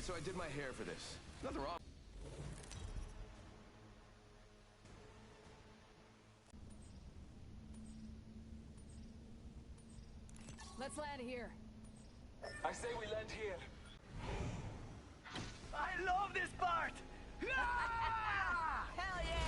so I did my hair for this. Nothing wrong. Let's land here. I say we land here. I love this part! Hell yeah!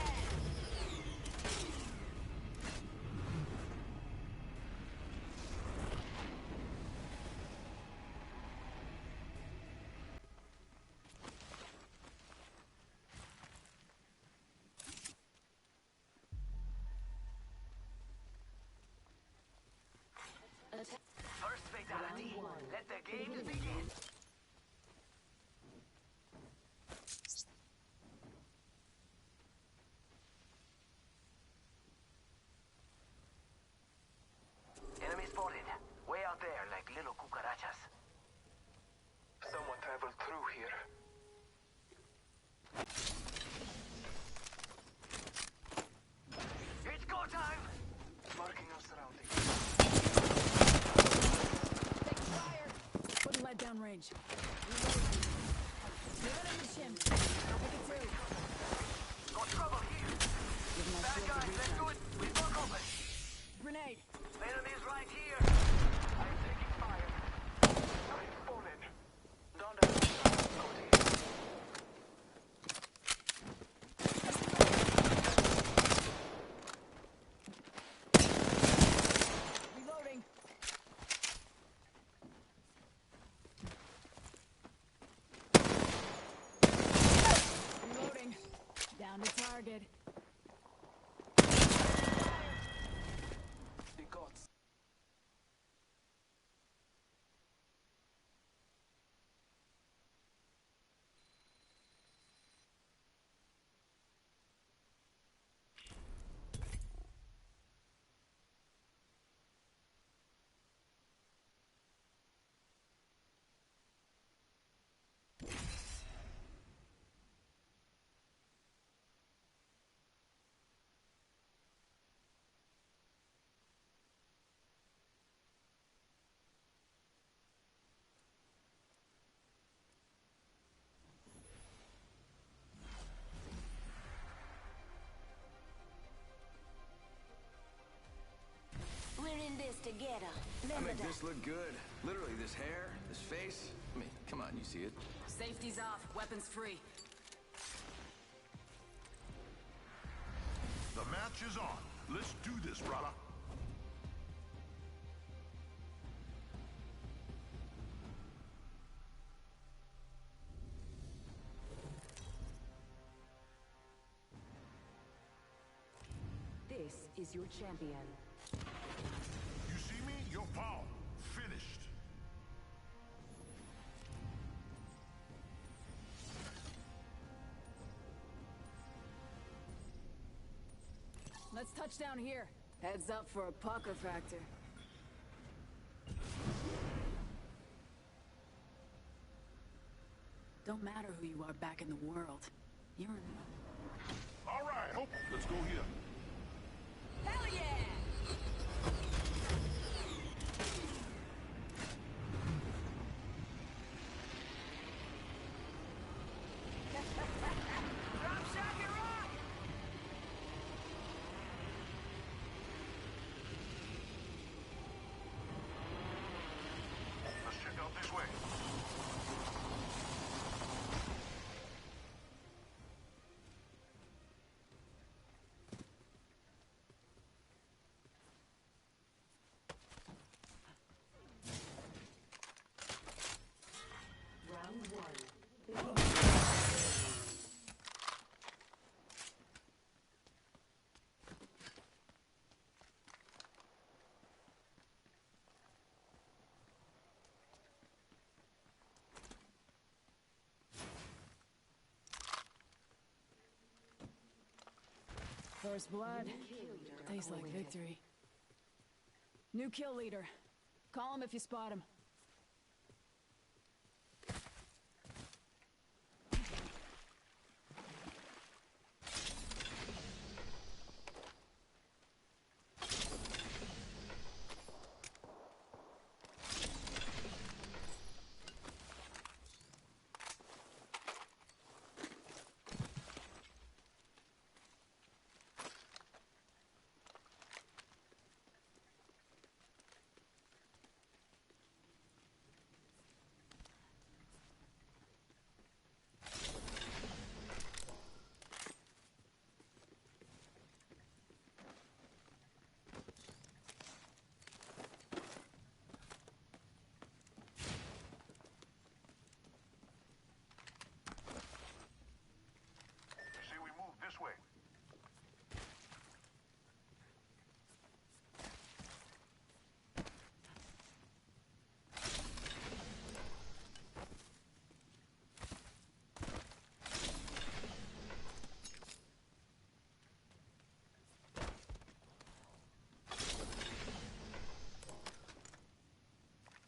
First fatality. Let the games begin. Enemy spotted. Way out there like little cucarachas. Someone traveled through here. It's go time! Marking our surroundings. Take fire! Wouldn't let down range. Give it in the shim. I'll pick it through. Got trouble here. Give my Bad shield guys, to let's do recharge. it. We broke open. Grenade! Enemies right here. I'm taking fire. I'm fallen. Down the Reloading! Reloading. Down to target. The gods. We're in this together. I make this look good. Literally, this hair, this face. I mean, come on, you see it. Safety's off. Weapons free. The match is on. Let's do this, brother. This is your champion. You see me? Your power. Finished. Let's touch down here. Heads up for a pucker factor. Don't matter who you are back in the world. You're in... All right. Oh, let's go here. Hell yeah! Drop shot your rock! Let's check out this way. Round one. First blood. Tastes like victory. New kill leader. Call him if you spot him.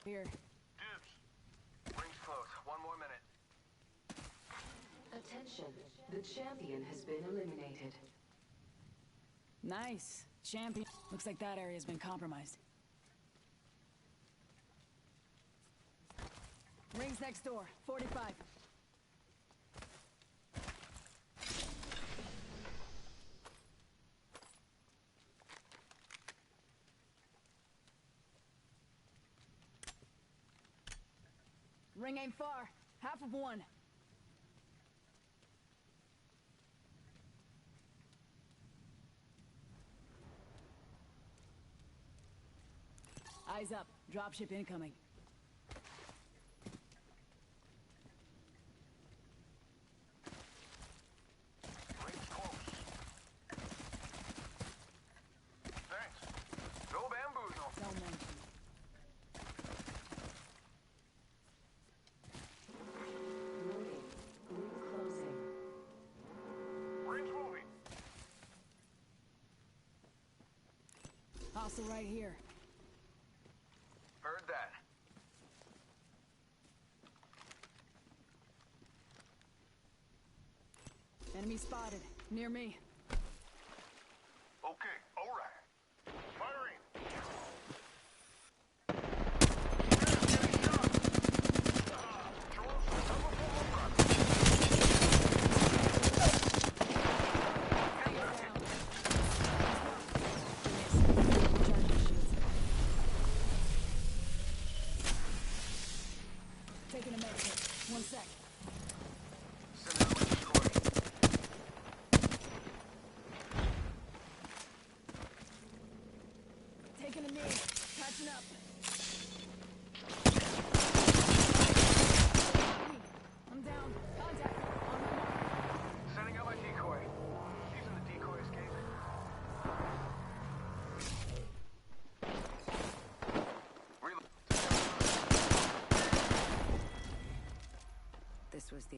Here. Dibs. Ring's close. One more minute. Attention. The champion has been eliminated. Nice. Champion. Looks like that area's been compromised. Rings next door. 45. Ring ain't far. Half of one. Eyes up. Dropship incoming. Ring's close. Thanks. No bamboozle. Don't mention. Loading. Ring closing. Ring's moving. Hostile right here. Heard that. Enemy spotted. Near me. Okay, alright. Firing. Show us some cover for the front. Taking a med kit. 1 sec. Send out my decoy. Taking a knee. Catching up. I'm down. Contact. On my mark. Sending out my decoy. Using the decoy escape. Reload. This was the...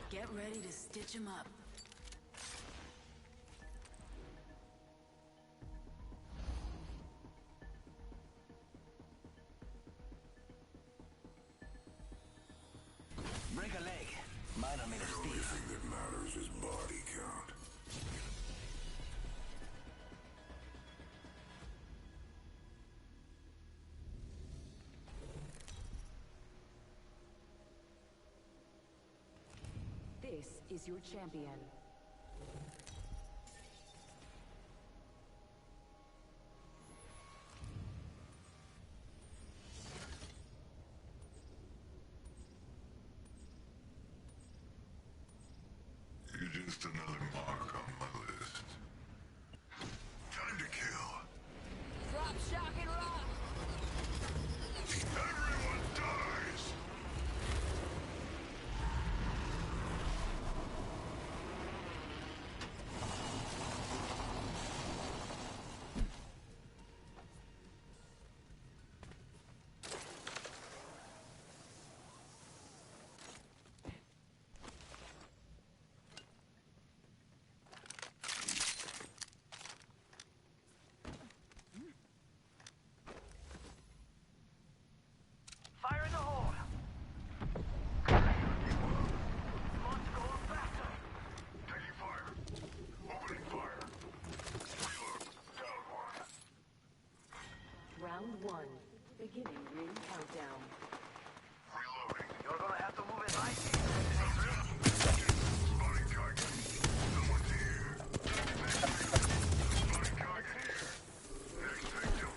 Get ready to stitch him up. Break a leg. Mine are made of The only steel. thing that matters is body count. This is your champion. You're just another mark on my list. Time to kill. Drop, shock, and rock! Everyone dies! Fire in the hole. Launch going faster. Taking fire. Opening fire. Reload. Down one. Round 1. Beginning ring countdown. Reloading. You're gonna have to move it right. Spotting target. Someone's here. Spotting target here. Next victim.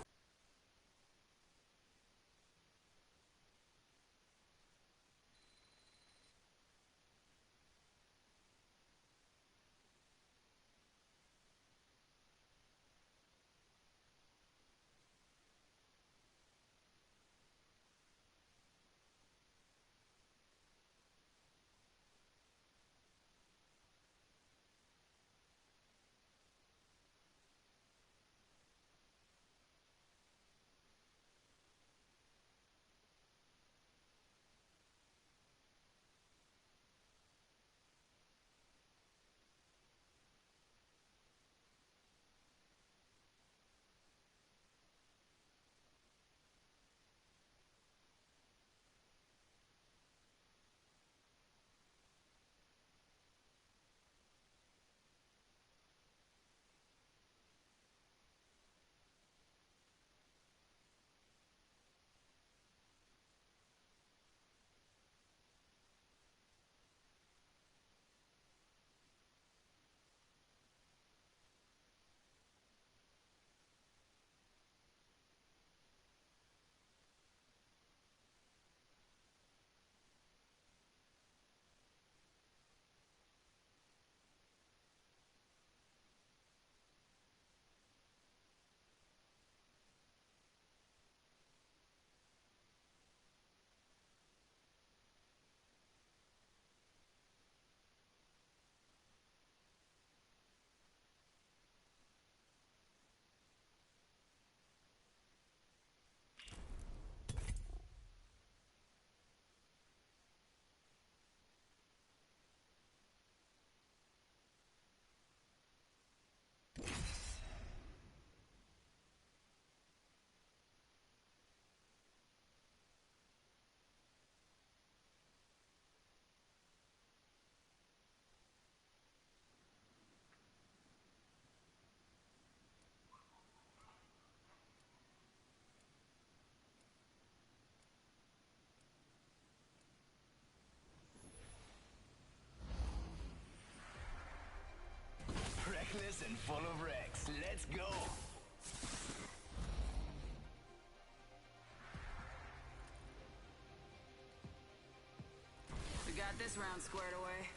nice and full of wrecks. Let's go. We got this round squared away.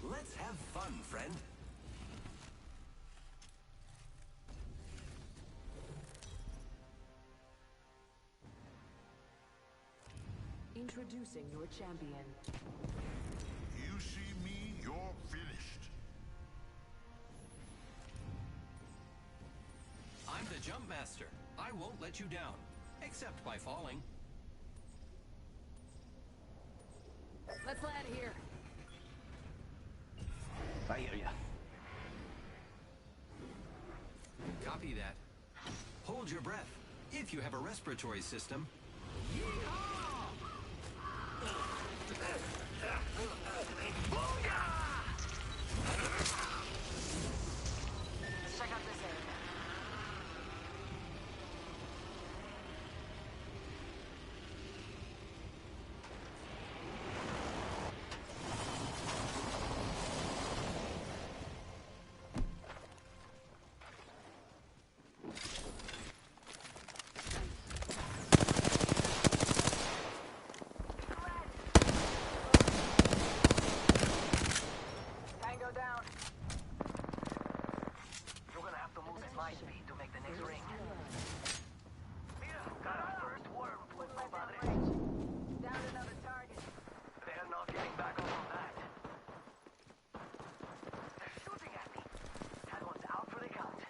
Let's have fun, friend. Introducing your champion. You see me, you're finished. I'm the jump master. I won't let you down, except by falling. Let's land here. I hear ya. Copy that. Hold your breath, if you have a respiratory system. Check out this area. Tango down. You're gonna have to move at my speed to make the next ring. Mira, got our first worm. What's my padre? Down another target. They're not getting back up on that. They're shooting at me. That one's out for the count.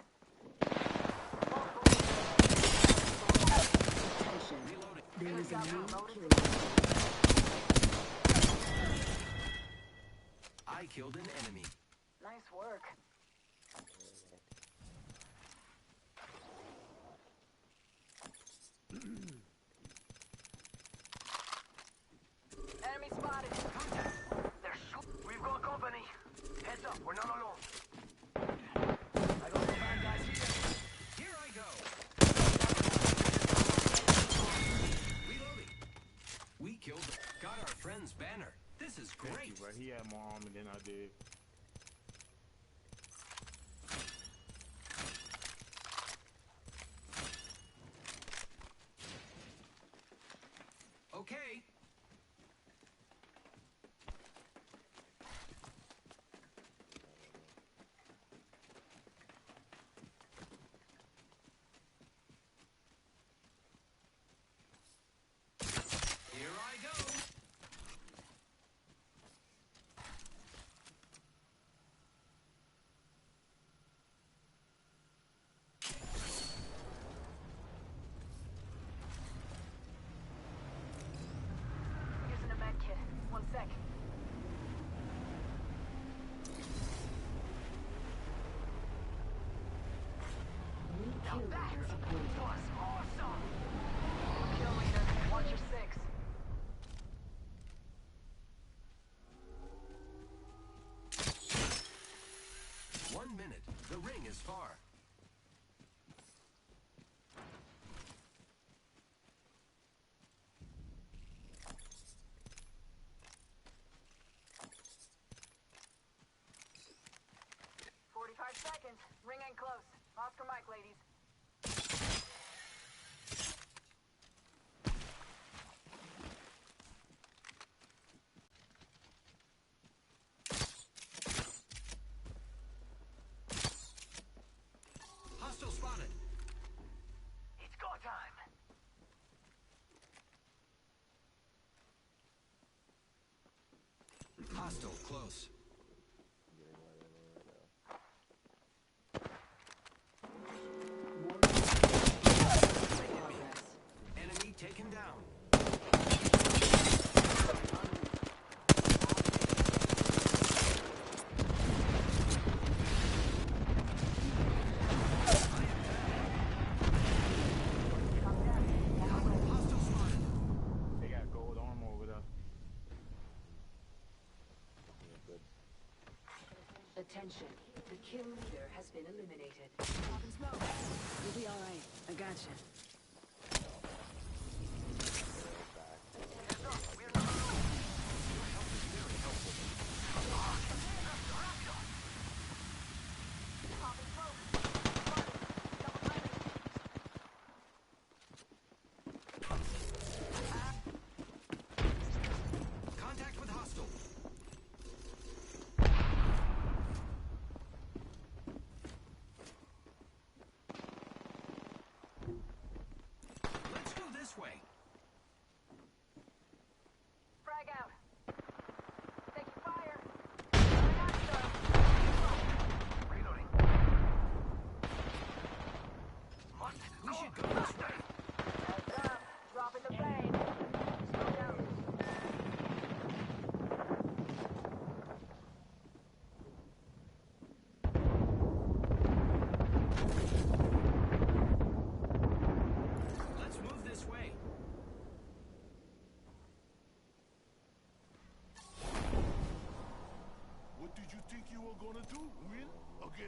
Attention. There is a new kill. I killed an enemy. Nice work. Enemy spotted. They're shooting. We've got company. Heads up, we're not alone. I got some bad guys here. Here I go. Reloading. We killed. Got our friend's banner. This is Thank great. you, bro. He had more armor than I did. Okay. Here I go. Using a med kit. 1 sec. New kill leader appointed. Was awesome. Kill leader, watch your 6. One minute. The ring is far. Seconds. Ring ain't close. Oscar Mike, ladies. Hostile spotted. It's go time. Hostile close. Enemy taken down. Hostile spotted. They got gold armor over there. Attention. The kill leader has been eliminated. Popping smoke. You'll be all right. I gotcha.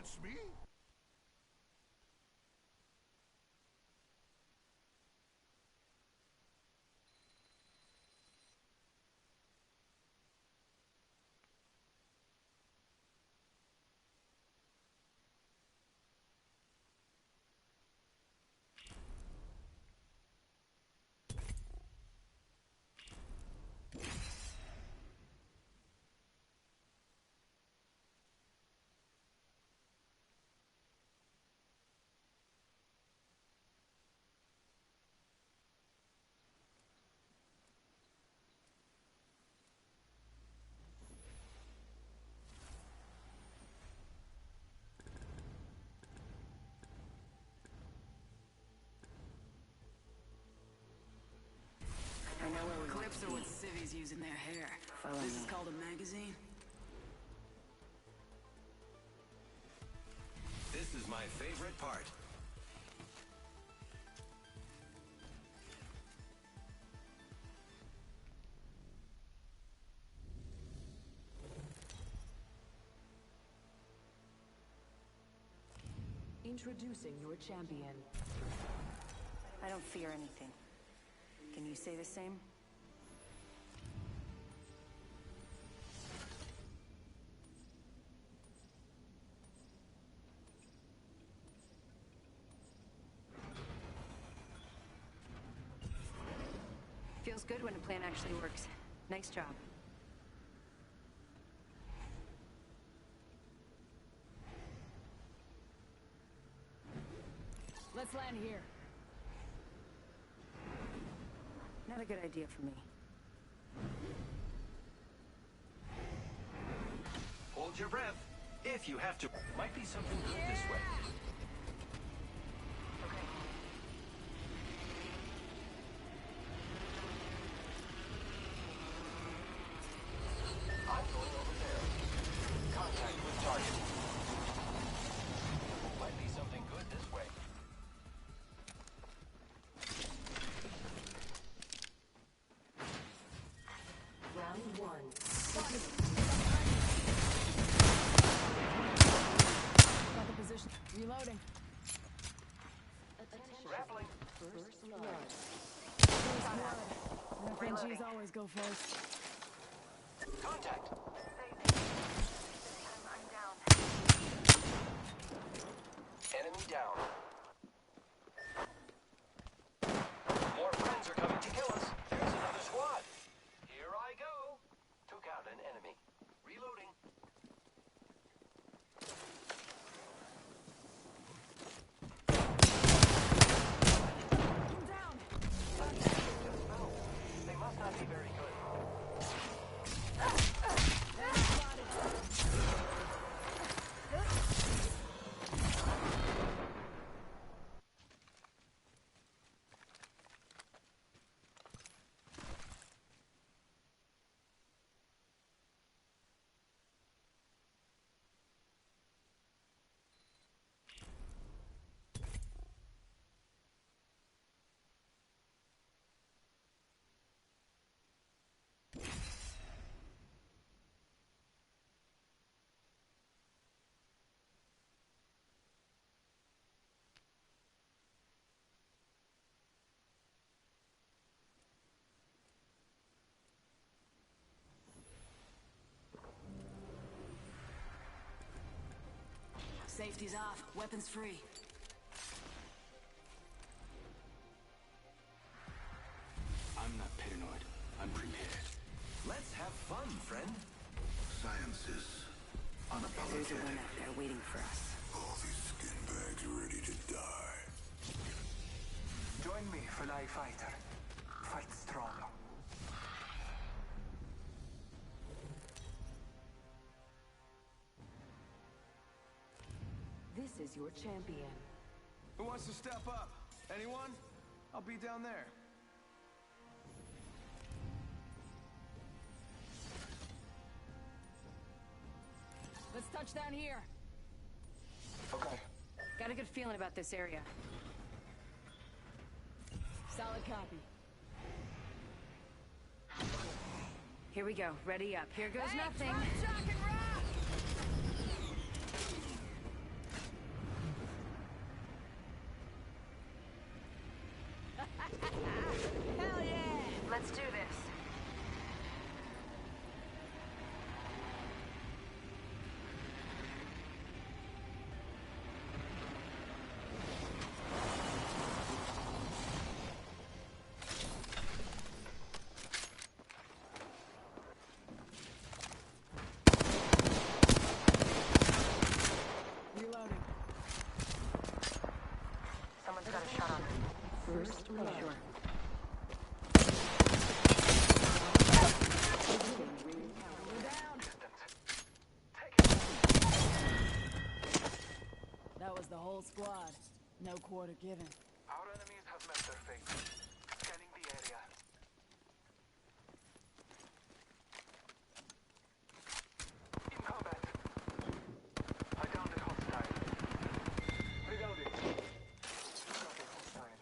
against me? I know where we want Clips to are be. what civvies use in their hair. Follow This me. is called a magazine. This is my favorite part. Introducing your champion. I don't fear anything. Can you say the same? Feels good when a plan actually works. Nice job. Let's land here. Not a good idea for me. Hold your breath. If you have to. Might be something good this way. I'm going over there. Contact with target. Might be something good this way. Round one. Got the position. Reloading. Grappling. First blood. FNGs always go first. Contact. I'm down. Enemy down. More friends are coming to kill us. There's another squad. Here I go. Took out an enemy. Reloading. Down. They must not be very good. Safety's off. Weapons free. I'm not paranoid. I'm prepared. Let's have fun, friend. Science is There's a unapologetic. one out there waiting for us. All these skin bags ready to die. Join me, Fly Fighter. Fight strong. This is your champion. Who wants to step up? Anyone? I'll be down there. Let's touch down here. Okay. Got a good feeling about this area. Solid copy. Here we go. Ready up. Here goes nothing. Let's do this. Reloading. Someone's got a shot on her. First blood. Sure. We're down. That was the whole squad. No quarter given. Our enemies have met their fate. Scanning the area. In combat. I downed a hostile. Reloading. Got a hostile.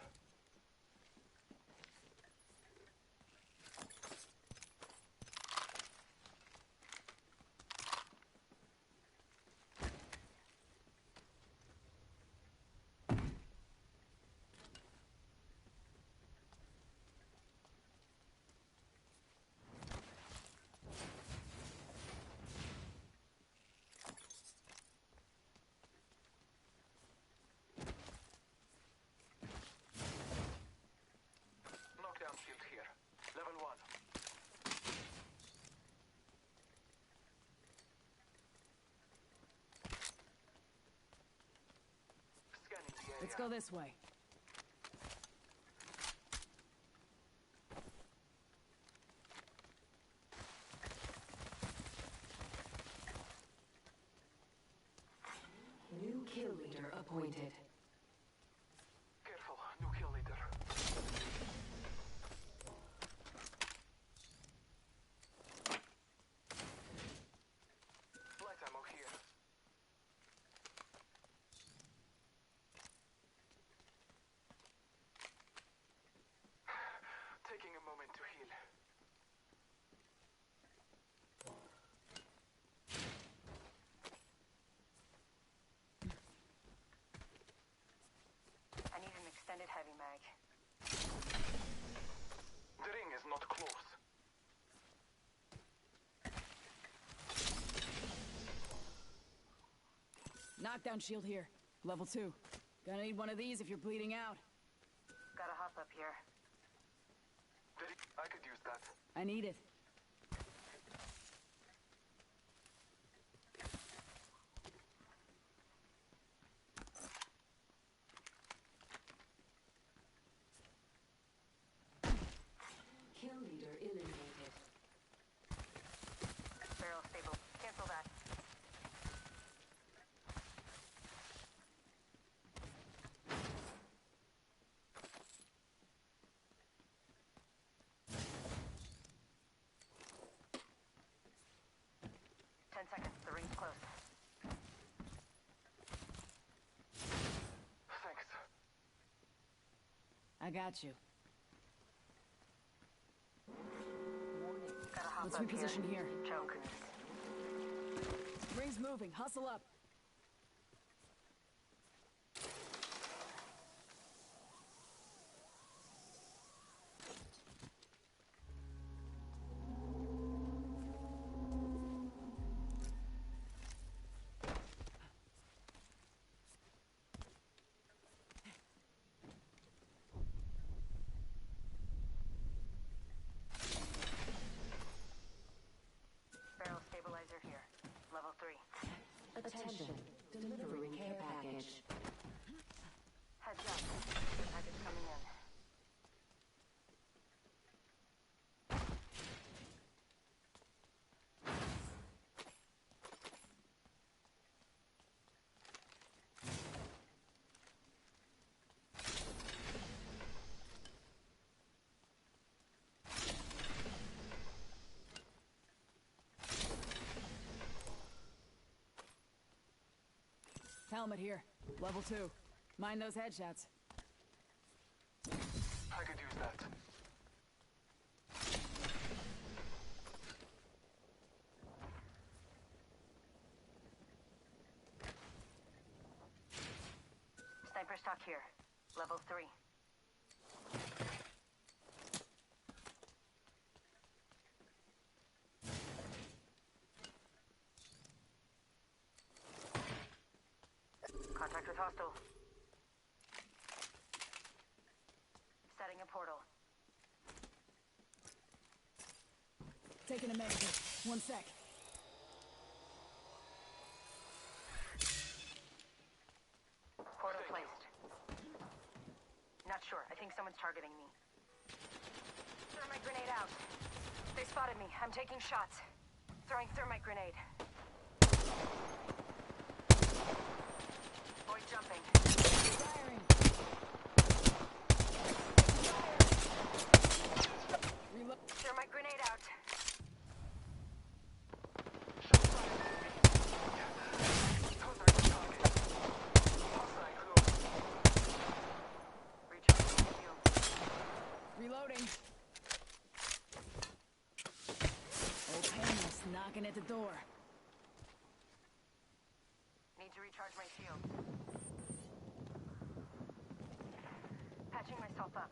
Knockdown shield here. Level 1. Scanning the area. Let's go this way. New kill leader appointed. Careful, new kill leader. Light ammo here. Taking a moment to heal. I need an extended heavy mag. The ring is not close. Knockdown shield here. Level 2. Gonna need one of these if you're bleeding out. Gotta hop up here. I could use that. I need it. Kill leader eliminated. Barrel stable. Cancel that. The ring's close. Thanks. I got you. Gotta hop Let's up reposition here. Chokers. Ring's moving. Hustle up. Barrel stabilizer here. Level 3. Attention. Delivering care package. Heads up. Package coming in. Helmet here. Level 2. Mind those headshots. I could use that. Sniper stock here. Level 3. hostile. Setting a portal. Taking a measure. 1 sec. Portal placed. Not sure. I think someone's targeting me. Thermite grenade out. They spotted me. I'm taking shots. Throwing thermite grenade. Boy jumping. Firing. Reload. Thermite grenade out. Recharging my shield. Reloading. Oh, painless knocking at the door. Need to recharge my shield. Patching myself up.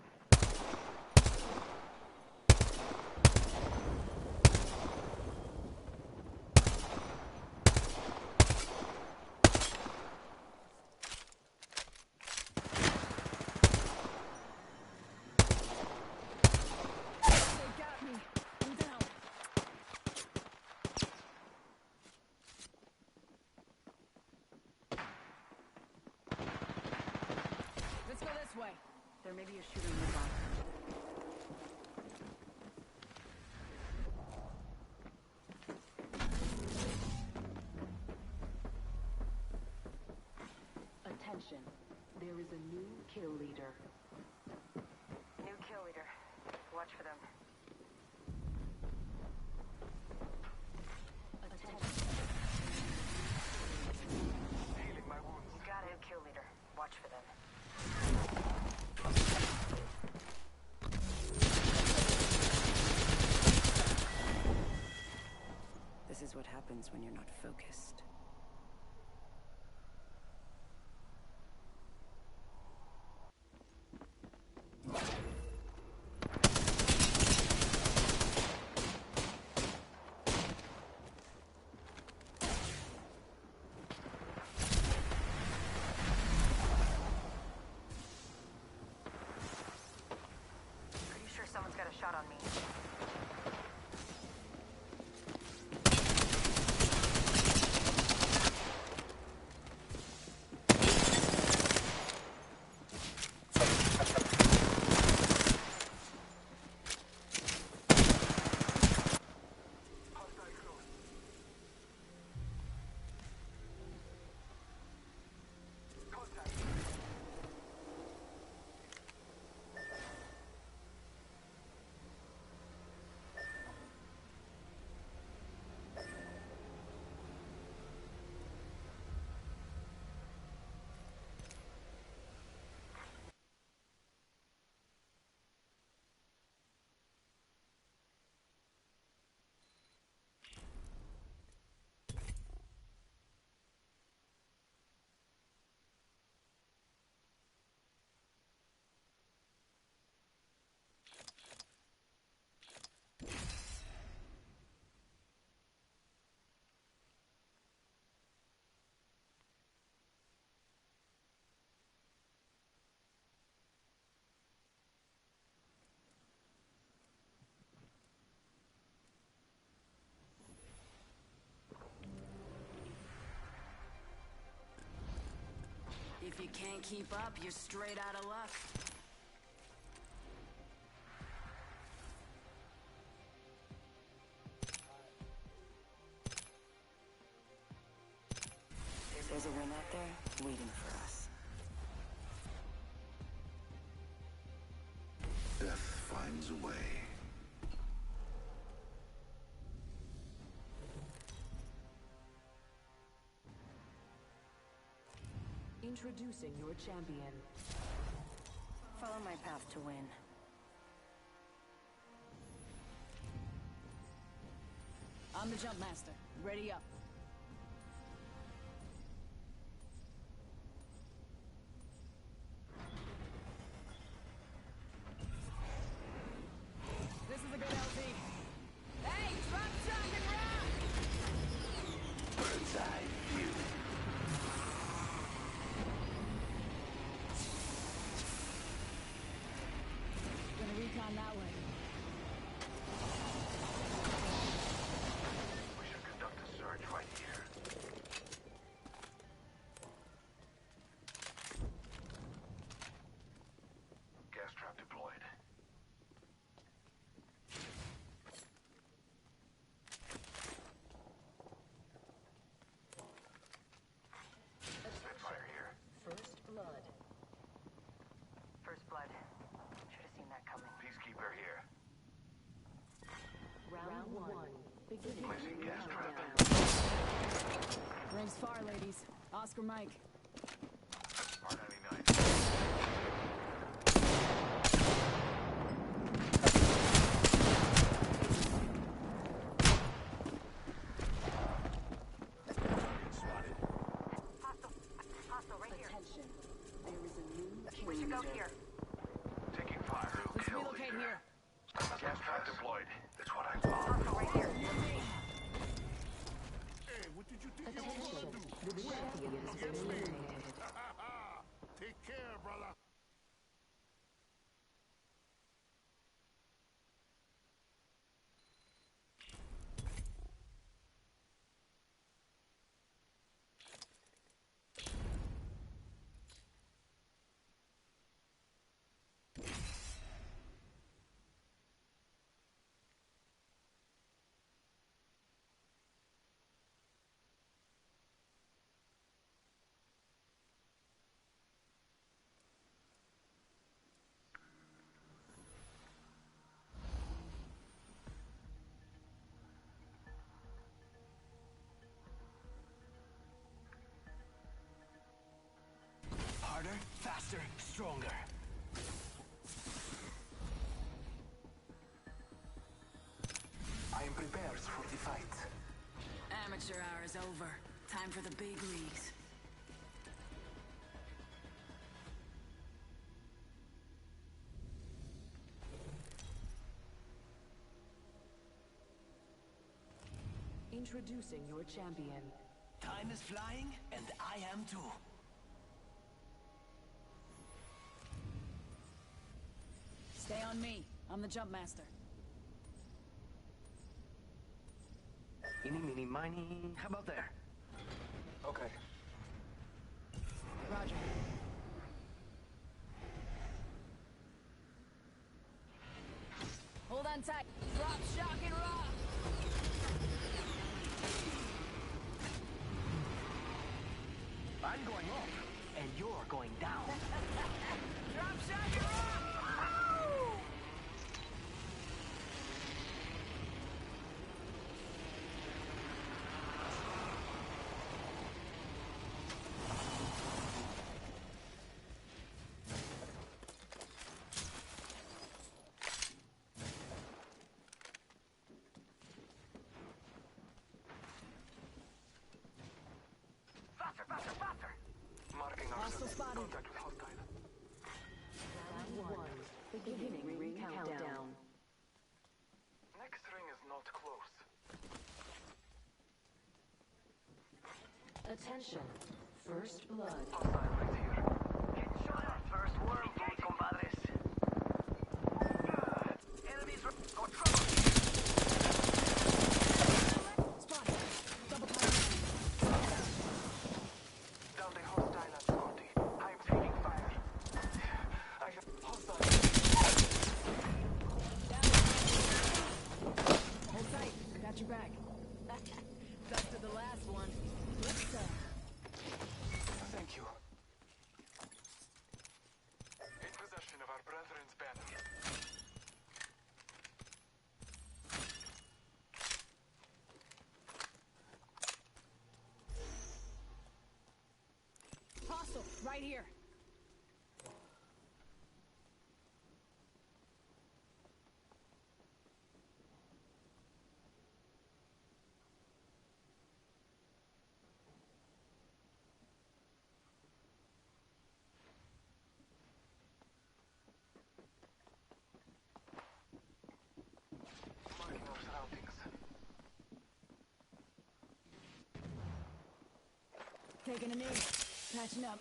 They got me. I'm down. Let's go this way. There may be a shooter nearby. Attention. There is a new kill leader. New kill leader. Watch for them. Attention. Healing my wounds. Got a new kill leader. Watch for them. This is what happens when you're not focused. Pretty sure someone's got a shot on me. Hostile close. Contact. If you can't keep up, you're straight out of luck. There's a win out there waiting for us. Death finds a way. Introducing your champion. Follow my path to win. I'm the jump master. Ready up. This is a good LZ. Hey, drop top and rock! Bird's eye view. Beginning ring countdown. Rings far, ladies. Oscar Mike. Hostile right here. Attention. There is a new kill We should go leader. here. Taking fire. Let's relocate here. Gas trap deployed. That's what I thought. Hostile right here. Attention. The champion has been eliminated. Take care, brother. Harder, faster, stronger. I am prepared for the fight. Amateur hour is over. Time for the big leagues. Introducing your champion. Time is flying, and I am too. Stay on me. I'm the jump master. Eeny, meeny, miny. How about there? Okay. Roger. Hold on tight. Drop, shock, and rock. I'm going up, and you're going down. Drop, shock, and rock. Faster, faster, faster! Marking our Hostile spotted. contact with hostile. Round 1. Beginning ring countdown. Next ring is not close. Attention. First blood. Hostile right here. Get shot at. First wormhole, compadres. Enemies got trouble. Spot. Double time. Down the hostile at Scotty. I am taking fire. I have hostile. Hold tight. Got your back. Best of the last one. Let's Thank you. In possession of our brethren's banner. hostile. Right here. Marking our surroundings. Taking a knee. Patching up.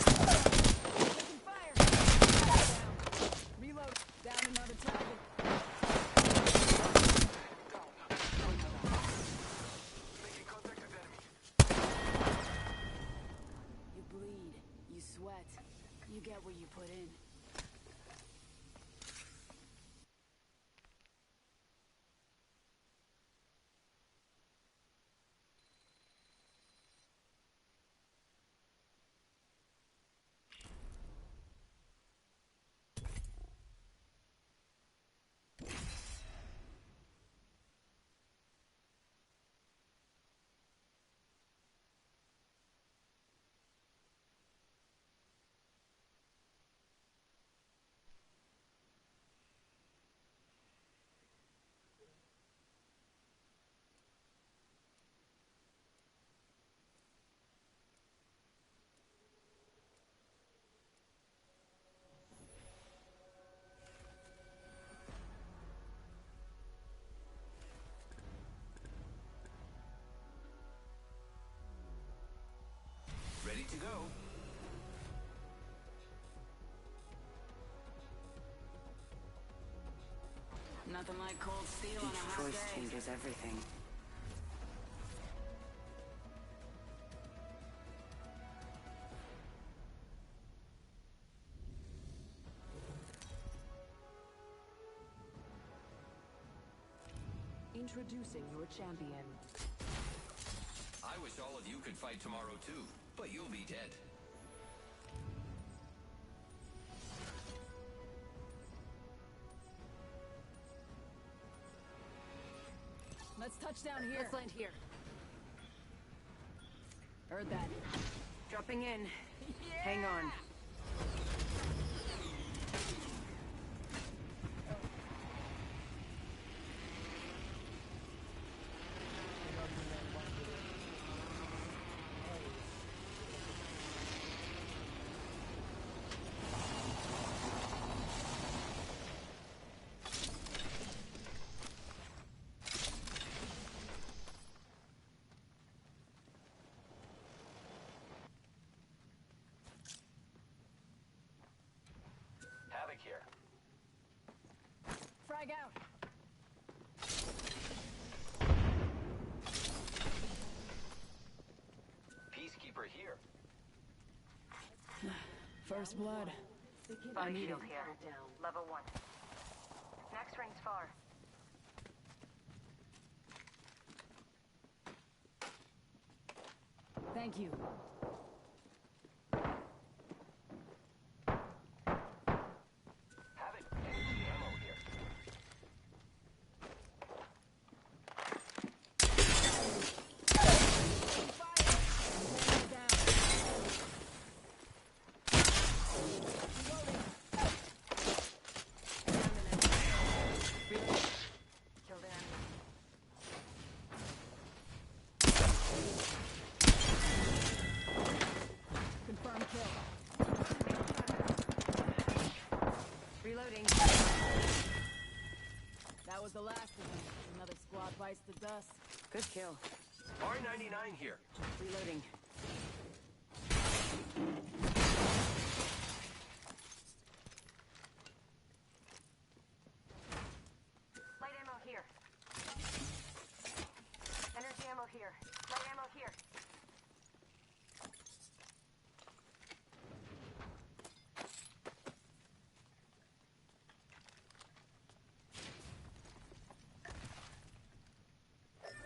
Taking fire. Down. Reload. Down another target. Making contact with enemy. You bleed. You sweat. You get what you put in. to go. Nothing like cold steel on a hot Choice day. changes everything. Introducing your champion. I wish all of you could fight tomorrow too, but you'll be dead. Let's touch down here. Let's land here. Heard that. Dropping in. Hang on. Havoc here. Frag out. Peacekeeper here. First blood. Body need shield it. here. Level 1. Next ring's far. Thank you. Havoc. Ammo here. Kill the enemy. Confirm kill. Reloading. That was the last of them. Another squad bites the dust. Good kill. R99 here. Reloading. Light ammo here. Energy ammo here. Light ammo here.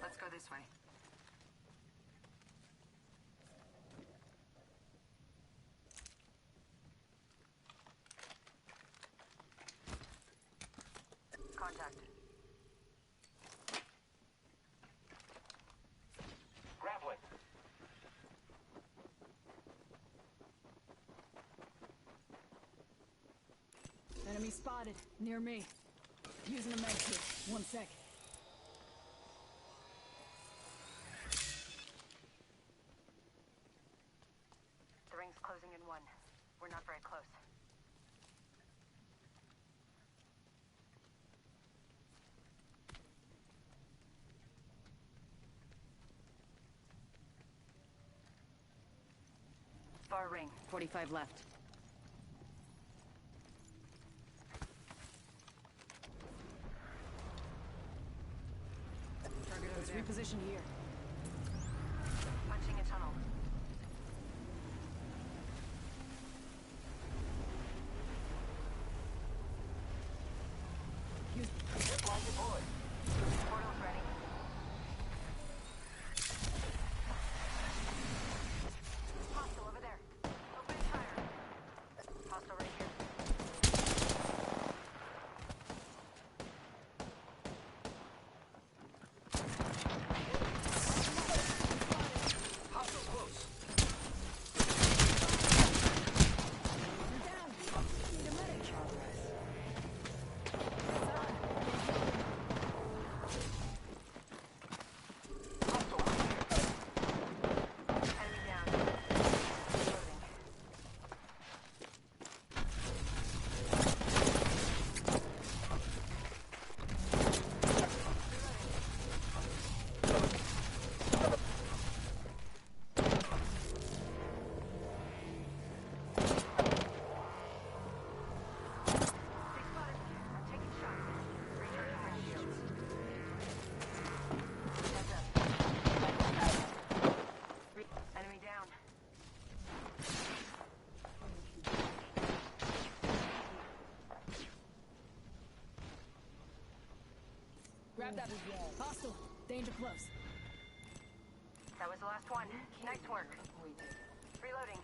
Let's go this way. Contact. Grappling. Enemy spotted. Near me. Using a med kit. 1 sec. The ring's closing in 1. We're not very close. Far ring. 45 left. Target over Let's there. reposition here. Punching a tunnel. Use Zipline deployed. Portal's ready. Hostile over there. Open fire. Grab that. Hostile. Danger close. That was the last one. Nice work. Appointed. Reloading.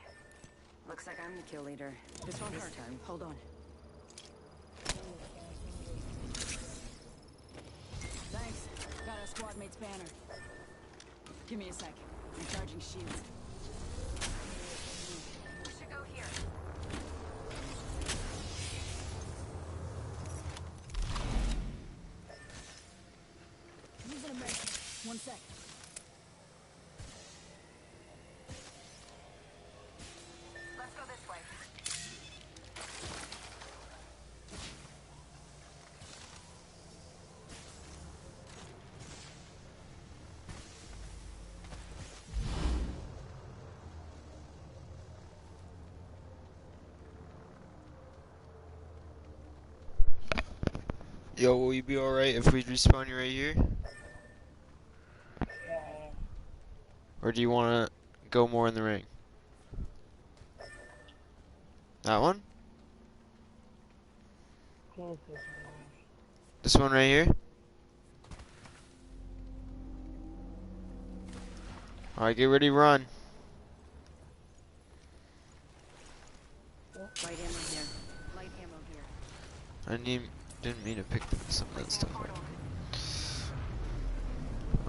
Looks like I'm the kill leader. This won't hurt. Hold on. Thanks. Got a squad mate's banner. Give me a sec. I'm charging shields. We should go here. Using a med. 1 sec. Let's go this way. Yo, will you be alright if we respawn you right here? Or do you want to go more in the ring? That one? This one right here? Alright, get ready to run. Light ammo here. Light ammo here. Didn't mean to pick some of that stuff up.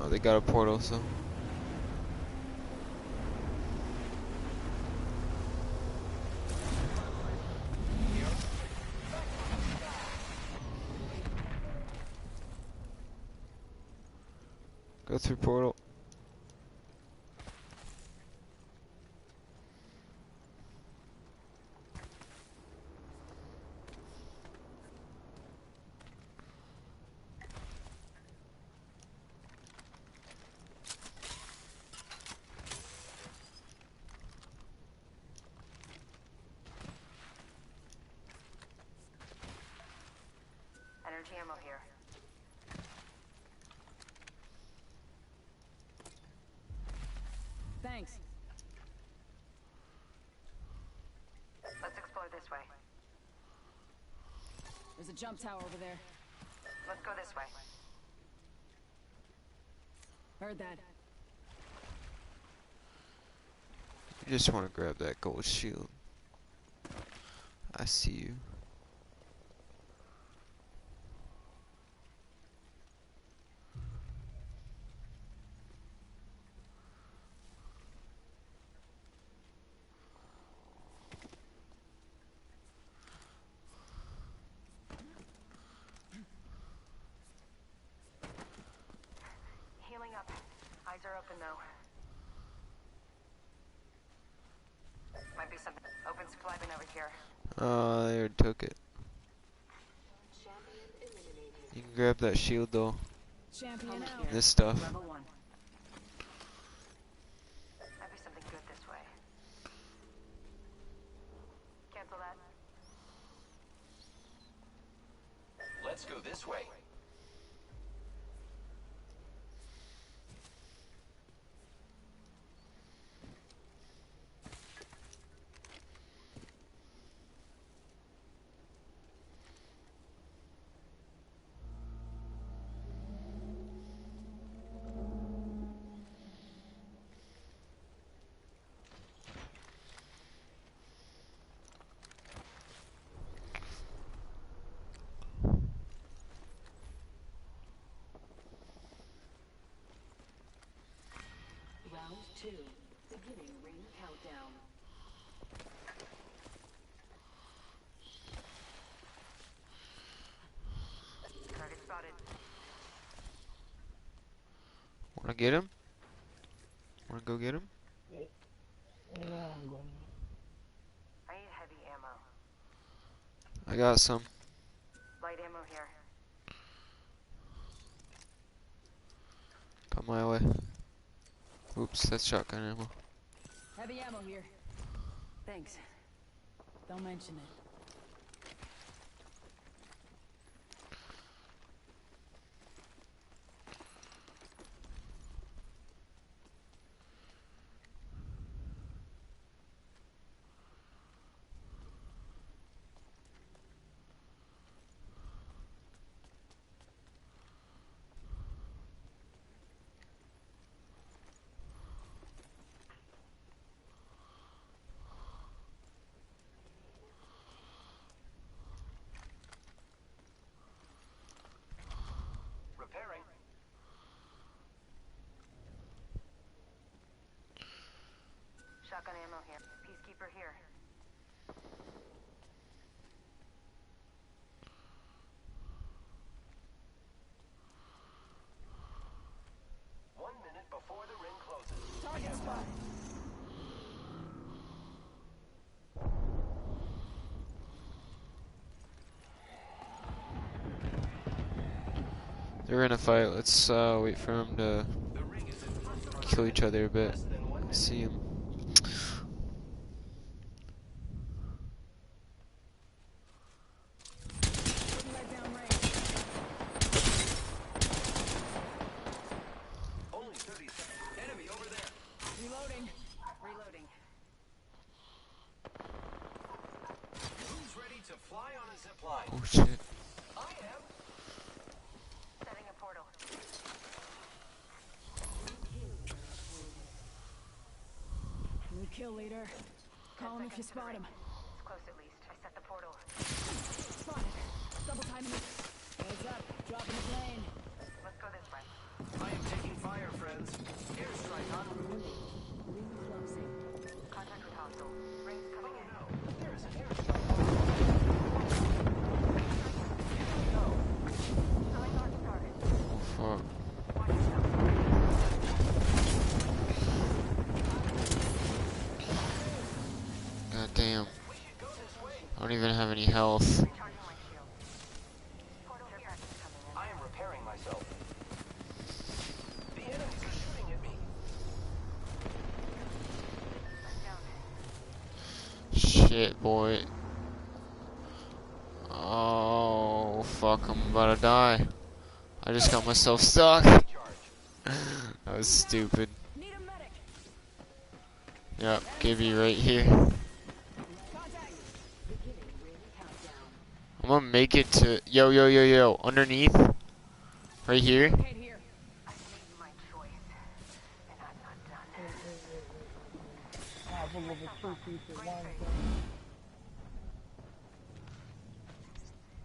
Oh, they got a portal, so. Go through portal. Energy ammo here. Thanks. Let's explore this way. There's a jump tower over there. Let's go this way. Heard that. You just want to grab that gold shield. I see you. Healing up. Eyes are open though. Might be something. Open supply bin over here. They already took it. Champion eliminated. You can grab that shield though. Champion out. This stuff. Level 1. Might be something good this way. Cancel that. Let's go this way. Round 2. Beginning ring countdown. Target spotted. Wanna get him? Wanna go get him? I need heavy ammo. I got some. Light ammo here. Come my way. Oops, that's shotgun ammo. Heavy ammo here. Thanks. Don't mention it. Shotgun ammo here. Peacekeeper here. One minute before the ring closes. Target spot. They're in a fight. Let's wait for them to kill each other a bit. See him. Wouldn't let down range. Only 30 seconds. Enemy over there. Reloading. Reloading. Who's ready to fly on a zip line? Oh shit. I am. Setting a portal. New kill leader. Call him if you spot him. It's close at least. I set the portal. Spotted. Double timing it. Heads up. Dropping the plane. Let's go this way. I am taking fire, friends. Airstrike on. Ring closing. Contact with hostile. Rings coming in. No, there is an airstrike. Going on to target. Fuck. Watch yourself. God damn. We should go this way. I don't even have any health. Recharging my shield. Portal care package coming in. I am repairing myself. The enemies are shooting at me. I'm down. Shit, boy. Oh, fuck. I'm about to die. I just got myself stuck. Charge. That was stupid. Need a medic. Yep, Gibby right here. Contact. Beginning ring countdown. I'm gonna make it to. Yo, yo, yo, yo. Underneath. Right here. Locate here. I made my choice. And I'm not done.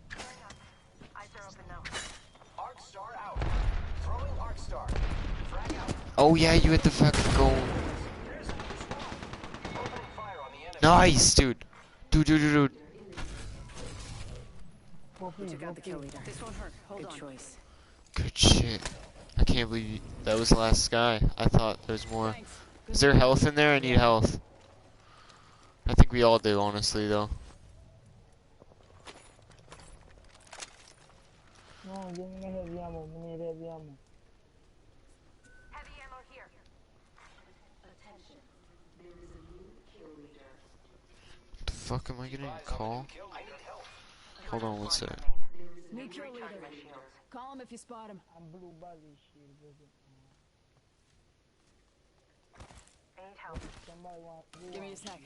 Clearing up. Eyes are open now. Arc Star out. Throwing Arc Star. Frag out. Oh, yeah, you hit the fucking goal. There's a new squad. Opening fire on the enemy. Nice, dude. Dude. We took out the kill leader. This won't hurt. Hold on. Choice. Good shit. I can't believe that was the last guy. I thought there was more. Thanks. Is there health in there? I need health. I think we all do, honestly, though. No, give me the heavy ammo. We need heavy ammo. Heavy ammo here. Attention. There is a new kill leader. What the fuck am I getting a call? I need help. Hold on one sec. There is a New new kill leader. Recharge my shields. Call him if you spot him. I'm blue body shield, brother. I need help. Somebody want Give me a sec.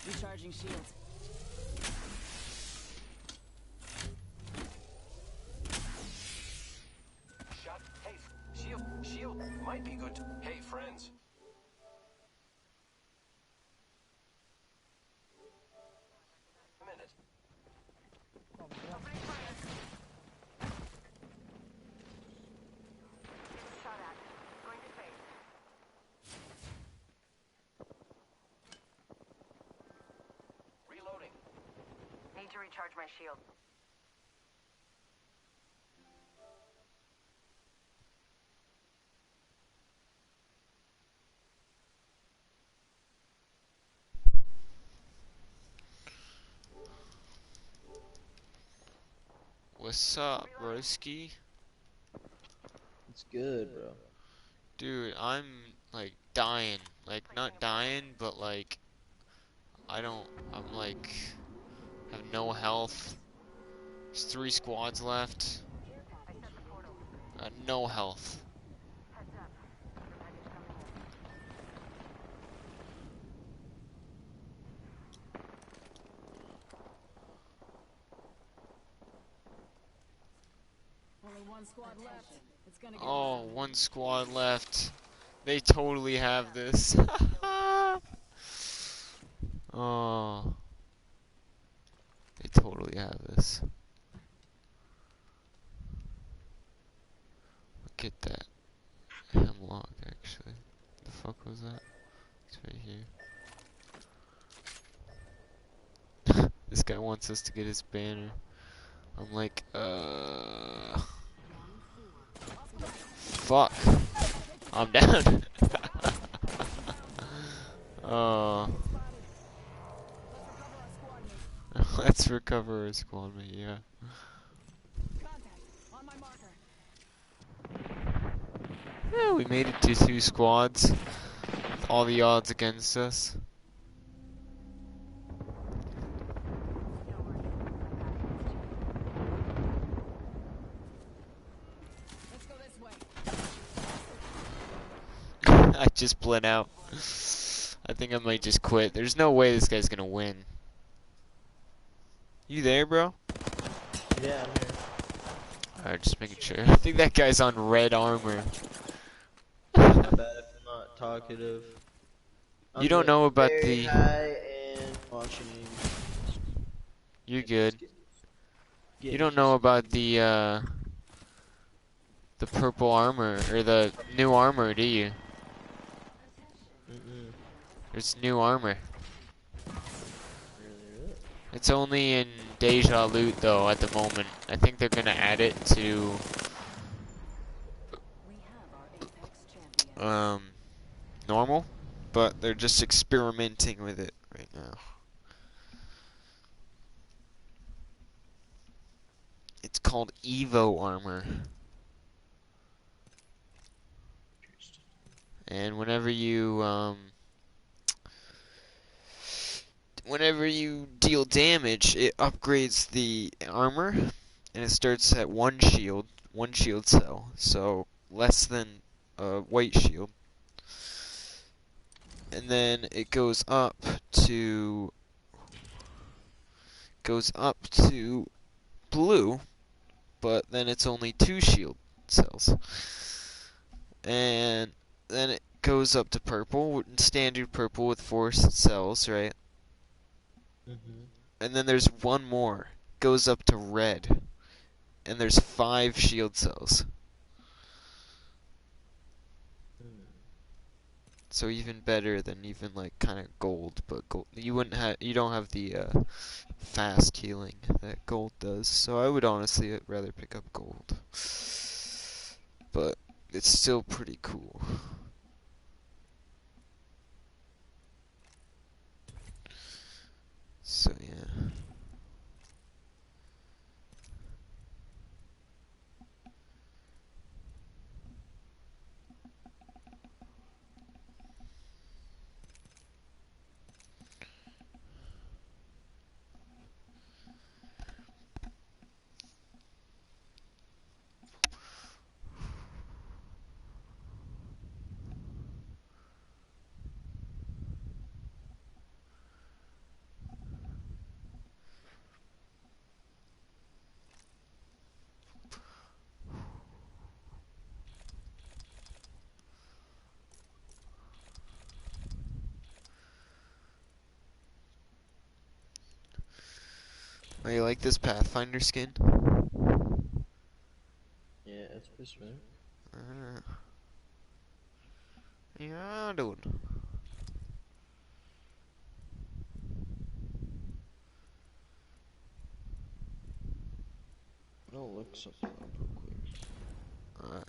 Recharging shields. Shot. Hey, shield might be good. Hey, friends. A minute. Opening fire. Getting shot at. Going to face. Reloading. Need to recharge my shield. What's up, broski? It's good, bro. Dude, I'm like dying. Like not dying, but like I'm like have no health. There's 3 squads left. I set the portal. No health. Heads up. Care package coming in. Only one squad left. It's gonna get Oh, loud. 1 squad left. They totally have this. Oh. They totally have this. Look at that. Hemlock, actually. The fuck was that? It's right here. This guy wants us to get his banner. I'm like, fuck. I'm down. Oh. Let's recover our squad mate, yeah. Yeah, we made it to 2 squads. With all the odds against us. I just bled out. I think I might just quit. There's no way this guy's gonna win. You there, bro? Yeah, I'm here. Alright, just making sure. I think that guy's on red armor. Not bad if I'm not talkative. You don't know about the... High and watching. You're good. You don't know about the purple armor, or the new armor, do you? Mm-mm. There's new armor. Really? It's only in Deja Loot, though, at the moment. I think they're gonna add it to... normal, but they're just experimenting with it right now. It's called Evo armor. And whenever you deal damage, it upgrades the armor, and it starts at one shield cell, so less than a white shield. And then it goes up to blue, but then it's only 2 shield cells. And then it goes up to purple, standard purple with 4 cells, right? Mm-hmm. And then there's one more, goes up to red, and there's 5 shield cells. So even better than even like kind of gold, but gold you don't have the fast healing that gold does. So I would honestly rather pick up gold, but it's still pretty cool. So yeah. Oh, you like this Pathfinder skin? Yeah, it's pretty sweet. Yeah, dude. I'll look something up real quick. Alright.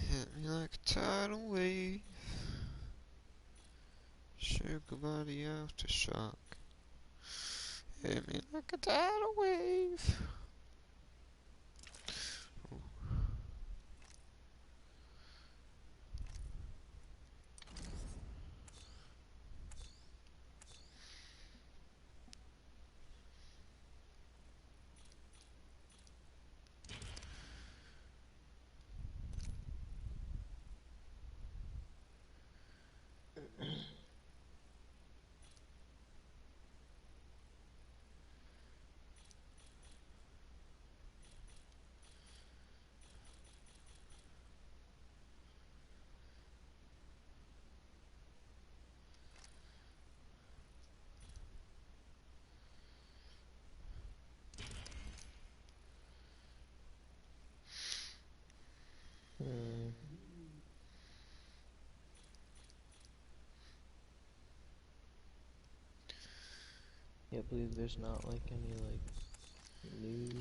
Hit me like a tidal wave. Shake your body aftershock. Hit me like a tidal wave. Ooh. can't believe there's not like any like news.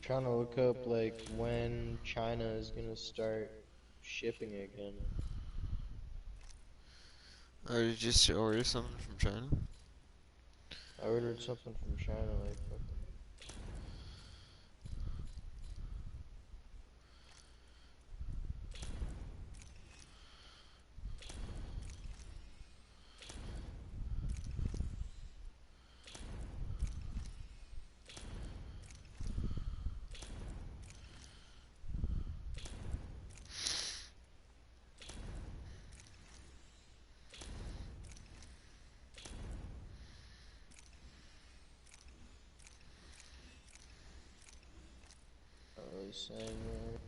Trying to look up like when China is gonna start shipping again. Or did you just order something from China? I ordered something from China like fucking. Saying that.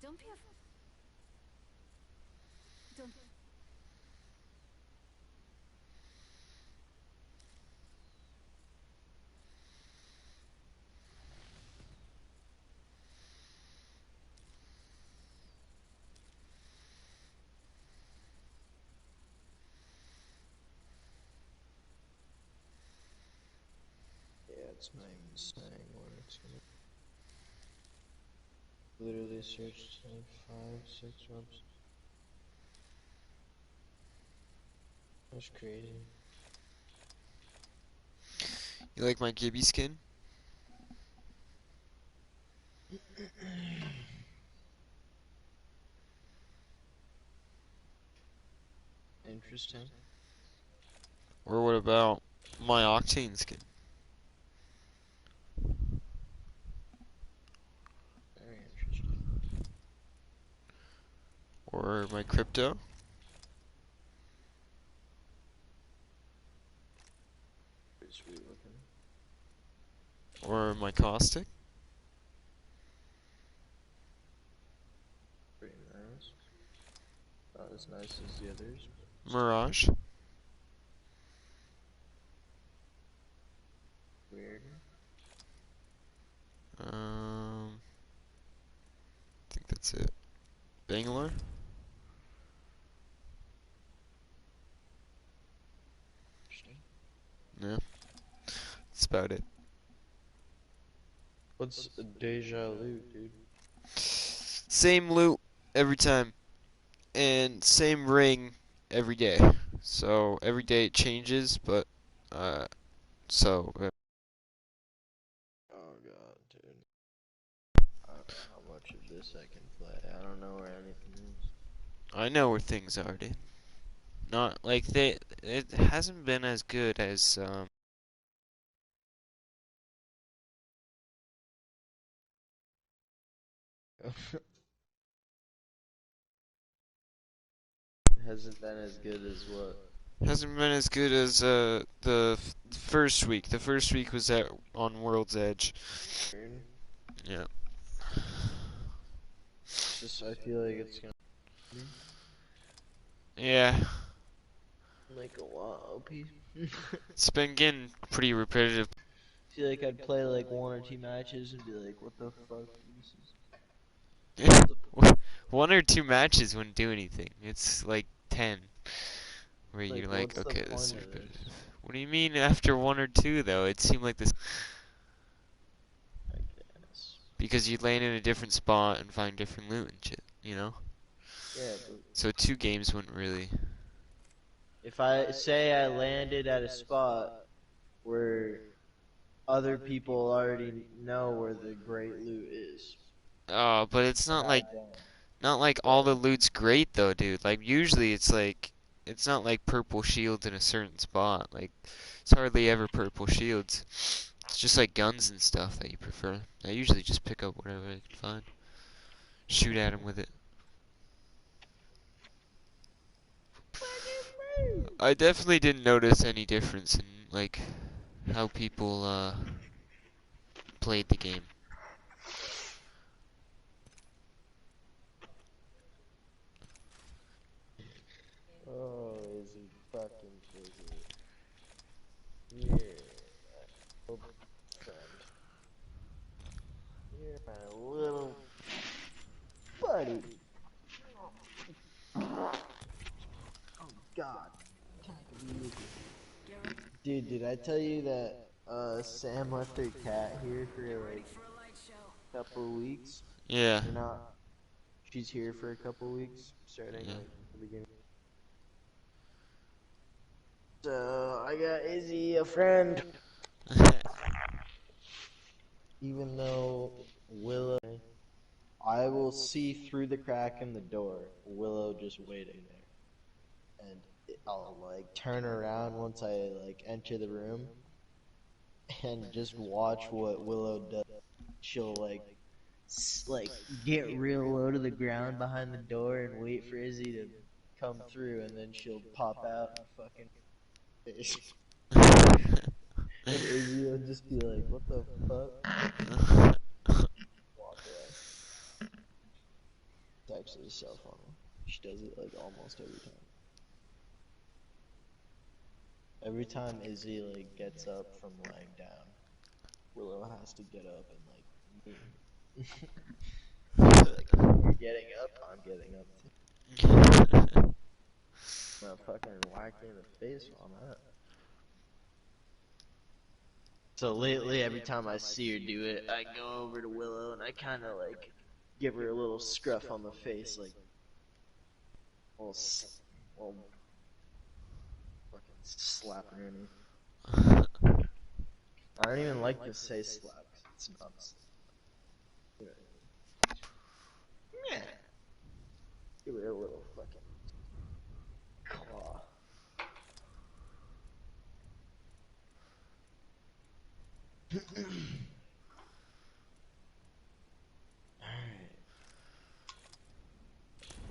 Don't be a... Don't... Yeah, it's not even saying when it's gonna. Literally searched like 5, 6 webs. That's crazy. You like my Gibby skin? Interesting. Or what about my Octane skin? Very interesting. Or my Crypto? Pretty sweet looking. Or my Caustic? Pretty nice. Not as nice as the others. Mirage? Weird. I think that's it. Bangalore? Interesting. Yeah. That's about it. What's a deja loot, dude? Same loot every time. And same ring every day. So every day it changes, but so Oh god, dude. I don't know how much of this I can play. I don't know where anything is. I know where things are, dude. Not like it hasn't been as good as Hasn't been as good as what? hasn't been as good as first week. The first week was on World's Edge. Weird. Yeah. It's just I feel like it's gonna Yeah. like a lot OP. It's been getting pretty repetitive. I feel like I'd play like 1 or 2 matches and be like, what the fuck? This is 1 or 2 matches wouldn't do anything. It's like 10. Where like, you're like, what's the okay, this is point of this? repetitive. What do you mean after 1 or 2 though? It seemed like this I guess. because you'd land in a different spot and find different loot and shit, you know? Yeah, but So 2 games wouldn't really. if I say I landed at a spot where other people already know where the great loot is. Oh, but it's not and I like don't. all the loot's great though, dude. Like usually it's not like purple shields in a certain spot. Like it's hardly ever purple shields. It's just like guns and stuff that you prefer. I usually just pick up whatever I can find. Shoot at them with it. I definitely didn't notice any difference in like how people played the game. Oh, is he fucking busy? Yeah, my little friend. You're my little buddy. Oh God. Dude, did I tell you that Sam left her cat here for like a couple of weeks? Yeah. Or not? She's here for a couple of weeks, starting Yeah. like the beginning. So I got Izzy a friend. Even though Willow, I will see through the crack in the door. Willow just waiting there, and I'll like turn around once I like enter the room, and just watch what Willow does. She'll like get real low to the ground behind the door and wait for Izzy to come through, and then she'll pop out and fucking face. And Izzy will just be like, what the fuck? Walk away. herself on me. She does it like almost every time. Every time Izzy like gets up from lying down, Willow has to get up and like like, you're getting up, I'm getting up too. I'm gonna fucking whack you in the face while I'm at it. So lately, every time I see her do it, I go over to Willow and I kind of like give her a little scruff on the face, like, well, fucking slap her in it. I don't even like to say slap, 'cause it's not a slap. Yeah. Give her a little fucking claw. Alright.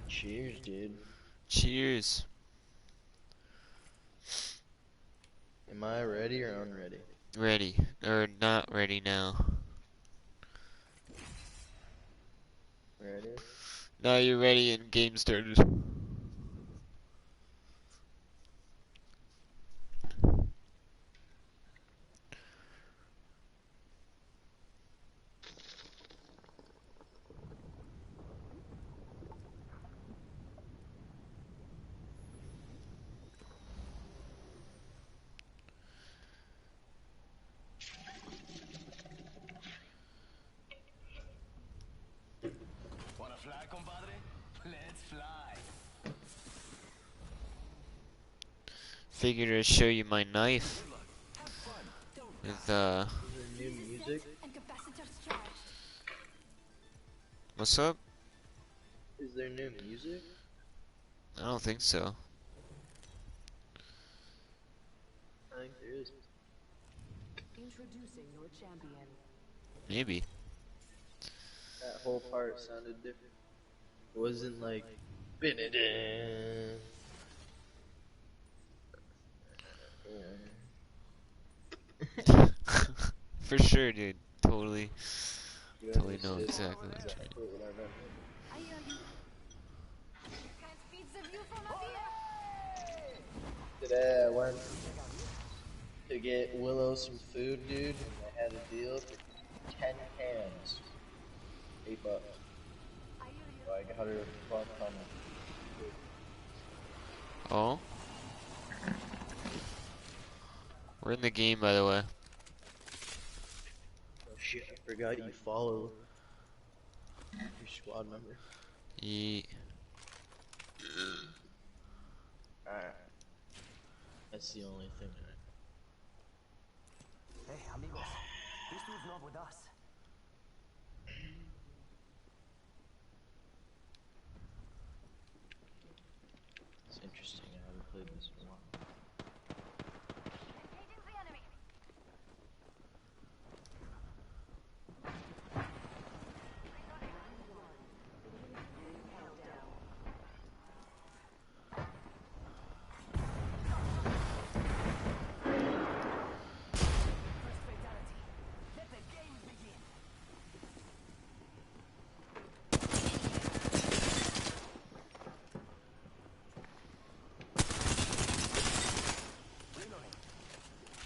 Cheers, dude. Cheers. Am I ready or unready? Ready. Or not ready now. Ready? Now you're ready and game started. Wanna fly, compadre? Let's fly. Figured I'd show you my knife. With Is there new music? What's up? Is there new music? I don't think so. I think there is. Introducing your champion. Maybe. That whole part sounded different. It wasn't like "Bin-a-dun." For sure, dude. Totally. You Totally know understood exactly what you mean. exactly what I meant. Today I went to get Willow some food, dude, and they had a deal for 10 cans. $8. So I got her a buck on it. Oh? We're in the game, by the way. Oh shit, I forgot you follow your squad member. Ye. Alright. That's the only thing that Hey, amigos. This dude's not with us. it's interesting. I haven't played this in a while.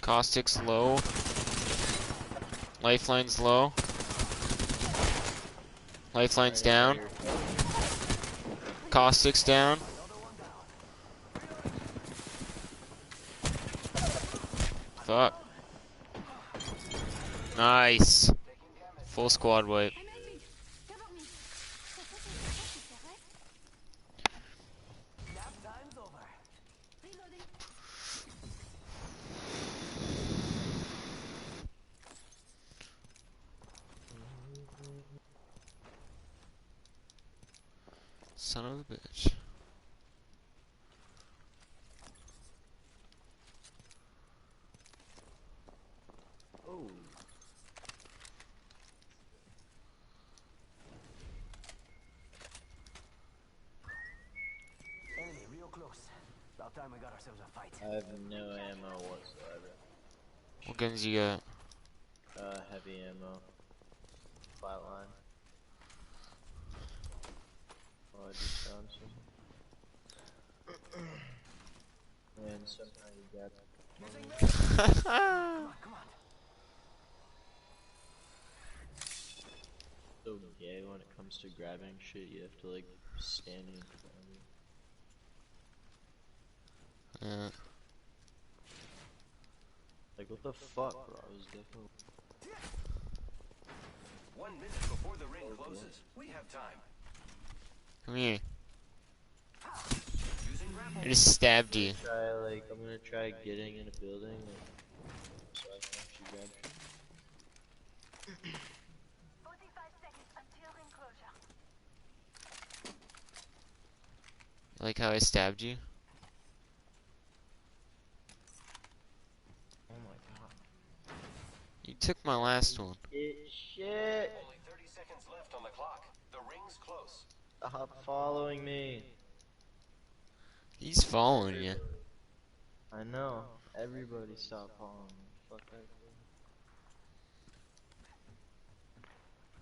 Caustic's low. Lifeline's low. Lifeline's down. Caustic's down. Fuck. Nice. Full squad wipe. Son of a bitch. Oh. Enemy real close. About time we got ourselves a fight. I have no ammo whatsoever. What guns you got? Heavy ammo. Flatline. Oh, I just and somehow you got Come on. so gay when it comes to grabbing shit. You have to like stand in front of it. Yeah. Like what the fuck, bro? I was definitely. 1 minute before the ring closes. We have time. Come here. Using grapple. I just stabbed you. I'm gonna try getting in a building, like, so I can actually grab shit. 45 seconds until ring closure. Like how I stabbed you? Oh my god. You took my last one. Shit! Only 30 seconds left on the clock. The ring's close. Stop following me. He's following you. I know. Everybody stop following me. Fuck that.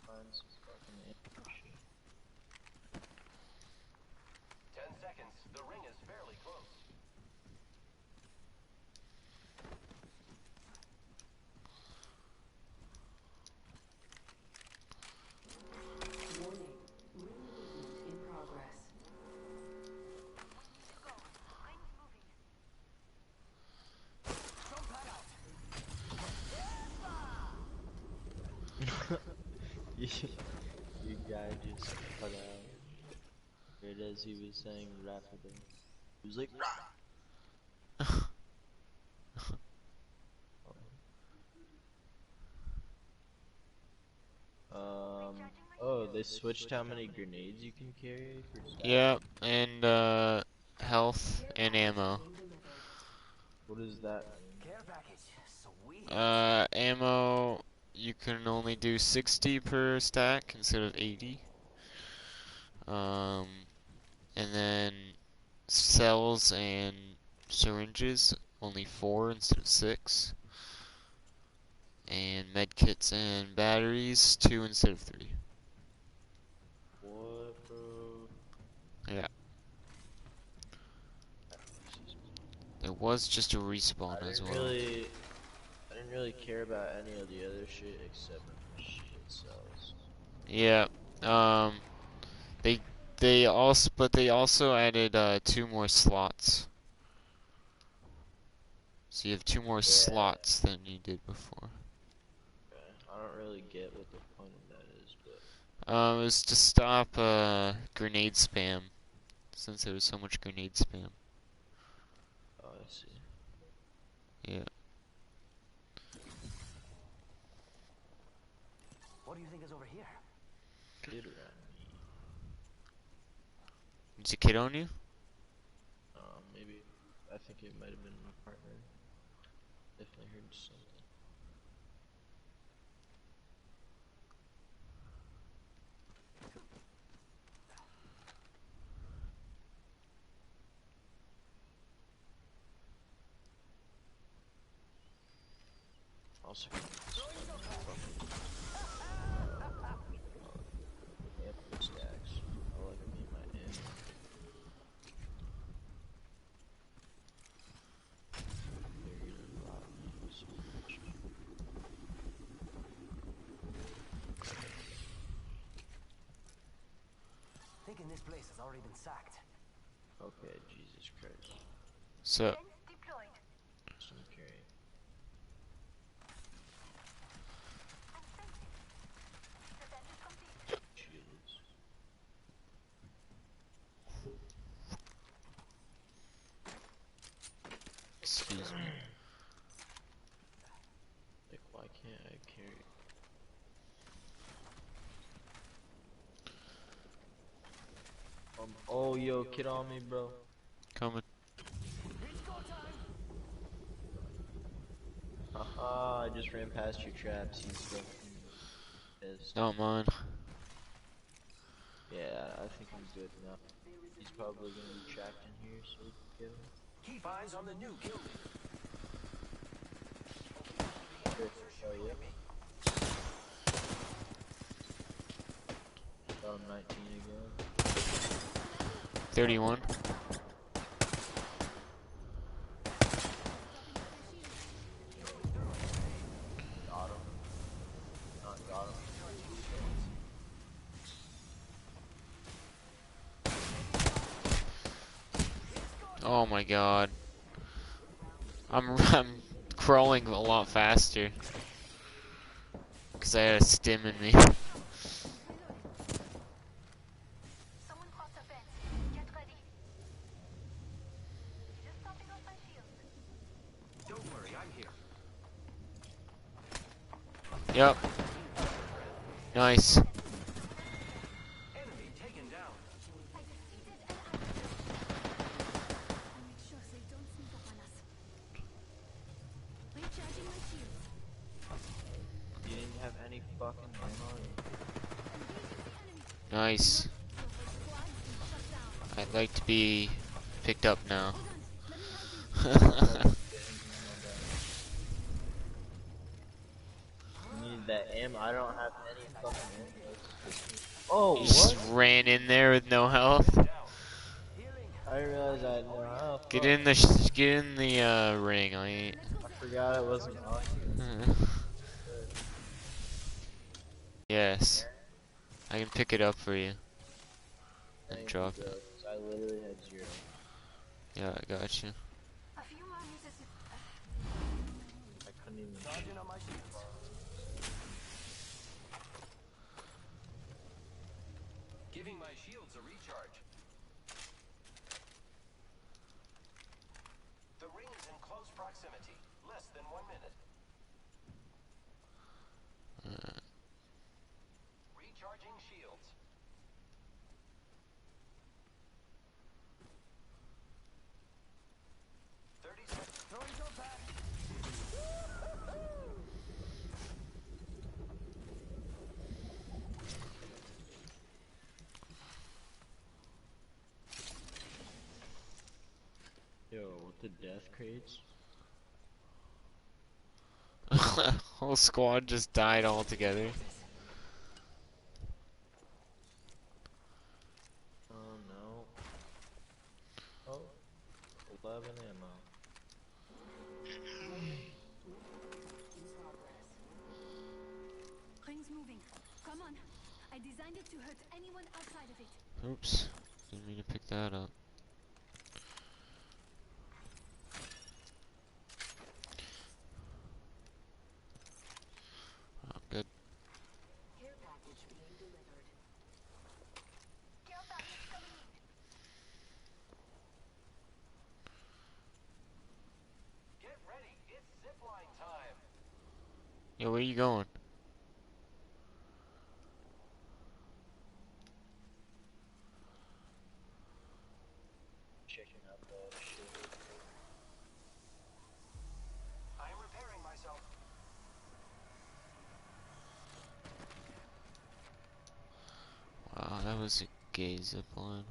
Find some fucking shit. 10 seconds. The ring is fairly close. Warning. Ring movement in progress. You guy just cut out. Right as he was saying rapidly. He was like, rah! Oh, they switched how many grenades you can carry for staff? Yep, and health and ammo. What does that Care package. Sweet. Ammo, you can only do 60 per stack instead of 80. And then cells and syringes, only 4 instead of 6. And medkits and batteries, 2 instead of 3. What, bro? Yeah. There was just a respawn as well. I didn't really care about any of the other shit except shit cells. Yeah. They also added 2 more slots. So you have 2 more slots than you did before. Okay. I don't really get what the point of that is, but It was to stop grenade spam, since there was so much grenade spam. oh, I see. Yeah. What do you think is over here? Kid around me. Is a kid on you? Maybe. I think it might have been my partner. Definitely heard something. Also, ample stacks. I like to be my end. Thinking this place has already been sacked. Okay, Jesus Christ. So, Deployed. Some carry. Shields. excuse me. Like, why can't I carry? Oh, yo, kid on me, bro. Coming. Haha, I just ran past your traps. He's fucking pissed. Don't mind. Yeah, I think I'm good now. He's probably gonna be trapped in here, so we can kill him. Keep eyes on the new kill leader. Oh, yeah. Oh, 19 again. 31. Oh my god. I'm crawling a lot faster. Because I had a stim in me. Someone crossed the fence. Get ready. Just topping off my shield. Don't worry, I'm here. Yep. Nice. Enemy taken down. I defeated an enemy. Make sure they don't sneak up on us. Recharging my shields. You didn't have any fucking ammo. Nice. I'd like to be picked up now. Need that ammo. I don't have any fucking ammo. Oh, You just what? ran in there with no health. I didn't realize I had no health. Get in the ring. I forgot it wasn't on. Yes. I can pick it up for you. And Thank drop you, it. bro, 'cause I literally had 0. Yeah, I got you. A few more meters. I couldn't even. Charging on my shields. Giving my shields a recharge. The ring's in close proximity. Less than 1 minute. Recharging shields. Throwing go back. Yo, what the death crates? Whole squad just died altogether. Oh no. Oh, 11 ammo. Ring's moving. Come on. I designed it to hurt anyone outside of it. Oops. Didn't mean to pick that up. Oh, good. Care package being delivered. Care package coming in. Get ready. It's zipline time. Yo, where you going? Checking out the shit. I'm repairing myself. Wow, that was a gay zipline.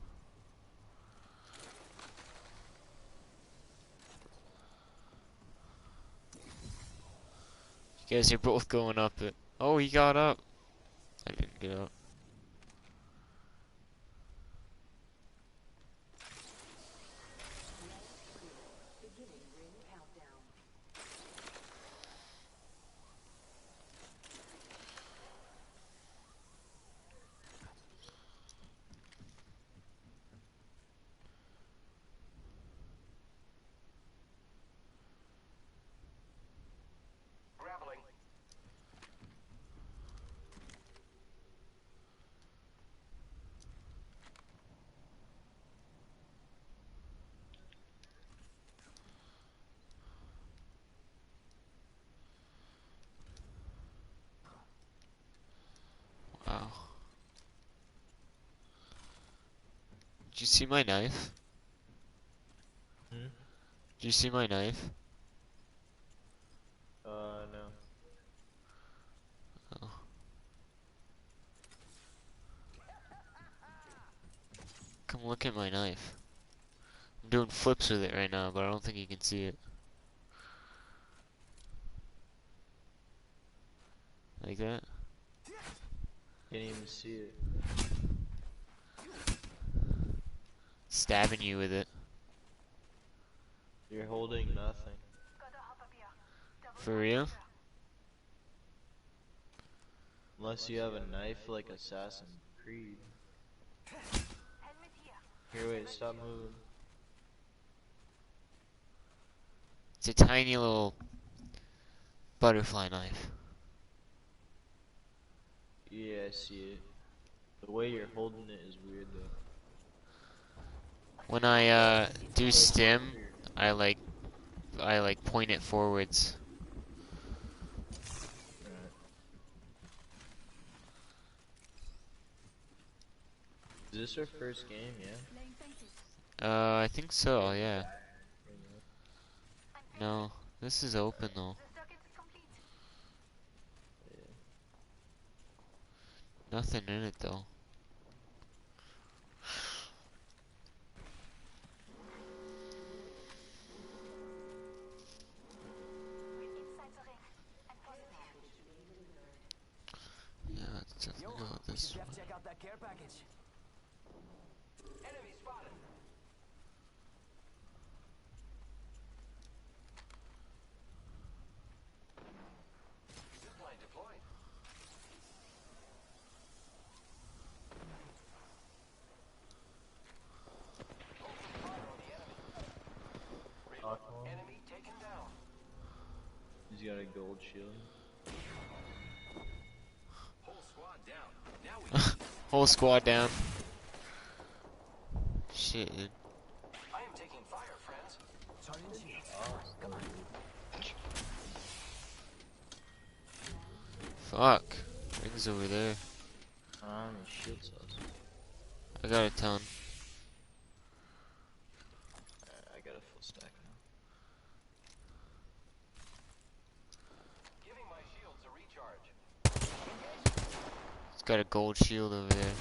You guys are both going up it. Oh, he got up. I didn't get up. Beginning ring countdown. Grappling. Wow. Did you see my knife? Hmm? Did you see my knife? No. Oh. Come look at my knife. I'm doing flips with it right now, but I don't think you can see it. Like that? Can't even see it. Stabbing you with it. You're holding nothing. Gotta hop up here. Double For real? Unless you have a knife like Assassin's Creed. Helmet here. Here, wait, stop moving. It's a tiny little butterfly knife. Yeah, I see it. The way you're holding it is weird though. When I do stim, I like point it forwards. Right. Is this our first game? Yeah. I think so. Yeah. No, this is open though. Nothing in it though. Yeah, let's definitely go with this one. Check out that care package. Enemy spotted. Zipline deployed. Open fire on the enemy. Enemy taken down. He's got a gold shield. Whole squad down. Now we Whole squad down. Shit, dude. I am taking fire, friends. Sergeant Shields. Fuck. Rings over there. Shield cells. I got a ton. I got a full stack now. Giving my shields a recharge. It's got a gold shield over there.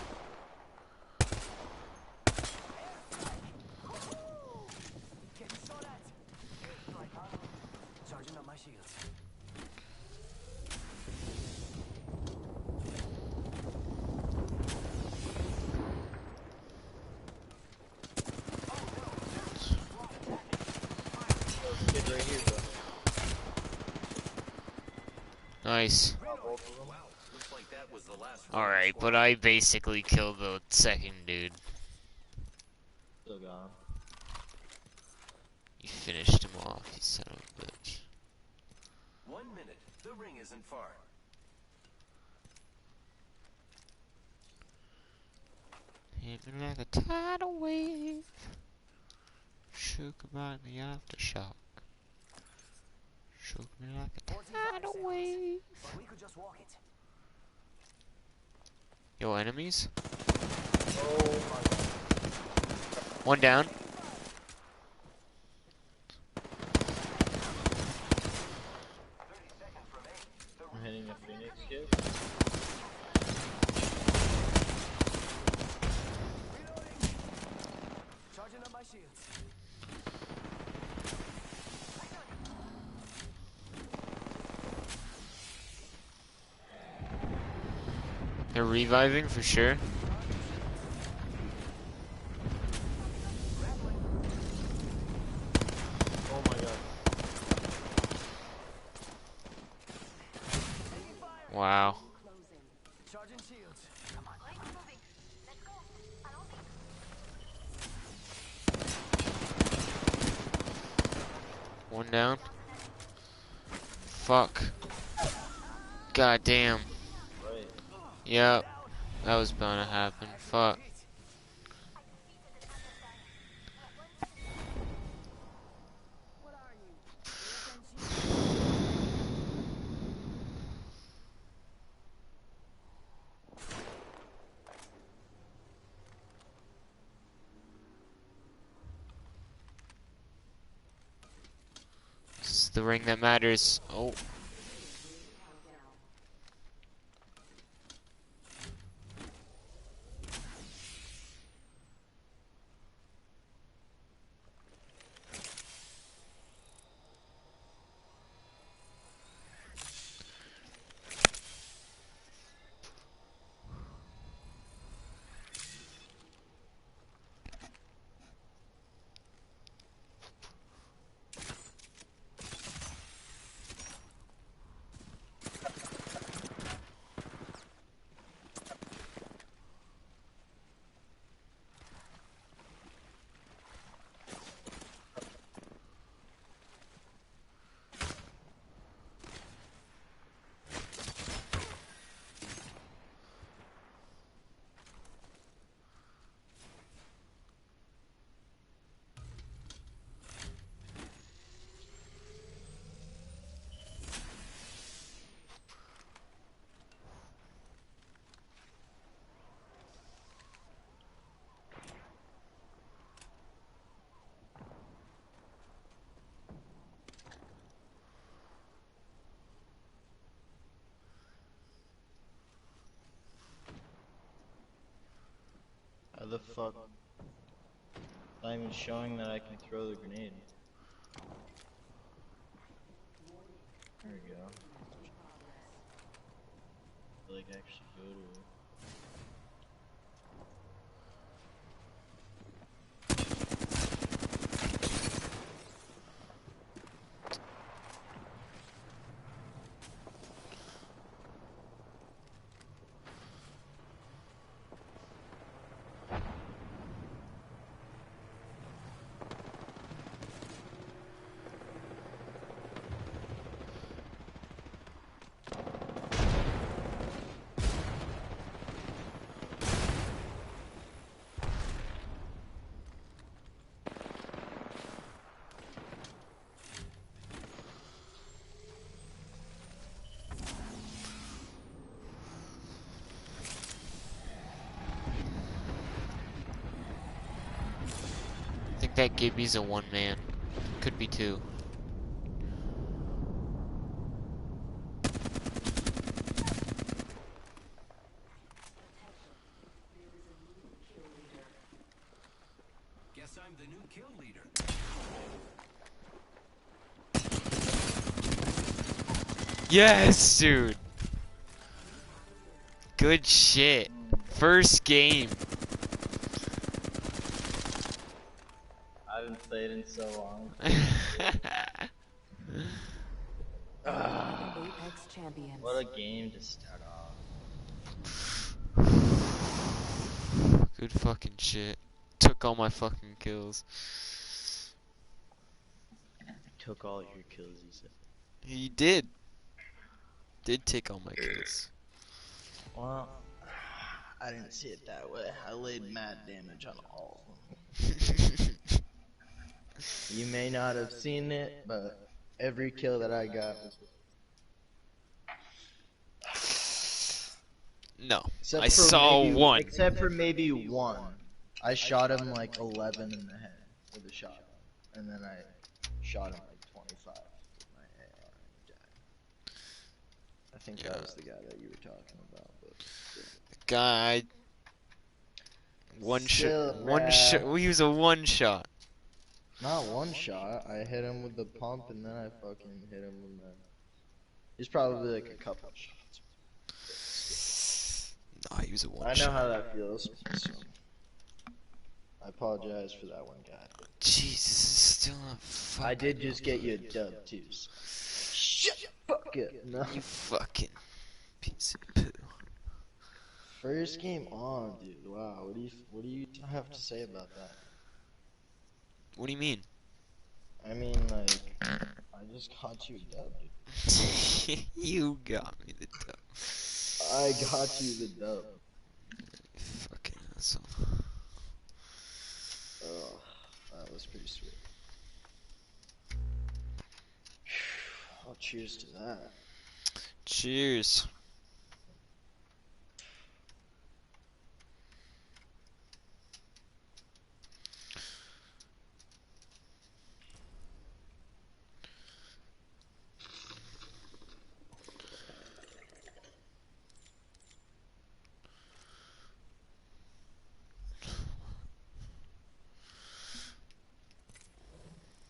Sergeant on my shields. Kid right here, bro. Nice. looks like that was the last one. Alright, but I basically killed the second dude. Still got him. You finished him off, you son of a bitch. 1 minute. The ring isn't far. Hit me like a tidal wave. Shook about the aftershock. Shook me like a tidal wave. But we could just walk it. Yo, enemies? Oh my god. One down. I'm hitting a Phoenix kid. Charging up my shields. They're reviving for sure. Oh my god. Wow. Charging shields. One down. Fuck. God damn. Right. Yep. That was bound to happen. Fuck. This is the ring that matters. Oh. What the fuck? Not even showing that I can throw the grenade. There we go. Like actually go to it. I think that Gibby's a one man. Could be two. Guess I'm the new kill leader. Yes, dude. Good shit. First game. I haven't played in so long. Apex champions. What a game to start off. Good fucking shit. Took all my fucking kills. Took all your kills, you said. He did. Did take all my kills. Well, I didn't see it that way. I laid mad damage on all of them. You may not have seen it, but every kill that I got was... No, Except I for saw maybe, one. Except for maybe one. I shot him like 11 in the head with a shotgun. And then I shot him like 25 with my AR and he died. I think that was the guy that you were talking about. But The guy... One Still, shot. One shot. We use a one shot. Not one shot. I hit him with the pump and then I fucking hit him with the... He's probably like a couple shots. Nah, he was a one I know shot. how that feels. So. I apologize for that one guy. Jesus, still not fucking... I did just get you a dub too. So. Shut fuck it. No. You fucking piece of poo. First game on, dude. Wow. What do you have to say about that? What do you mean? I mean, like, I just got you a dub, dude. You got me the dub. I got you the dub. Fucking asshole. Oh, that was pretty sweet. Well, cheers to that. Cheers.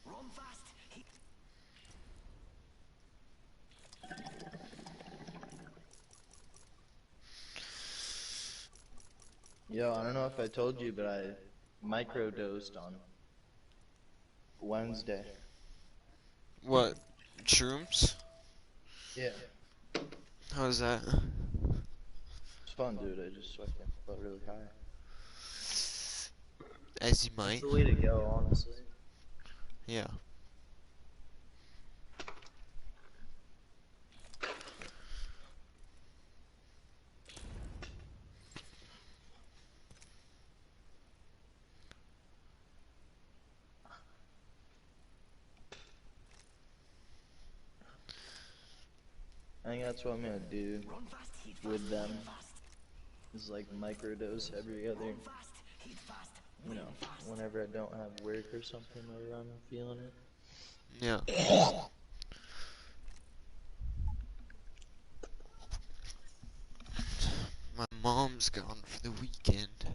Run fast. Yo, I don't know if I told you, but I microdosed on Wednesday. What? Shrooms? Yeah. How's that? It's fun, dude. I just fucking felt really high. As you might. It's the way to go, honestly. Yeah. I think that's what I'm gonna do with them. Is like microdose every other, you know, whenever I don't have work or something or I'm feeling it. Yeah. My mom's gone for the weekend.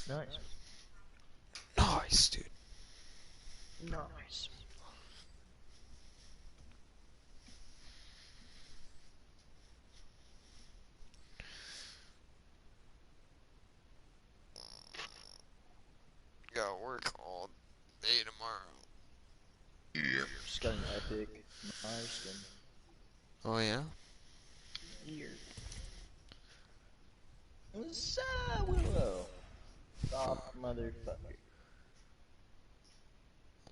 Nice. Nice, dude. Nice. Gotta work all day tomorrow. Yeah. Just got an epic milestone. Oh yeah? Here. What's up, Willow? Soft motherfucker.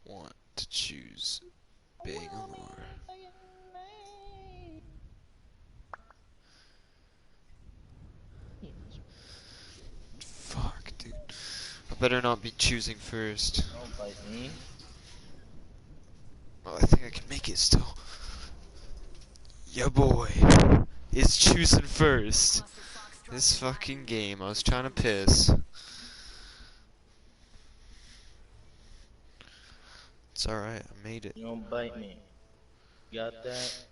Want to choose Bangalore. Fuck, dude. I better not be choosing first. Don't bite me. Well, I think I can make it still. Yeah, boy. It's choosing first. This fucking game. I was trying to piss. It's alright. I made it. You don't bite me. Got that?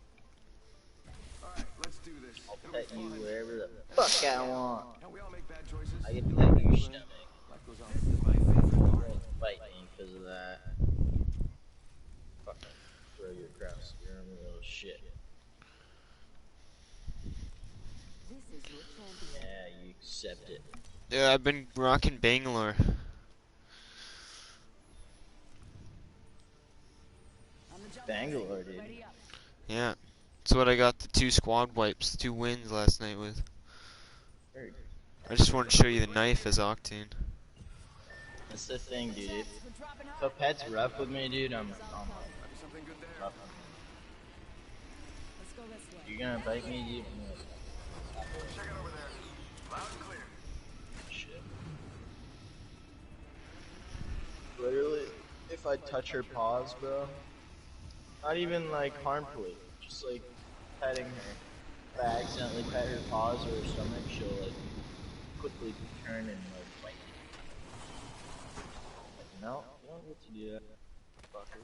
Alright, let's do this. I'll pet you wherever the fuck I want. And we all make bad choices. I can pet your stomach. Life goes on. This is my favorite part. Don't bite me because of that. Fucking throw you across the room, you little shit. Yeah, you accept it. Yeah, I've been rocking Bangalore. Bangalore, dude. Yeah. That's what I got the 2 squad wipes, 2 wins last night with. Heard. I just want to show you the knife as Octane. That's the thing, dude. If Cuphead's rough with me, dude, I'm rough. You're gonna bite me, dude. Check it over there. Loud and clear. Shit. Literally, if I touch her paws, bro, not even like harmfully, just like petting her. If I accidentally pet her paws or her stomach, she'll like quickly turn and like bite me. Like, no, you don't get to do that, fucker.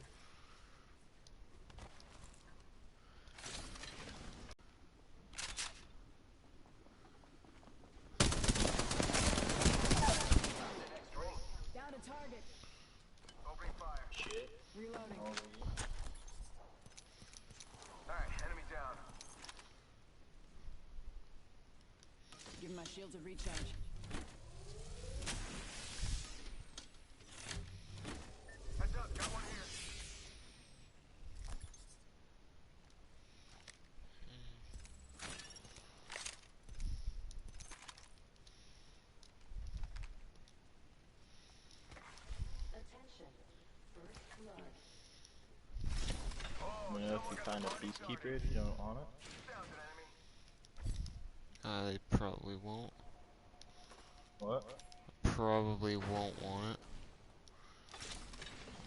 Down to target. Opening fire. Shit. Reloading. Alright, enemy down. Give my shields a recharge. Heads up, got one here. Attention. First blood. You know, if you find a peacekeeper, if you don't want it. They probably won't. What? Probably won't want it.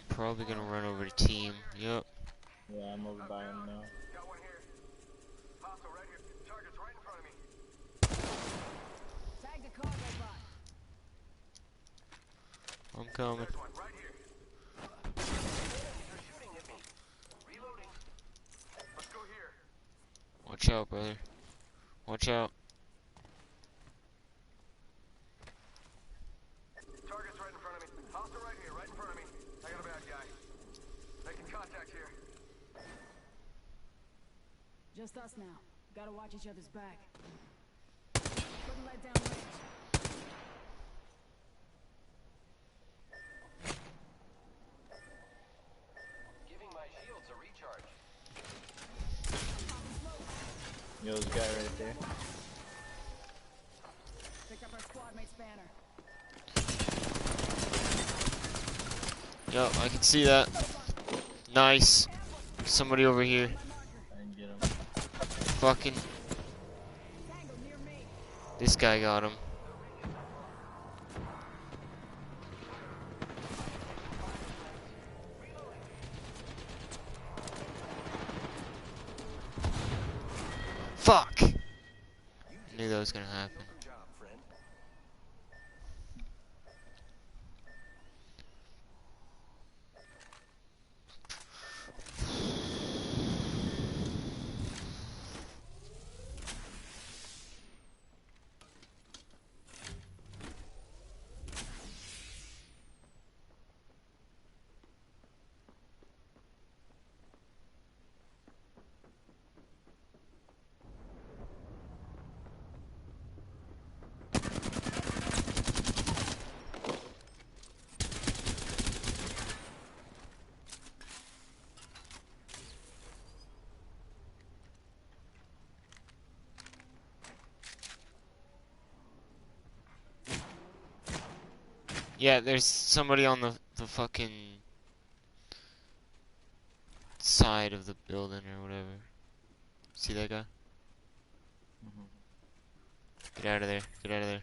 Probably gonna run over to team. Yep. Yeah, I'm over by him now. Got one here. Hostile right here. Target's right in front of me. Tag the cargo bot. I'm coming. There's one right here. They're shooting at me. Reloading. Let's go here. Watch out, brother. Watch out. Target's right in front of me. Hostile right here, right in front of me. I got a bad guy. Making contact here. Just us now. Gotta watch each other's back. Couldn't let down range. Giving my shields a recharge. Yo, this guy right there. Pick up our squad mate's banner. Yep, I can see that. Nice. Somebody over here. I didn't get him. Fucking. This guy got him. Fuck! Knew that was gonna happen. Job, friend. Yeah, there's somebody on the fucking side of the building or whatever. See that guy? Get out of there. Get out of there.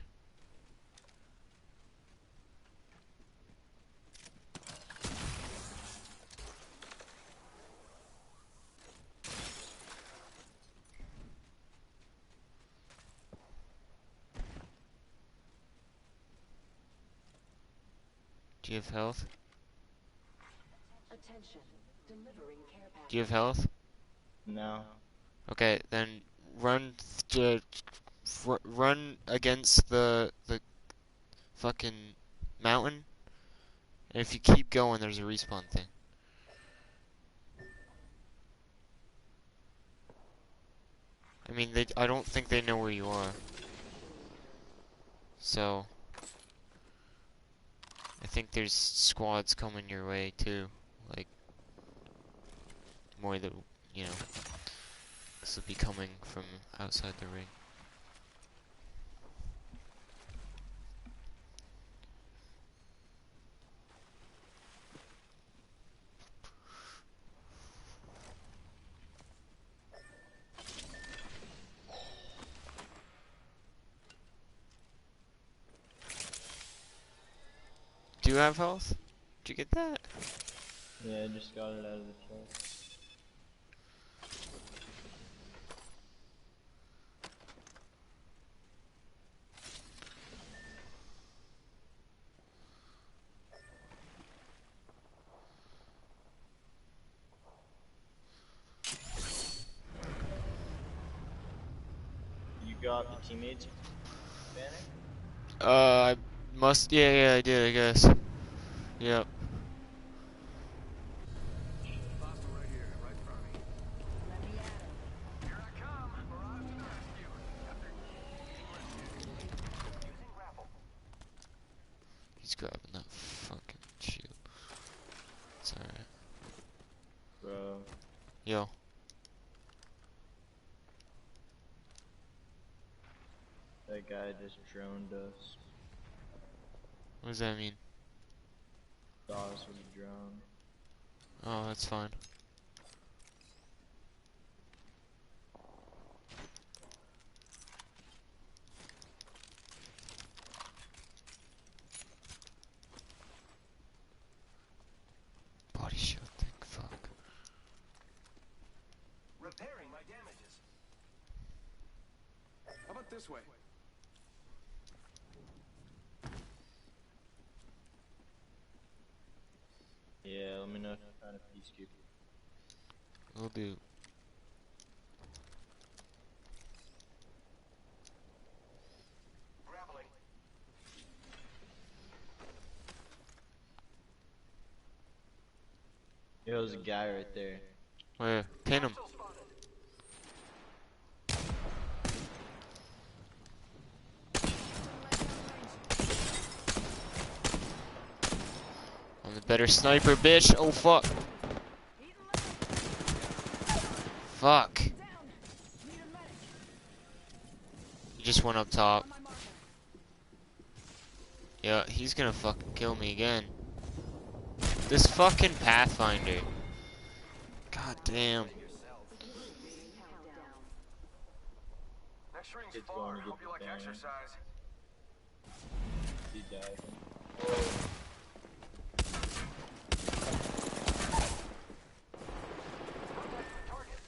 Do you have health? Attention. Delivering care package. Do you have health? No. Okay, then run run against the fucking mountain. And if you keep going, there's a respawn thing. I mean, I don't think they know where you are. So, I think there's squads coming your way too. Like, more that, you know, this will be coming from outside the ring. Do you have health? Did you get that? Yeah, I just got it out of the chest. You got the teammates banner? I must. Yeah, I did. I guess. Yep. Hostile right here, right in front of me. Here I come. Barrage to the rescue. Using grapple. He's grabbing that fucking shield. It's alright. Bro. Yo. That guy just droned us. What does that mean? Saw us with a drone. Oh, that's fine. Body shield thing, fuck. Repairing my damages. How about this way? Yeah, let me know if you find a peacekeeper. Will do. Grappling. Yo, there's a guy right there. Where? Pin him. Hostile spotted. I'm the better sniper, bitch. Oh, fuck. Fuck. He just went up top. Yeah, he's gonna fucking kill me again. This fucking Pathfinder. God damn. Next ring's It's far. going to Hope get you like the banner. exercise. He died. Target.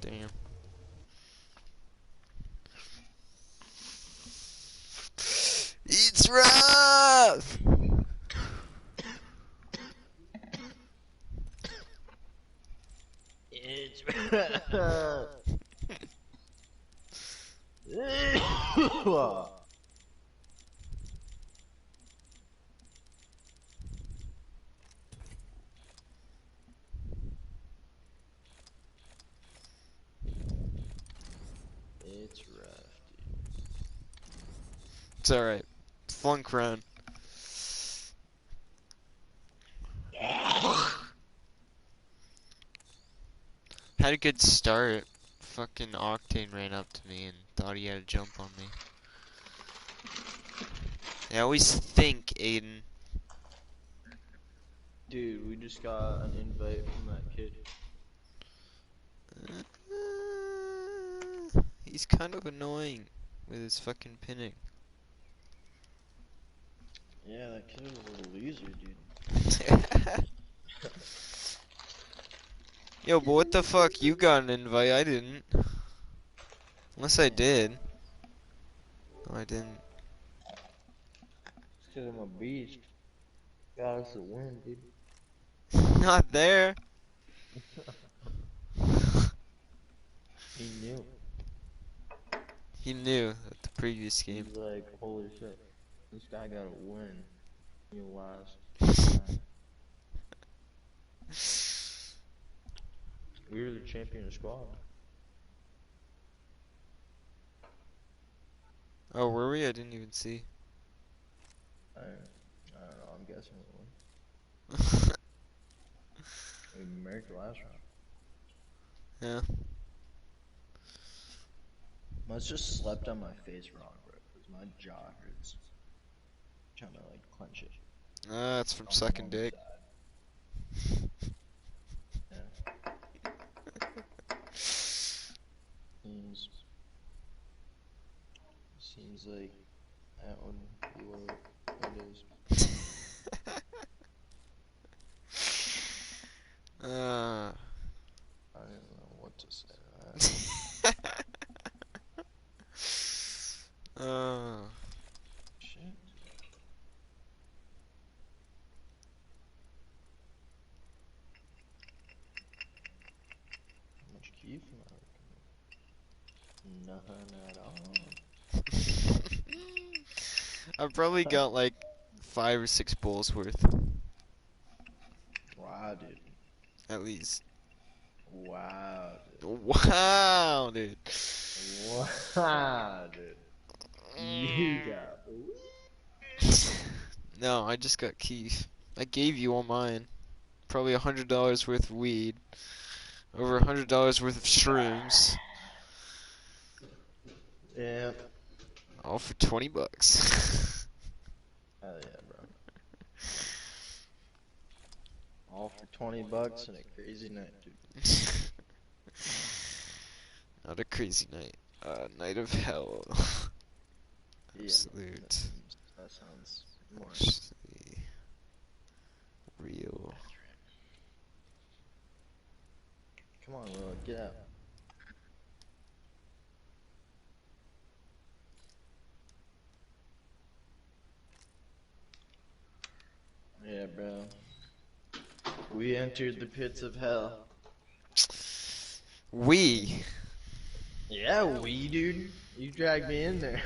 Damn. It's rough! It's It's rough, dude. It's alright. Flunk run. Had a good start. Fucking Octane ran up to me and thought he had a jump on me. I always think, Aiden. Dude, we just got an invite from that kid. He's kind of annoying with his fucking pinning. Yeah, that kid was a little loser, dude. Yo, but what the fuck? You got an invite, I didn't. Unless I did. No, I didn't. Cause I'm a beast. Got us a win, dude. Not there. He knew. He knew at the previous game. He's like, holy shit, this guy got a win. You lost. We were the champion squad. Oh, were we? I didn't even see. I don't know, I'm guessing we won. We marked the last round. Yeah. Must just slept on my face wrong, bro, because my jaw hurts. Trying to like clench it. That's from sucking dick. Yeah. Seems like that would be what it is. I don't know what to say to that. Shit. How much keef am I looking at? Nothing at all. I've probably got like 5 or 6 bowls worth. Wow, dude. At least. Wow, dude. Wow, dude. Wow, dude. You got. No, I just got keef. I gave you all mine. Probably $100 worth of weed. Over $100 worth of shrooms. Yeah. All for $20. Hell yeah, bro. All for $20 and a crazy night, dude. Not a crazy night. A night of hell. Absolute. Yeah, that sounds more real. Come on, Will, get out. Yeah, bro. We entered the pits of hell. We? Yeah, we, dude. You dragged me in there.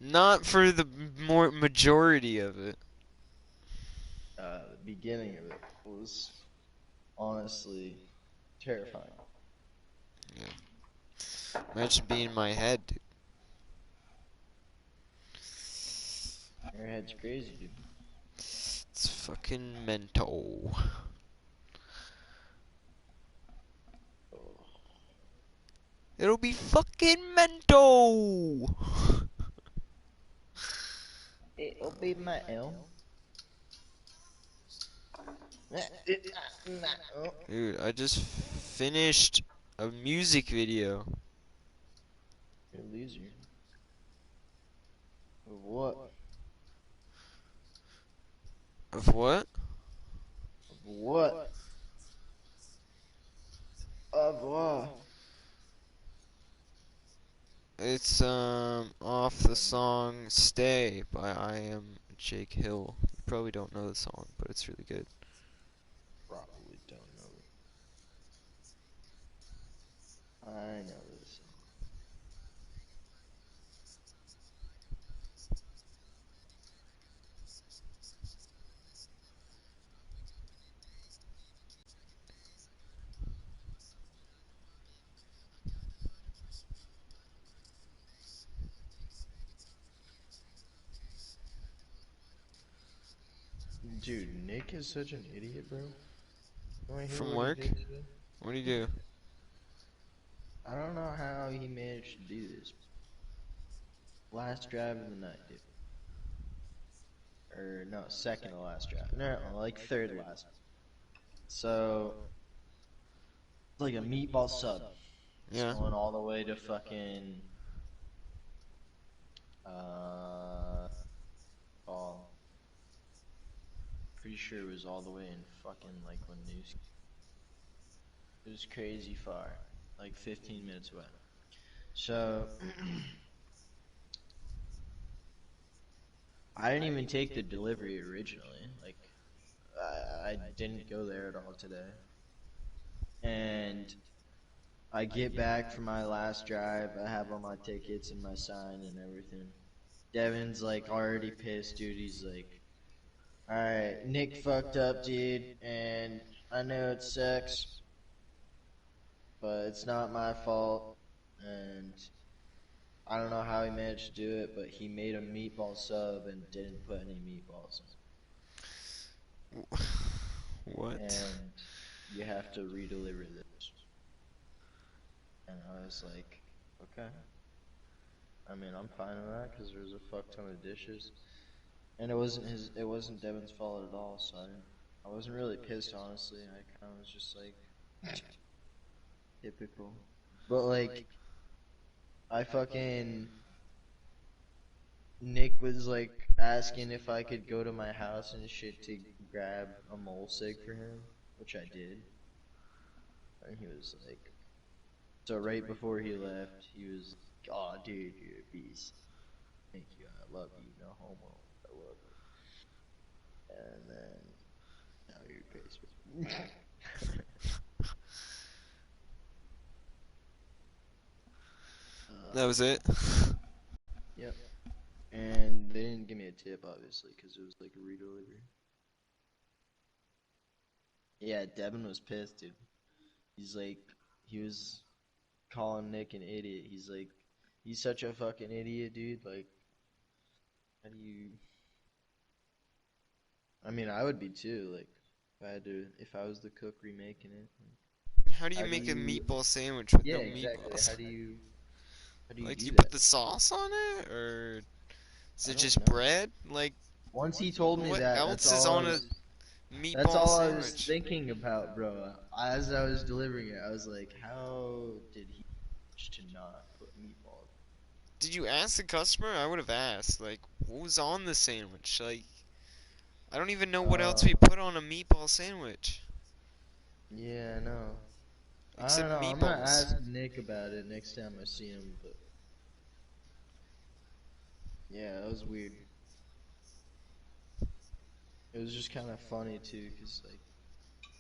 Not for the majority of it. The beginning of it was honestly terrifying. Yeah. Imagine being in my head, dude. Your head's crazy, dude. It's fucking mental. It'll be fucking mental. It'll be mental. Dude, I just finished a music video. You're a loser. Of what? Of what? Of what? Of what? It's off the song "Stay" by I Am Jake Hill. You probably don't know the song, but it's really good. Probably don't know it. I know this. Dude, Nick is such an idiot, bro. From work? What do you do? I don't know how he managed to do this. Last drive of the night, dude. Or no, second to last drive. No, like third last. So, it's like a meatball sub. It's Yeah. going all the way to fucking oh, pretty sure it was all the way in fucking like Lanuski. It was crazy far, like 15 minutes away. So I didn't even take the delivery originally. Like I didn't go there at all today. And I get back from my last drive. I have all my tickets and my sign and everything. Devin's like already pissed, dude. He's like, alright, Nick fucked up, dude, and I know it sucks, but it's not my fault, and I don't know how he managed to do it, but he made a meatball sub and didn't put any meatballs in. What? And you have to redeliver this. And I was like, okay. I mean, I'm fine with that because there's a fuck ton of dishes, and it wasn't Devin's fault at all. So I wasn't really pissed, honestly. I kind of was just like, typical. But like, I fucking Nick was like asking if I could go to my house and shit to grab a mole sig for him, which I did. And he was like, so right before he left, he was like, "Oh, dude, you're a beast. Thank you. I love you. No homo. I love you." And then now you're basement. That was it? Yep. And they didn't give me a tip, obviously, because it was like a redelivery. Yeah, Devin was pissed, dude. He's like, he was calling Nick an idiot. He's like, he's such a fucking idiot, dude. Like, how do you... I mean, I would be too, like, if I was the cook remaking it. How do you How make do a you- meatball sandwich with Yeah, no exactly. meatballs? How do you Like, do you that? put the sauce on it, or is I it don't just know. bread? Like, Once he told me what that, else is on a meatball that's all I was sandwich? thinking about, bro. As I was delivering it, I was like, how did he manage to not put meatballs? Did you ask the customer? I would have asked, like, what was on the sandwich? Like, I don't even know what else we put on a meatball sandwich. Yeah, I know. I Except don't know. I'm gonna meatballs. ask Nick about it next time I see him, but yeah, that was weird. It was just kind of funny too, cause like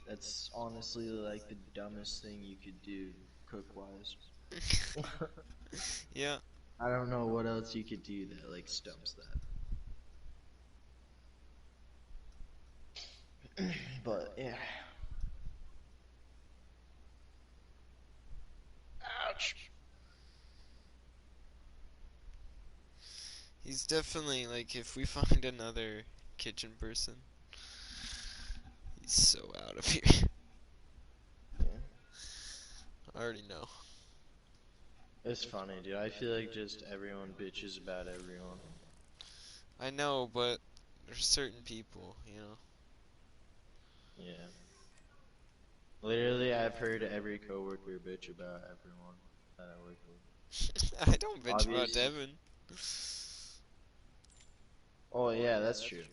that's honestly like the dumbest thing you could do cook-wise. Yeah. I don't know what else you could do that like stumps that. But yeah. Ouch. He's definitely, like, if we find another kitchen person, he's so out of here. Yeah. I already know. It's funny, dude. I feel like just everyone bitches about everyone. I know, but there's certain people, you know. Yeah. Literally, I've heard every coworker bitch about everyone that I work with. I don't bitch about Obviously. Devin. Oh yeah, that's true.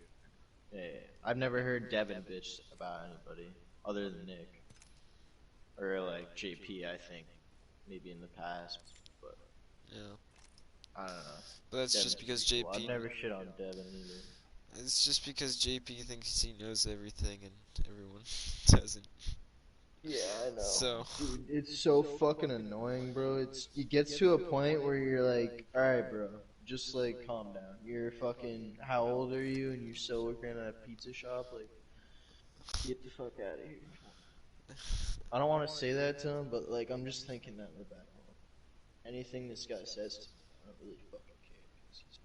Yeah, I've never heard Devin bitch about anybody other than Nick or like JP. I think maybe in the past, but Yeah. I don't know. But that's Devin's just because pretty cool. I've JP... never shit on Devin either. It's just because JP thinks he knows everything and everyone doesn't. Yeah, I know. So... Dude, it's so fucking annoying, bro. It gets to a point where you're like, alright, bro, just like calm down. You're fucking, how old are you? And you're still working at a pizza shop? Like, get the fuck out of here. I don't want to say that to him, but like, I'm just thinking that in the back of my mind. Anything this guy says to me, I don't really fucking care because he's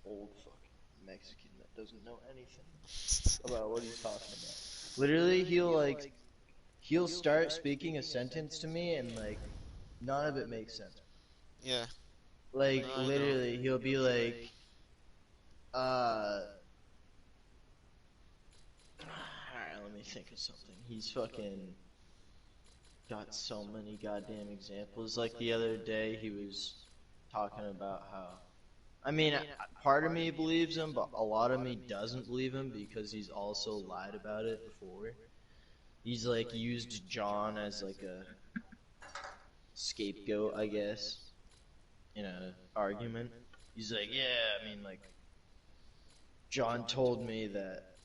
old fucking Mexican that doesn't know anything about what he's talking about. Literally, he'll like he'll start speaking a sentence to me and like none of it makes sense. Yeah. Like I know. literally, he'll be like, alright, let me think of something. He's fucking got so many goddamn examples. Like the other day, he was talking about how, I mean, part of me believes him, but a lot of me doesn't believe him because he's also lied about it before. He's like used John as like a scapegoat, I guess, in a argument. He's like, yeah, I mean, like, John told me that,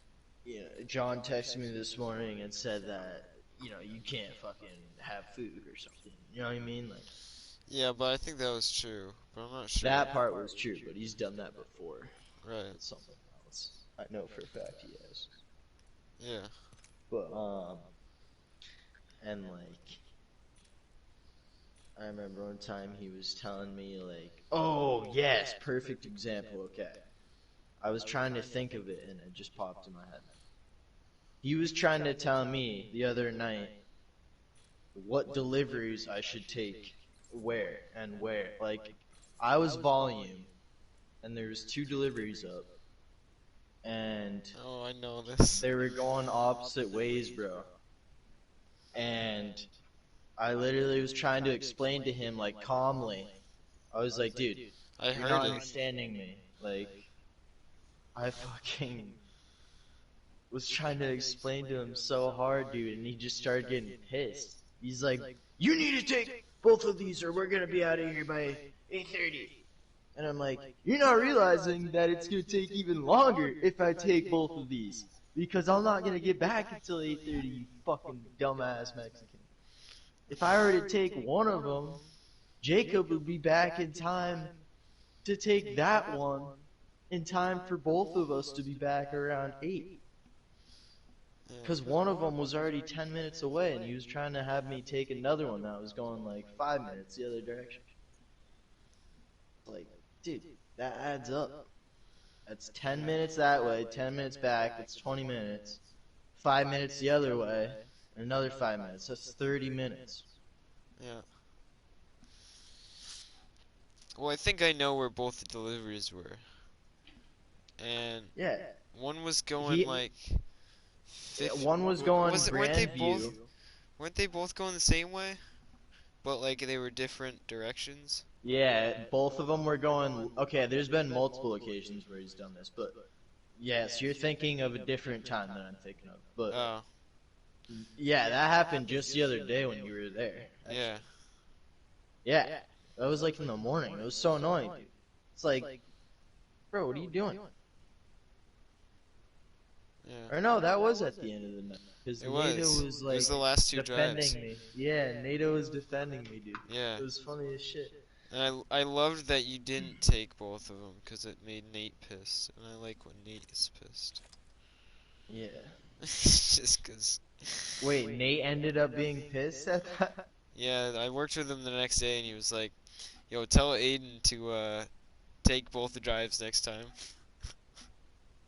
you know, John texted me this morning and said that, you know, you can't fucking have food or something. You know what I mean? Like, Yeah, but I think that was true. But I'm not sure. that part was true, but he's done that before. Right. It's something else. I know for a fact he has. Yeah. But, and like, I remember one time he was telling me like, oh yes, perfect example, okay. I was trying to think of it and it just popped in my head. He was trying to tell me the other night what deliveries I should take where and where. Like, I was volume and there was 2 deliveries up and Oh, I know this. they were going opposite ways, bro. And I literally was trying to explain to him, like, calmly. I was like, dude, I you're not heard it. understanding me. Like, I fucking was trying to explain to him so hard, dude, and he just started getting pissed. He's like, you need to take both of these or we're gonna be out of here by 8:30. And I'm like, you're not realizing that it's gonna take even longer if I take both of these. Because I'm not gonna get back until 8:30, you fucking dumbass Mexican. If I were to take one of them, Jacob would be back in time to take that one in time for both of us to be back around 8. Because one of them was already 10 minutes away and he was trying to have me take another one that was going like 5 minutes the other direction. Like, dude, that adds up. That's 10 minutes that way, 10 minutes back, that's 20 minutes. 5 minutes the other way, and another 5 minutes. That's 30 minutes. Yeah. Well, I think I know where both the deliveries were. And yeah, one was going like. One was going Grandview. Weren't they both going the same way? But like they were different directions. Yeah, both of them were going. Okay, there's been multiple occasions where he's done this, but yes, you're thinking of a different time than I'm thinking of. But yeah, that happened just the other day when you were there. Actually. Yeah. Yeah, that was like in the morning. It was so annoying, dude. It's like, bro, what are you doing? Yeah. Or no, that was at the end of the night. Because NATO was like it was the last 2 defending drives. me. Yeah, NATO was defending me, dude. Yeah. It was funny as shit. And I loved that you didn't take both of them because it made Nate pissed, and I like when Nate is pissed. Yeah. Just cause. Wait, Nate ended up being pissed at that? Yeah, I worked with him the next day, and he was like, "Yo, tell Aiden to take both the drives next time."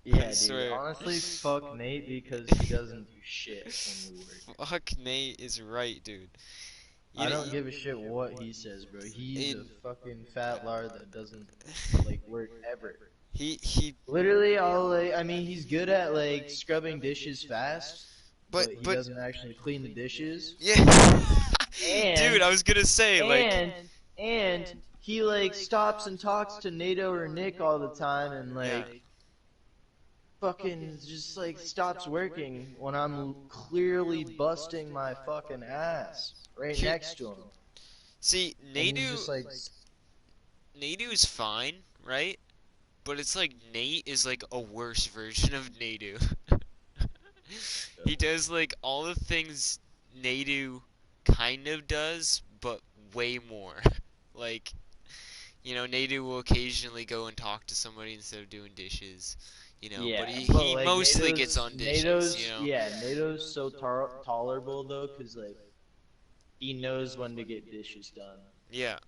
Yeah, dude. Honestly, fuck Nate because he doesn't do shit when we work. Fuck Nate is right, dude. I don't give a shit what he says, bro. He's a fucking fat lard that doesn't like work ever. He literally I mean, he's good at like scrubbing dishes fast, but he doesn't actually clean the dishes. Yeah. And, dude, I was gonna say and he like stops and talks to NATO or Nick all the time and like fucking just like stops working when I'm clearly busting my fucking ass right next to him. See, Nadu's fine, right? But it's like Nate is like a worse version of Nadu. He does like all the things Nadu kind of does, but way more. Like, you know, Nadu will occasionally go and talk to somebody instead of doing dishes. You know, but he like, mostly gets on dishes, you know? Yeah, NATO's so tolerable, though, because, like, he knows when to get dishes done. Yeah.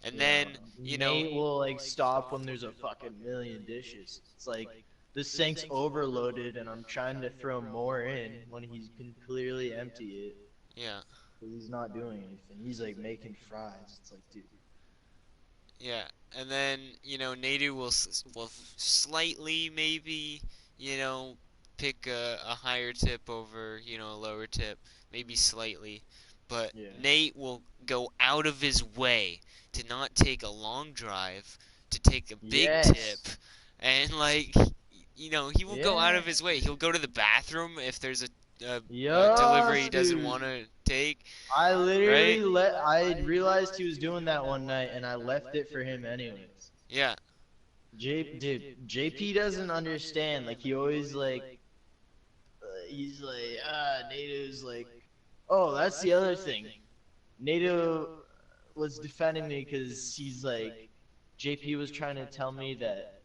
And then, you know... Nate will, like, stop when there's a fucking million dishes. It's like, the sink's overloaded, and I'm trying to throw more in when he can clearly empty it. Yeah. But he's not doing anything. He's like making fries. It's like, dude. Yeah, and then Nadu will slightly maybe pick a higher tip over a lower tip, maybe slightly, but Yeah. Nate will go out of his way to not take a long drive, to take a big tip, and like he will go out of his way. He'll go to the bathroom if there's a delivery he doesn't want to take. I literally I realized he was doing that one night, and I left it for him anyways. Yeah. Dude, JP doesn't understand. Like, he always like, he's like, Nado's like, oh, that's the other thing. Nado was defending me because he's like, JP was trying to tell me that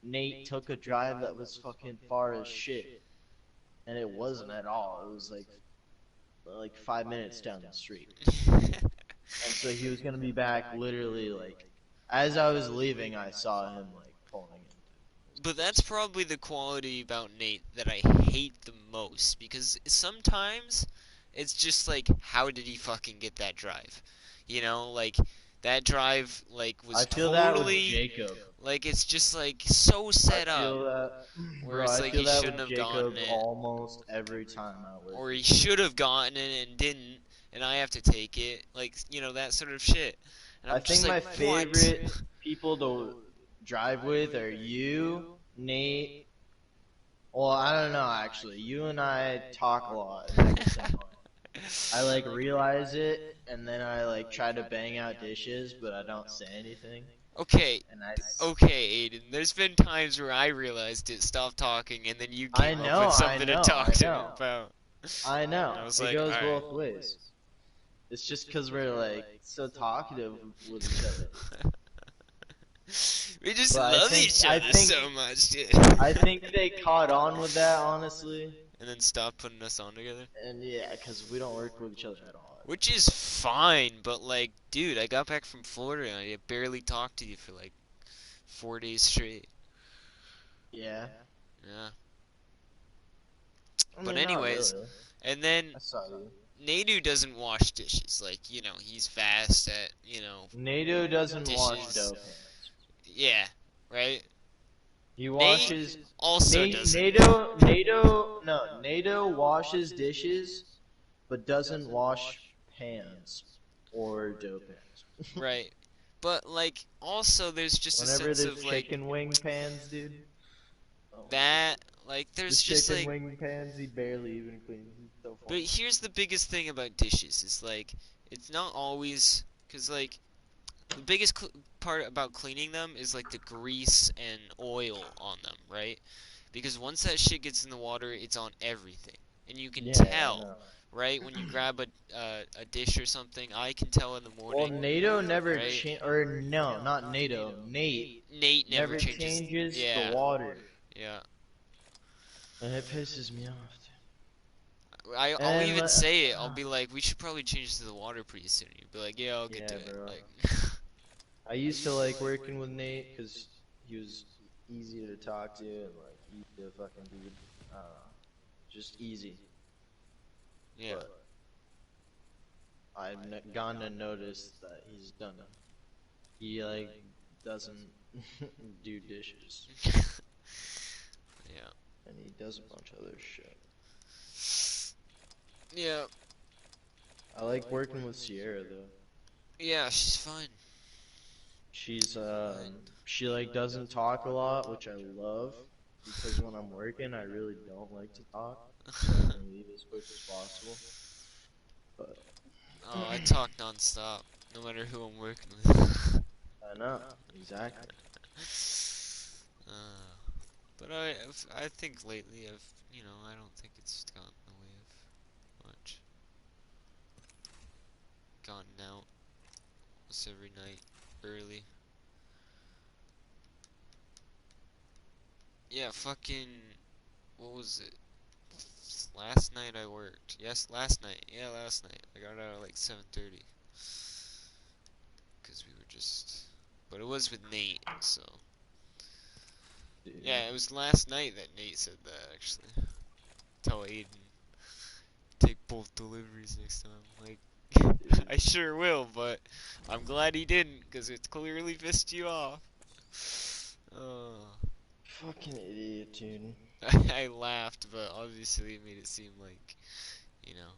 Nate took a drive that was fucking far as shit. And it wasn't at all. It was like 5 minutes down the street. And so he was gonna be back literally like, as I was leaving, I saw him like pulling in. But that's probably the quality about Nate that I hate the most, because sometimes it's just like, how did he fucking get that drive? Like that drive was I feel totally that with Jacob. like, it's just like so set I feel up. That, where it's like he shouldn't have gotten it. Almost every time or he should have gotten it and didn't, and I have to take it. Like, that sort of shit. And I think like, my favorite people to drive with are you, Nate. Well, I don't know actually. You and I talk a lot. I like realize it, and then I like try to bang out dishes, but I don't say anything. Okay, okay, Aiden. There's been times where I realized it, stopped talking, and then you came up with something to talk to me about. I know. I was it like, goes all both ways. It's just because we're like so talkative with each other. We just love each other so much, dude. I think they caught on with that, honestly. And then stopped putting us on together? And yeah, because we don't work with each other at all. Which is fine, but like, dude, I got back from Florida and I barely talked to you for like 4 days straight. Yeah. Yeah. I mean, but anyways, really. And then Nadu doesn't wash dishes. Like, he's fast at, Nadu doesn't dishes. wash dough pans. Yeah, right? He washes. Nate also doesn't. Nado washes dishes, but doesn't wash pans or dough pans. Right. But, like, also there's just Whenever a sense there's of, like... chicken wing pans, dude. That, like, there's just, like... chicken wing pans, he barely even cleans. So but here's the biggest thing about dishes, is, like, it's not always... Because, like, the biggest part about cleaning them is, like, the grease and oil on them, right? Because once that shit gets in the water, it's on everything. And you can tell, right? When you grab a dish or something, I can tell in the morning. Well, Nato never or no, not Nato. Nate never changes the water. Yeah. And it pisses me off. I'll even say it. I'll be like, we should probably change to the water pretty soon. You'd be like, yeah, I'll get to it. Like, I used to like working with Nate because he was easy to talk to and like easy to fucking do. Just easy. Yeah. But I've gone to notice that he's done it. He like doesn't do dishes. Yeah. And he does a bunch of other shit. Yeah. I like working with Sierra though. Yeah, she's fine. She's she like doesn't talk a lot, which I love because when I'm working I really don't like to talk. So I can leave as quick as possible. But oh, I talk non-stop, no matter who I'm working with. I know, exactly. But I think lately I don't think it's gotten in the way of much. Gotten out almost every night early. Yeah, fucking, what was it? Last night I worked. Yes, last night. Yeah, last night. I got out at like 7:30. Because we were just... But it was with Nate, so... Yeah, it was last night that Nate said that, actually. Tell Aiden. Take both deliveries next time. Like, I sure will, but I'm glad he didn't, because it clearly pissed you off. Fucking idiot, dude. I laughed, but obviously it made it seem like, you know,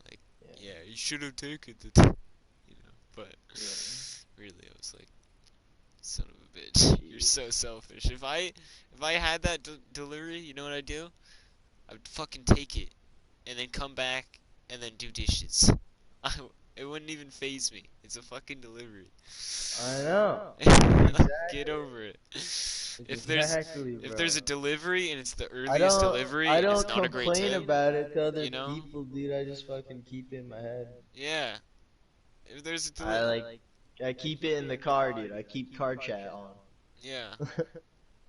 like, yeah, you should have taken the you know, but really I was like, son of a bitch, you're so selfish. If I had that delivery, you know what I'd do? I would fucking take it, and then come back, and then do dishes. It wouldn't even faze me. It's a fucking delivery. I know. Get over it. If Exactly, there's a delivery and it's the I earliest don't, delivery, I and it's don't not a great complain tip, about it to other you know? people, dude. I just fucking keep it in my head. Yeah. If there's a I keep it in the car, dude. I keep car chat on. Yeah.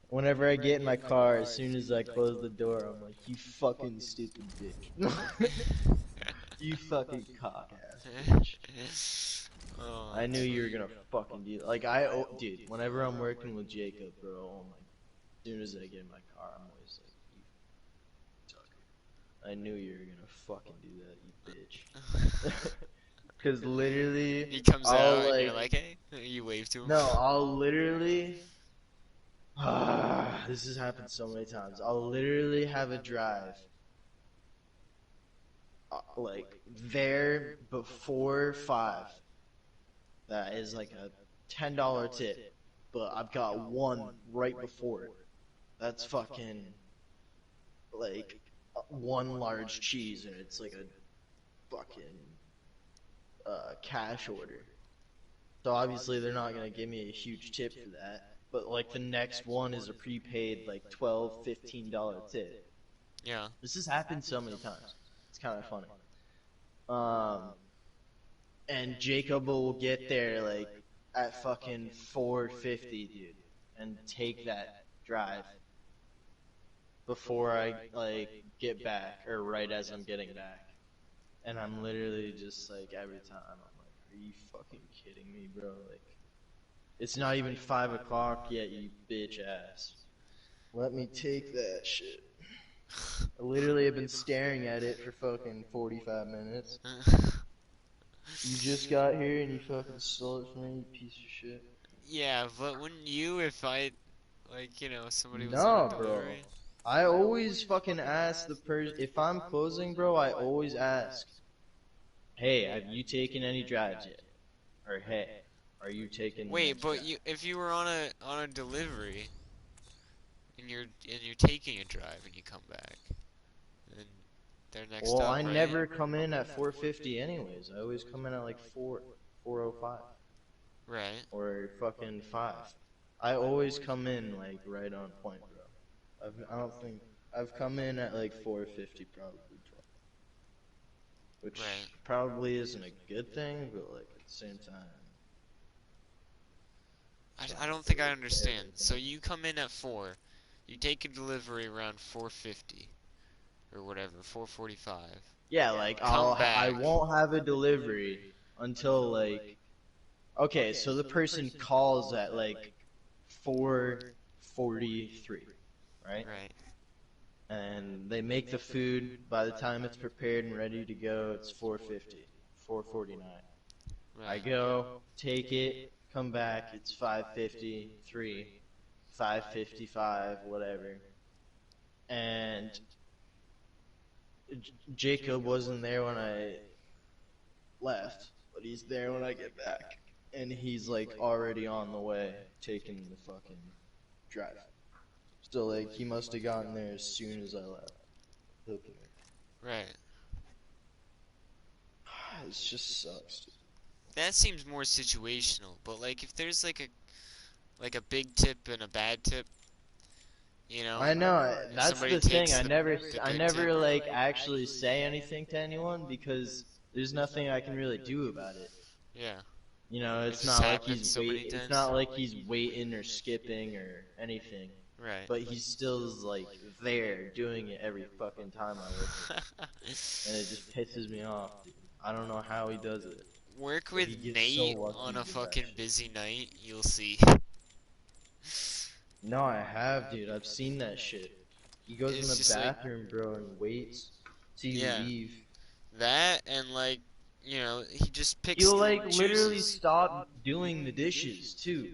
Whenever I get in my car, as soon as I close the door, I'm like, you fucking stupid bitch. You fucking cock ass bitch. Oh, I knew you were gonna fucking do that. Like, dude, whenever I'm working with Jacob, bro, oh my, as soon as I get in my car, I'm always like, you sucker. I knew you were gonna fucking do that, you bitch. Cause literally, he comes I'll out and you're like, hey, you wave to him. no, I'll literally, this has happened so many times. I'll literally have a drive, like, there before 5. That is like a $10 tip, but I've got one right before it. That's fucking, like, one large cheese, and it's like a fucking cash order. So obviously they're not gonna give me a huge tip for that. But like the next one is a prepaid like $12, $15 tip. Yeah. This has happened so many times. It's kind of funny. And Jacob will get there like at fucking 4:50, dude, and take that drive before I like get back, or right as I'm getting back. And I'm literally just like, every time I'm like, are you fucking kidding me, bro? Like, it's not even 5 o'clock yet, you bitch ass. Let me take that shit. I literally have been staring at it for fucking 45 minutes. You just got here and you fucking stole it from me, you piece of shit. Yeah, but wouldn't you if I, like, you know, somebody was No, on a bro. delivery? I always fucking ask the person, if I'm closing, bro, I always ask, hey, have you taken any drives yet? Or hey, are you taking? Wait, but if you were on a delivery, and you're taking a drive and you come back, then they're next up. Well, I right? never come in at 4:50 anyways. I always come in at like 4:05. Right. Or fucking 5. I always come in like right on point, bro. I don't think I've come in at like 4:50 probably. Which probably isn't a good thing, but like at the same time. I don't think I understand. So you come in at 4, you take a delivery around 4:50, or whatever, 4:45. Yeah, like I won't have a delivery until like, okay, so the person calls at like 4:43, right? Right. And they make the food. By the time it's prepared and ready to go, it's 4:50, 4:49. Right. I go, take it, come back, it's 5:53, 5:55, whatever. And Jacob wasn't there when I left, but he's there when I get back. And he's like already on the way, taking the fucking drive. So like he must have gotten there as soon as I left. Right. It just sucks, dude. That seems more situational, but like if there's like a big tip and a bad tip, you know. I know, that's the thing. I never tip. like actually say anything to anyone because there's nothing I can really do about it. Yeah. You know, it's just not like happens he's so many it's times. not like he's waiting or skipping or anything. Right. But he still is like there doing it every fucking time I work. And it just pisses me off, dude. I don't know how he does it. Work with Nate on a fucking busy night, you'll see. No, I have, dude. I've seen that shit. He goes in the just like- bathroom, bro, and waits till you leave. that and like, you know, he just picks. He'll like chooses. literally stop doing the dishes too,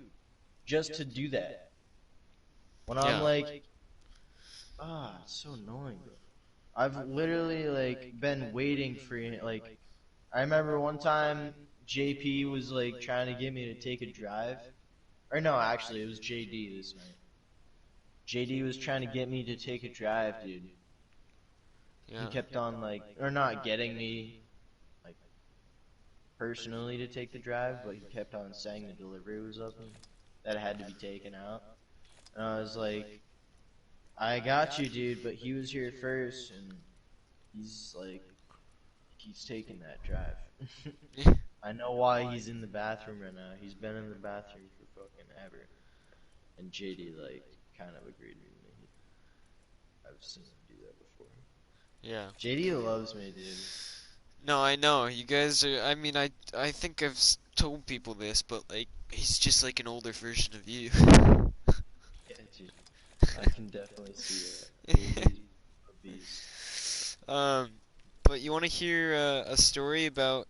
just to do that. When I'm Yeah. like, it's so annoying. I've literally like been waiting for like, I remember one time JP was like trying to get me to take a drive, or no, actually it was JD this night. JD was trying to get me to take a drive, dude. Yeah. He kept on like, or not getting me like personally to take the drive, but he kept on saying the delivery was open, that it had to be taken out. And I was like, I got you, dude, but he was here first, and he's like, he's taking that drive. I know why he's in the bathroom right now. He's been in the bathroom for fucking ever. And JD like kind of agreed with me. I've seen him do that before. Yeah. JD loves me, dude. No, I know. You guys are. I mean, I think I've told people this, but like, he's just like an older version of you. Yeah, dude. I can definitely see that. JD's a beast. But you want to hear a story about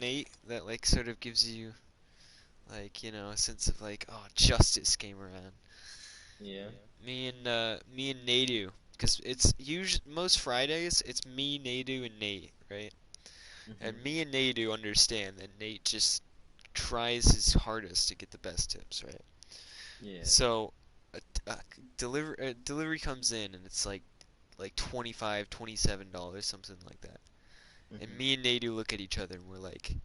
Nate that like sort of gives you like, you know, a sense of like, oh, justice came around. Yeah. Me and Nadu, because it's usually most Fridays it's me, Nadu, and Nate, right? And me and Nadu understand that Nate just tries his hardest to get the best tips, right? Yeah. So a delivery comes in and it's like $25, $27, something like that. And me and Nadu look at each other and we're like,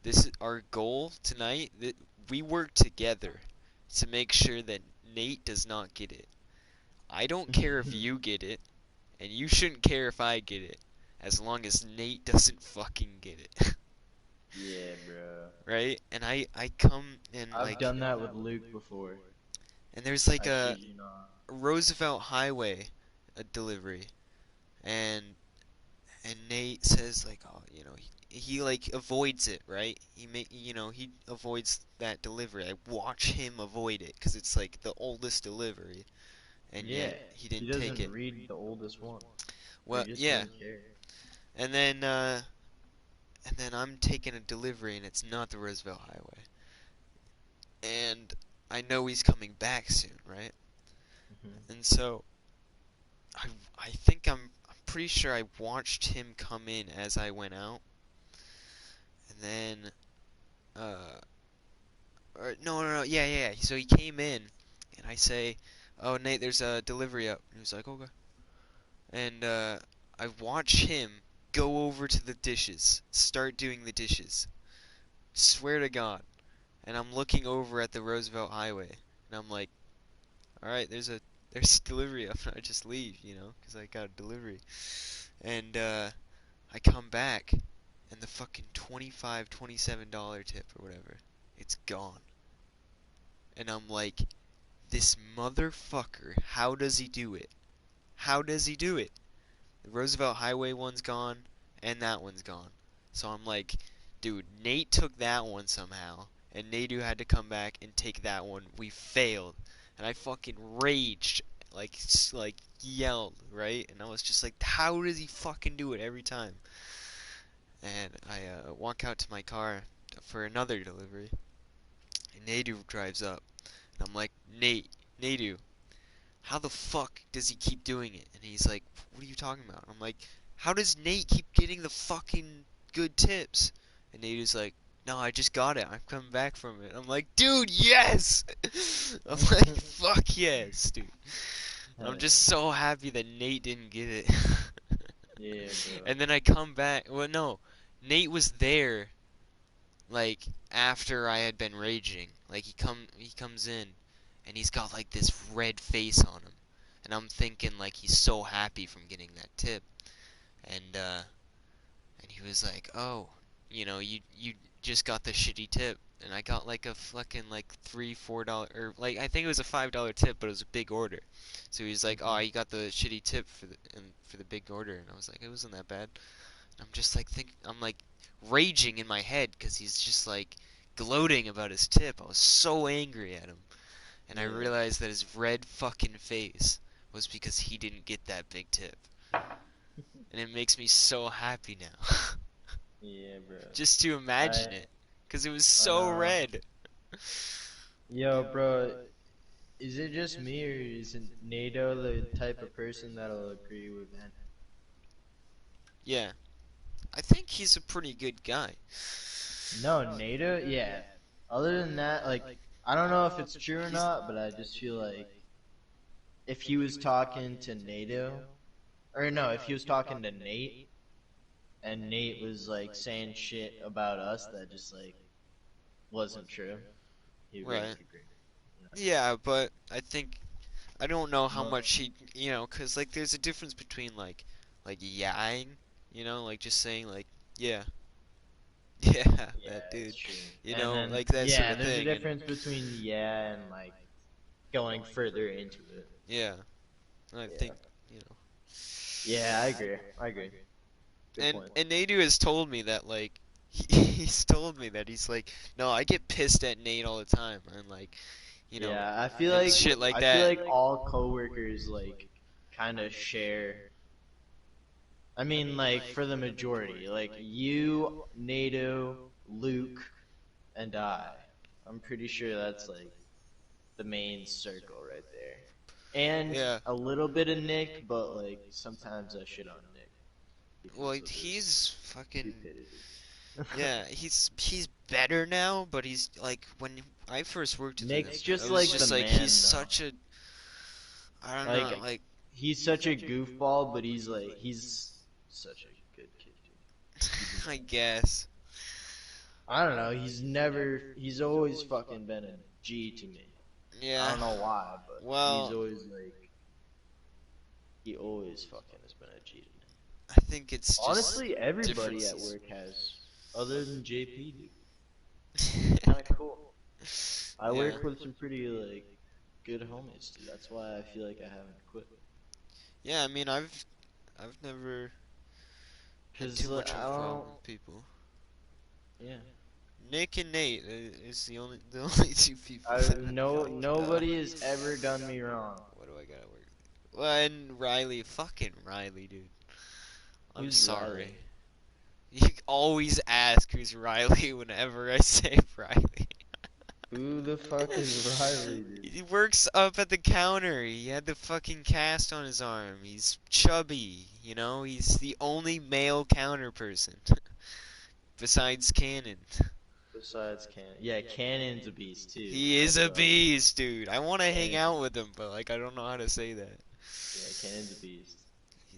this is our goal tonight. That we work together to make sure that Nate does not get it. I don't care if you get it, and you shouldn't care if I get it, as long as Nate doesn't fucking get it. Yeah, bro. Right? And I come and I've like done that with Luke before. And there's like I a kid you not. Roosevelt Highway delivery, and Nate says like, oh, you know, he like avoids it, right? He avoids that delivery. I watch him avoid it because it's like the oldest delivery, and Yeah, yet he didn't doesn't take it. read the oldest one. Well, He just yeah. doesn't care. And then I'm taking a delivery, and it's not the Roosevelt Highway. And I know he's coming back soon, right? And so I think I'm pretty sure I watched him come in as I went out. And then yeah. So he came in and I say, "Oh, Nate, there's a delivery up." And he was like, "Okay." And I watch him go over to the dishes, start doing the dishes. Swear to God. And I'm looking over at the Roosevelt Highway, and I'm like, all right, there's delivery up. I just leave, you know, because I got a delivery. And I come back, and the fucking $25, $27 tip or whatever, it's gone. And I'm like, this motherfucker, how does he do it? How does he do it? The Roosevelt Highway one's gone, and that one's gone. So I'm like, dude, Nate took that one somehow, and Nadu had to come back and take that one. We failed. And I fucking raged, like yelled, right? And I was just like, how does he fucking do it every time? And I walk out to my car for another delivery, and Nadu drives up. And I'm like, Nadu, how the fuck does he keep doing it? And he's like, what are you talking about? And I'm like, how does Nate keep getting the fucking good tips? And Nadu's like, no, I just got it. I'm coming back from it. I'm like, dude, yes! I'm like, fuck yes, dude. I'm just so happy that Nate didn't get it. Yeah, bro. And then I come back. Well, no. Nate was there, like, after I had been raging. Like, he comes in, and he's got, like, this red face on him. And I'm thinking, like, he's so happy from getting that tip. And he was like, oh, you know, you just got the shitty tip. And I got, like, a fucking, like, $3, $4, or, like, I think it was a $5 tip, but it was a big order. So he was like, oh, you got the shitty tip for the big order. And I was like, it wasn't that bad. And I'm just, like, I'm, like, raging in my head, because he's just, like, gloating about his tip. I was so angry at him. And I realized that his red fucking face was because he didn't get that big tip. and it makes me so happy now. Yeah, bro. Just to imagine it, because it was so red. Yo, bro, is it just me, or is NATO the type of person that'll agree with that? Yeah, I think he's a pretty good guy. No, NATO, yeah. Other than that, like, I don't know if it's true or not, but I just feel like if he was talking to NATO, or no, if he was talking to Nate, and Nate was like saying shit about us that just like wasn't true, he would Right. agree. Yeah, but I think I don't know how Well- much he, you know, cause like there's a difference between like yaing, you know, like just saying like yeah, yeah, that dude, That's true. you And know, then, like that sort yeah, of there's thing. a difference between yeah and like going further into it. Yeah, I think you know. Yeah, I agree. I agree. Good And point. and Nadu has told me that like he's told me that he's like, no, I get pissed at Nate all the time, and like, you know, Yeah, I feel and like shit like I that. feel like all coworkers like kind of share. I mean, like for the majority, like you, NATO, Luke, and I. I'm pretty sure that's like the main circle right there. And Yeah. a little bit of Nick, but like sometimes I shit on Nick. because Well, of his he's fucking stupidity. yeah. He's better now, but he's like when I first worked with Nick's him, just it was like just the like man, he's though. such a I don't Like, know, like He's such a goofball, but he's such a good kid, dude. I guess. I don't know. He's always fucking been a G to me. Yeah. I don't know why, but Well- he's always like, he always fucking has been a G to me. I think it's just Honestly, everybody at differences. work has, other than JP, dude. Kind of cool. I Yeah. work with some pretty like good homies, dude. That's why I feel like I haven't quit. Yeah, I mean, I've never had 'Cause, too much of I a problem don't- with people. Yeah. Nick and Nate is the only two people. Nobody has ever done me wrong. What do I gotta work? Well, and Riley, fucking Riley, dude. I'm Who's sorry. Riley? You always ask who's Riley whenever I say Riley. Who the fuck is Riley, dude? He works up at the counter. He had the fucking cast on his arm. He's chubby, you know? He's the only male counter person. Besides Cannon. Besides Cannon. Yeah, Cannon's a beast, too. He is a beast, dude. I want to hang out with him, but like I don't know how to say that. Yeah, Cannon's a beast.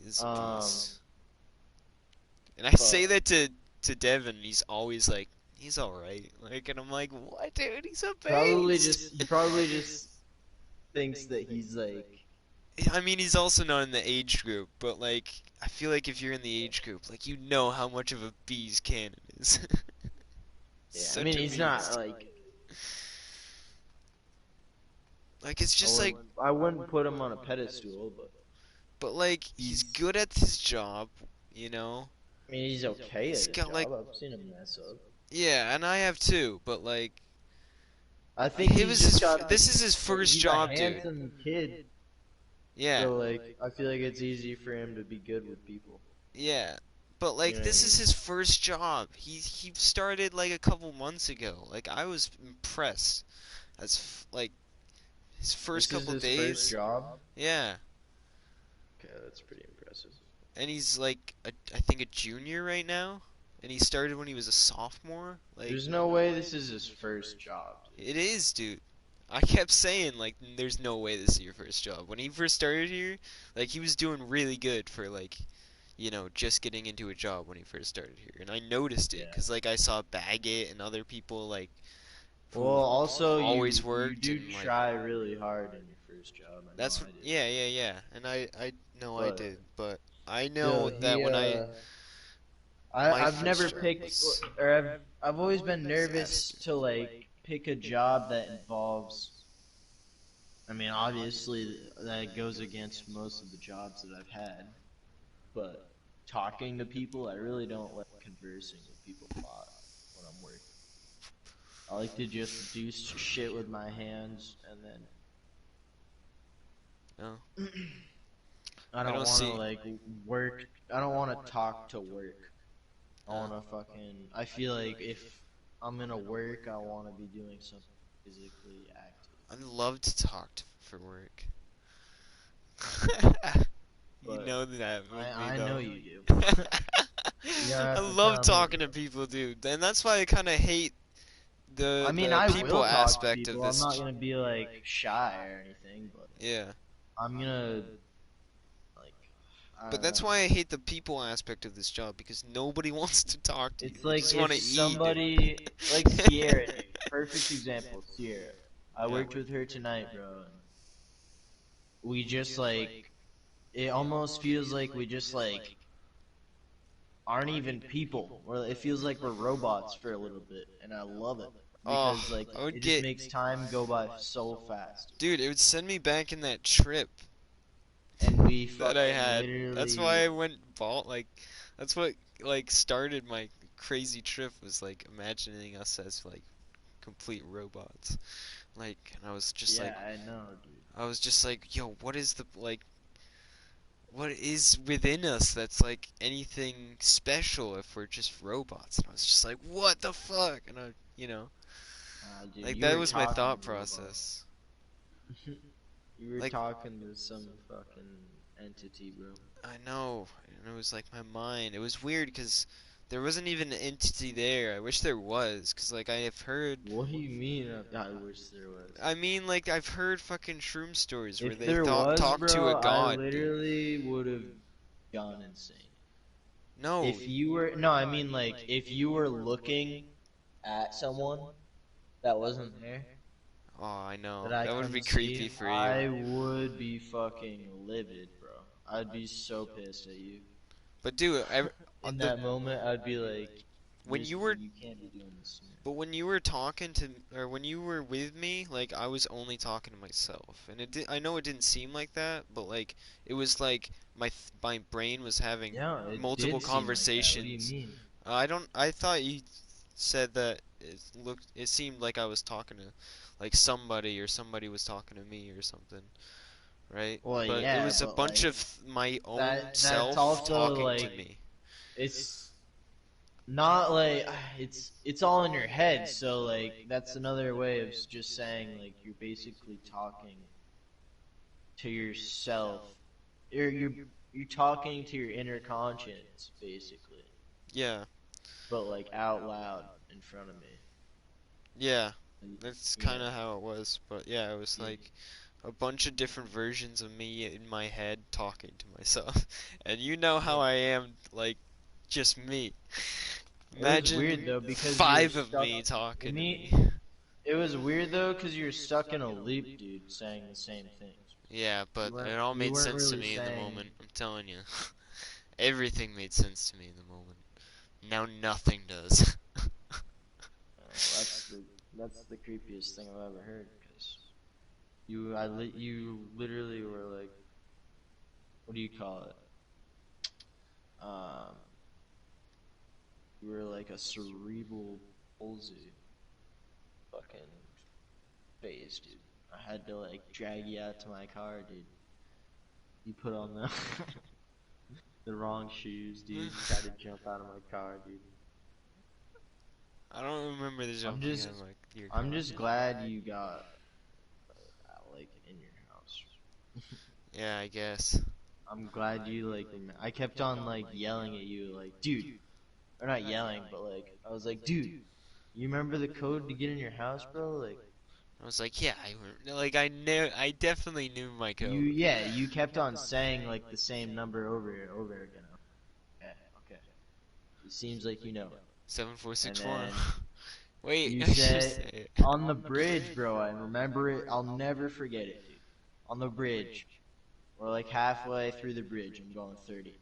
He's a beast. And I say that to Devin, he's always like, he's alright. Like, and I'm like, what, dude? He's a beast. He probably just thinks that he's like, I mean, he's also not in the age group, but like, I feel like if you're in the age group, like, you know how much of a beast Cannon is. yeah, Such I mean, a he's beast. not like, Like, it's just like, I wouldn't put him on a pedestal, but like, he's good at his job, you know? I mean, he's okay He's at his got, like- job. I've seen him mess up. Yeah, and I have too, but like, I think this is his first job, he's a dude. handsome kid, Yeah. so like, I feel like it's easy for him to be good with people. Yeah, but like You know this what I is his first job. He started like a couple months ago. Like I was impressed. Like his first This is couple his days. first job? Yeah, Okay, that's pretty impressive. and he's like I think a junior right now, and he started when he was a sophomore. Like There's no way this is his first job. Dude. it is, dude. I kept saying like there's no way this is your first job. When he first started here, like he was doing really good for like, you know, just getting into a job when he first started here, and I noticed it because like I saw Baggett and other people like. who Well, also always you worked. do and, like, try really hard in your first job. I That's know what, I did. yeah, and I know I But- did, but I know Still, that he, when my I've never first job picked, was- or I've always been nervous to like pick a job that involves. I mean, obviously that goes against most of the jobs that I've had, but talking to people, I really don't like conversing with people a lot when I'm working. I like to just do shit with my hands and then. Oh. I don't want see. to like work. I don't want to talk to work. I want to fucking. I feel like if I'm gonna work, I want to be doing something physically active. I'd love to talk for work. You But know that with me, I though. know you do. I have to love tell me. talking to people, dude, and that's why I kind of hate I mean, the I people will talk to aspect people. of this. I'm not gonna be like shy or anything, but Yeah, I'm gonna like. I but don't that's know. why I hate the people aspect of this job because nobody wants to talk to you. It's They like just want to if eat. somebody like Sierra, dude, perfect example, Sierra. I Yeah. worked with her tonight, bro. And we just like it almost feels like we just like aren't even people. Or it feels like we're robots for a little bit, and I love it because like I would it just get, makes time go by so fast. dude. It would send me back in that trip And we that I fucking had. literally. That's why I went vault. Like, that's what like started my crazy trip was like imagining us as like complete robots. Like, and I was just Yeah, like, I know, dude. I was just like, yo, what is the like, what is within us that's like anything special if we're just robots? And I was just like, what the fuck? And I, you know, Dude, like you that were was my talking thought to a robot. process. You were Like- talking to some fucking entity, bro. I know, and it was like my mind. It was weird because there wasn't even an entity there. I wish there was, because like I have heard. What do you mean? I wish there was. I mean, like I've heard fucking shroom stories where If they there was, talk bro, to a god. I literally would have gone insane. No, If you were, no, I mean like if you were looking at someone that wasn't there, oh, I know. that I That would be couldn't creepy see, for you. I would be fucking livid, bro. I'd be so pissed at you. But dude, In that moment, I'd be like, when "This- you were, you can't be doing this to me." but when you were talking to, or when you were with me, like I was only talking to myself, and I know it didn't seem like that, but like it was like my brain was having Yeah, it multiple did seem like that. What do you conversations. mean? I thought you said that it seemed like I was talking to like somebody or somebody was talking to me or something, right? Well, but yeah, it was a but, bunch like, of my own that's self also, talking to like, me. It's not like it's all in your head. So like that's another way of just saying like you're basically talking to yourself. You're talking to your inner conscience basically, Yeah, but like out loud in front of me. yeah, that's Yeah. kind of how it was. But yeah, it was Yeah. like a bunch of different versions of me in my head talking to myself. And you know how I am, like just me. It was Imagine weird though because five you're of stuck- me talking to me- me. It was weird though because you're stuck in a loop, dude, saying the same things. Yeah, but weren't- it all you made weren't sense to really me in the saying- moment. I'm telling you. Everything made sense to me in the moment. Now nothing does. That's the creepiest thing I've ever heard. Cause you literally were like, what do you call it? You were like a cerebral palsy fucking phase, dude. I had to like drag you out to my car, dude. You put on the the wrong shoes, dude. You tried to jump out of my car, dude. I don't remember the jumping just- out of your I'm car. just glad you got like in your house. Yeah, I guess. I'm glad you like. I kept on like yelling at you, like, dude, or not yelling, but like I was like, dude, you remember the code to get in your house, bro? Like, I was like, yeah, I definitely knew my code. you kept on saying like the same number over and over again. Yeah, okay. It seems like you know it. 7464. And then Wait, You I should said say it. on the bridge, bro. I remember it. I'll never forget it, dude. On the bridge, we're like halfway through the bridge. I'm going 30,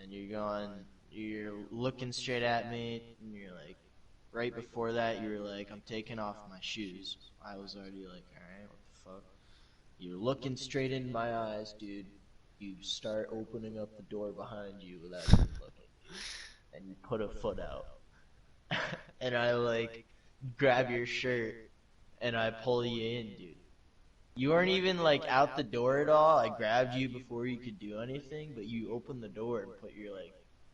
and you're looking straight at me, and you're like, right before that, you were like, I'm taking off my shoes. I was already like, alright, what the fuck? You're looking straight in my eyes, dude. You start opening up the door behind you without even looking, and you put a foot out. And I like grab your shirt and I pull you in, dude. You weren't even like out the door at all. I grabbed you before you could do anything, but you opened the door and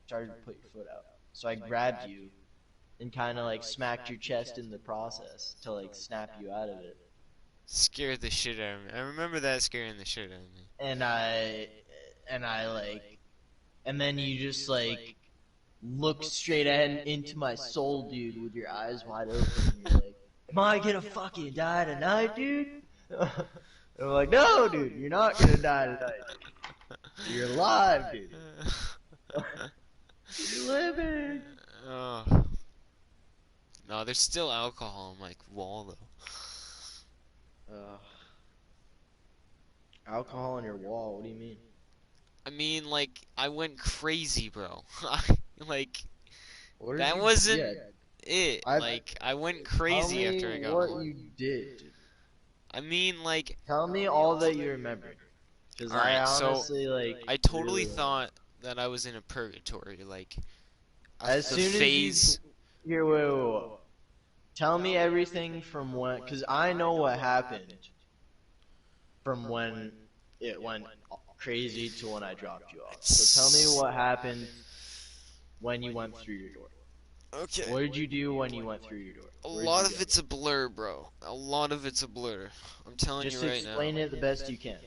started to put your foot out. So I grabbed you and kind of like smacked your chest in the process to like snap you out of it. Scared the shit out of me. I remember that scaring the shit out of me. And then you just like looked straight ahead into my soul, dude, with your eyes wide open. And you're like, "Am I gonna fucking die tonight, dude?" And I'm like, "No, dude, you're not gonna die tonight. You're alive, dude. You're living." Oh. No, there's still alcohol on my wall though. Alcohol on your wall? What do you mean? I mean, like, I went crazy, bro. Like, What that you, wasn't yeah, it. Like, I went crazy after I got what home. you did, dude. I mean, like, Tell me all that you remember. Because I alright, honestly, so, like, I totally really thought that I was in a purgatory, like, as the soon phase... as you... Here, wait. Tell me everything from when... Because I know what happened from when it went crazy to when I dropped you off. So tell me what happened when you went through your door. Okay. What did you do when you went through your door? A lot of it's a blur, bro. A lot of it's a blur. I'm telling you right now. Just explain it the best you can.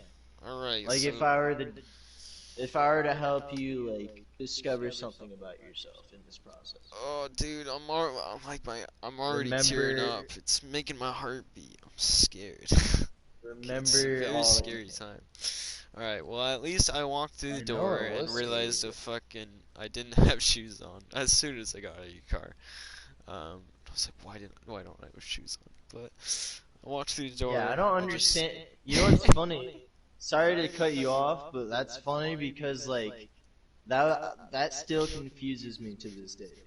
Alright, Like, so... if I were to help you, like, discover something about yourself in this process. Oh, dude, I'm already tearing up. It's making my heart beat. I'm scared. It's a Remember very scary time. Alright, well, at least I walked through the door and realized I didn't have shoes on as soon as I got out of your car. I was like, why don't I have shoes on? But I walked through the door. Yeah, I don't understand. You know what's funny? Sorry to cut you off, but that's funny because, like, that still confuses me to this day.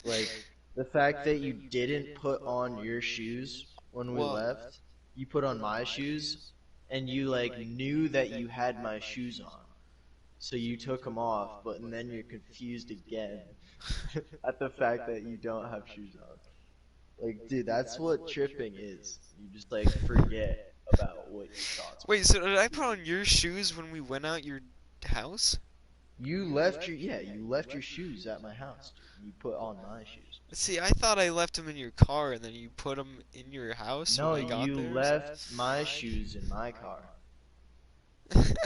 Like, the fact that you didn't put on your shoes when we left, you put on my shoes, and you, like, knew that you had my shoes on. So you took them off, but then you're confused again at the fact that you don't have shoes on. Like, dude, that's what tripping is. You just, like, forget about what your thoughts are. Wait, so did I put on your shoes when we went out your house? You left your shoes at my house. You put on my shoes. See, I thought I left them in your car and then you put them in your house No, when I got you there? left my shoes in my car.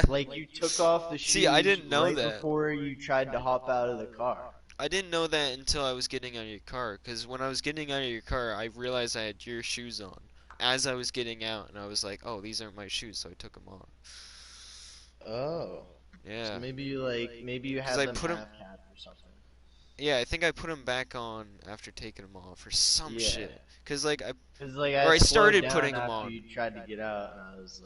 Like, you took off the shoes See, I didn't know right that. before you tried to hop out of the car. I didn't know that until I was getting out of your car, because when I was getting out of your car, I realized I had your shoes on as I was getting out, and I was like, oh, these aren't my shoes, so I took them off. Oh. Yeah. So maybe you had them half-cap or something. Yeah, I think I put them back on after taking them off or some shit. Cause I started putting them after on. You tried to get out, and I was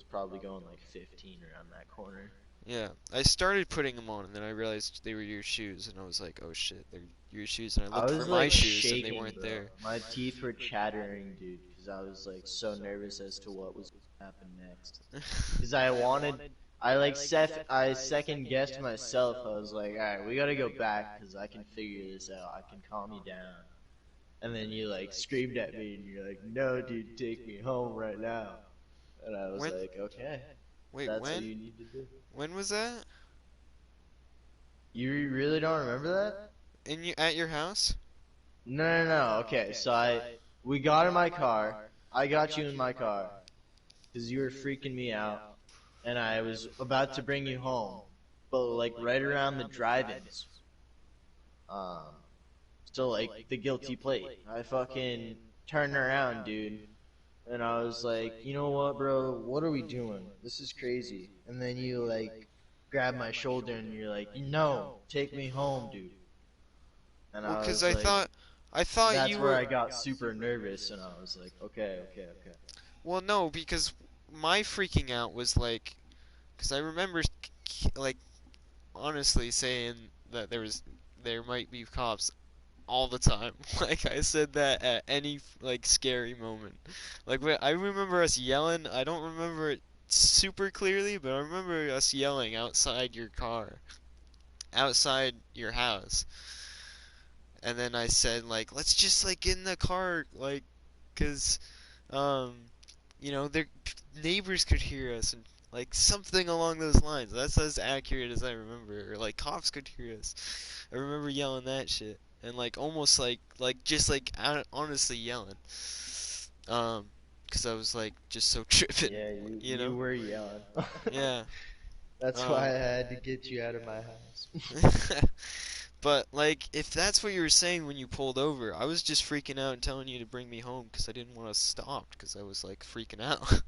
probably going like 15 around that corner. Yeah, I started putting them on, and then I realized they were your shoes, and I was like, oh shit, they're your shoes, and I looked for my shoes, and they weren't there. My teeth were chattering, dude, because I was like so nervous as to what was going to happen next. Because I second guessed myself. I was like, alright, we gotta go back, because I can figure this out. I can calm you down. And then you like screamed at me, and you're like, no, dude, take me home right now. And I was like, okay. Wait, that's when? what you need to do. When was that? You really don't remember that? At your house? No. Okay, so we got in my car. I got you in my car because you were freaking me out, and I was about to bring you home, but like right around the drive-ins. So like the guilty plate. I fucking turned around, dude. And I was like, you know what, bro? What are we doing? This is crazy. And then you like grab my shoulder and you're like, no, take me home, dude. And well, because I thought that's you where were. I got super nervous, and I was like, okay. Well, no, because my freaking out was like, because I remember, like, honestly saying that there might be cops all the time. Like, I said that at any, like, scary moment. Like, I remember us yelling. I don't remember it super clearly, but I remember us yelling outside your car. Outside your house. And then I said, like, let's just, like, get in the car, like, because, you know, their neighbors could hear us and like something along those lines. That's as accurate as I remember. Or like cops could hear us. I remember yelling that shit and like almost like just like honestly yelling. 'Cause I was like just so tripping. Yeah, you know? you were yelling. Yeah. That's why I had to get you out of my house. But like, if that's what you were saying when you pulled over, I was just freaking out and telling you to bring me home because I didn't want to stop because I was like freaking out.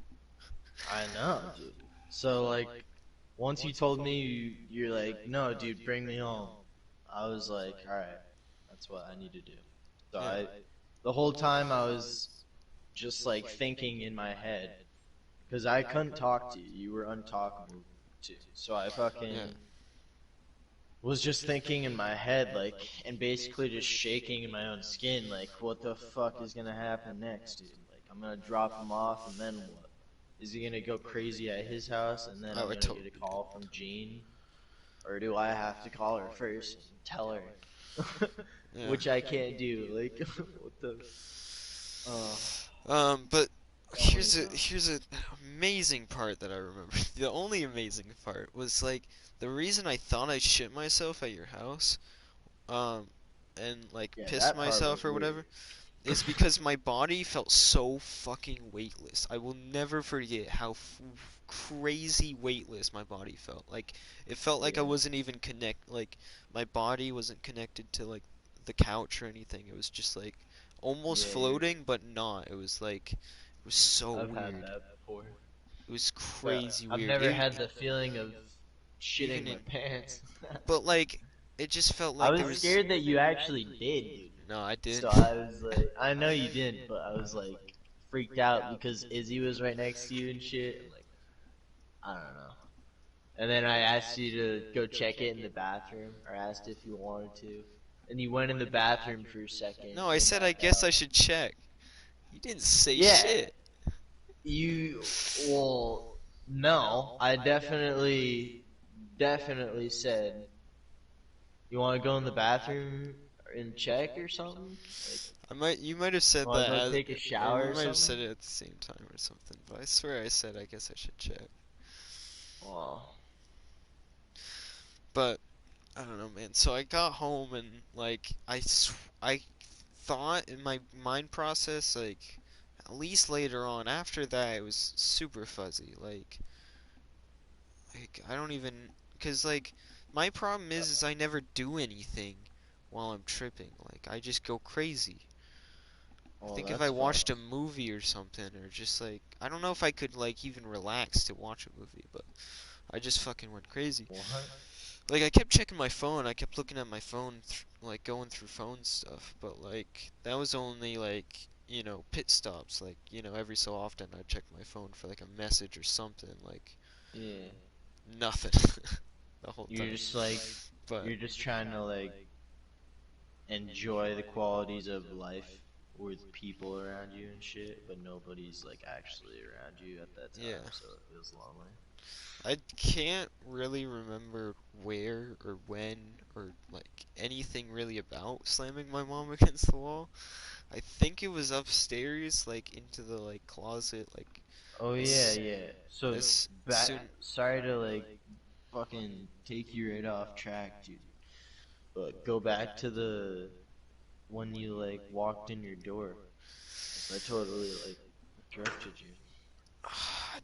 I know, dude. So like, once you told me you're like, no, dude, bring me home. I was like, all right, that's what I need to do. So Yeah. the whole time I was just like thinking in my head, because I couldn't talk to you. You were untalkable too. So I fucking was just thinking in my head, like, and basically just shaking in my own skin, like, what the fuck is gonna happen next, dude? Like, I'm gonna drop him off, and then what? Is he gonna go crazy at his house, and then I'm gonna get a call from Jean? Or do I have to call her first and tell her? Which I can't do, like, what the... But here's a amazing part that I remember. The only amazing part was like the reason I thought I shit myself at your house, and like pissed myself or whatever, is because my body felt so fucking weightless. I will never forget how crazy weightless my body felt. Like it felt like I wasn't even like my body wasn't connected to like the couch or anything. It was just like almost floating, but not. It was like, it was so weird. I've had that before. It was crazy I've weird. never had the feeling of shitting my pants. But like, it just felt like I was scared that you actually did, dude. No, I didn't. So I was like, I know you didn't, but I was like freaked out because Izzy was right next to you and shit. I'm like, I don't know. And then I asked you to go check it in the bathroom, or asked if you wanted to. And you went in the bathroom for a second. No, I said I guess I should check. You didn't say shit. Well, no, I definitely said, you want to go in the bathroom and check or something? Like, you might have said wanna that. go take a shower you or might have said something? it at the same time or something. But I swear I said I guess I should check. Well, but I don't know, man. So I got home and like I thought in my mind process, like at least later on after that it was super fuzzy. Like I don't even, cause like my problem is I never do anything while I'm tripping. Like I just go crazy. I think if I watched a movie or something, or just like, I don't know if I could like even relax to watch a movie, but I just fucking went crazy. what? Like I kept checking my phone, I kept looking at my phone, like going through phone stuff, but like that was only like, you know, pit stops. Like, you know, every so often I'd check my phone for like a message or something. Like, nothing. The whole time. You're just like, you're just trying to like enjoy the qualities of life with people around you and shit, but nobody's like actually around you at that time, so it feels lonely. I can't really remember where or when or like anything really about slamming my mom against the wall. I think it was upstairs, like into the like closet, like. Oh yeah. So sorry to like fucking take you right off track, dude. But go back to the when you like walked in your door. I totally like interrupted you.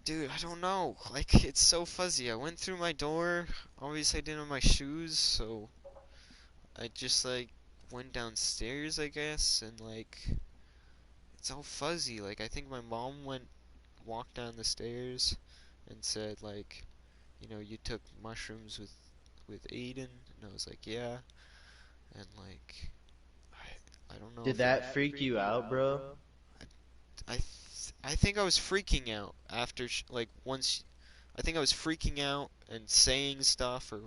Dude, I don't know. Like, it's so fuzzy. I went through my door. Obviously, I didn't have my shoes, so I just like went downstairs, I guess, and like it's all fuzzy. Like, I think my mom walked down the stairs and said like, you know, you took mushrooms with Aiden, and I was like, yeah, and like I don't know. Did that freak you out, bro? I think I was freaking out after like once. I think I was freaking out and saying stuff or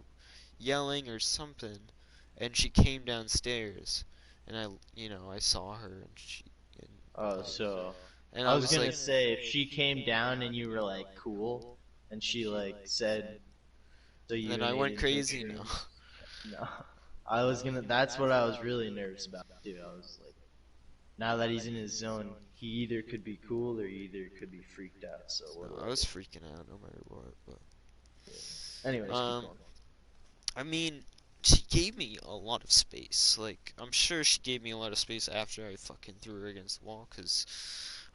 yelling or something, and she came downstairs, and I saw her and she. And I was gonna say, if she came down and you were like cool, and she like said, so you. Then I went crazy. No. No, that's what I was really nervous about too. I was like, now that he's in his zone, he either could be cool or either could be freaked out. So what? No, I was freaking out no matter what. But Anyways, keep going. I mean, she gave me a lot of space. Like, I'm sure she gave me a lot of space after I fucking threw her against the wall. Cause,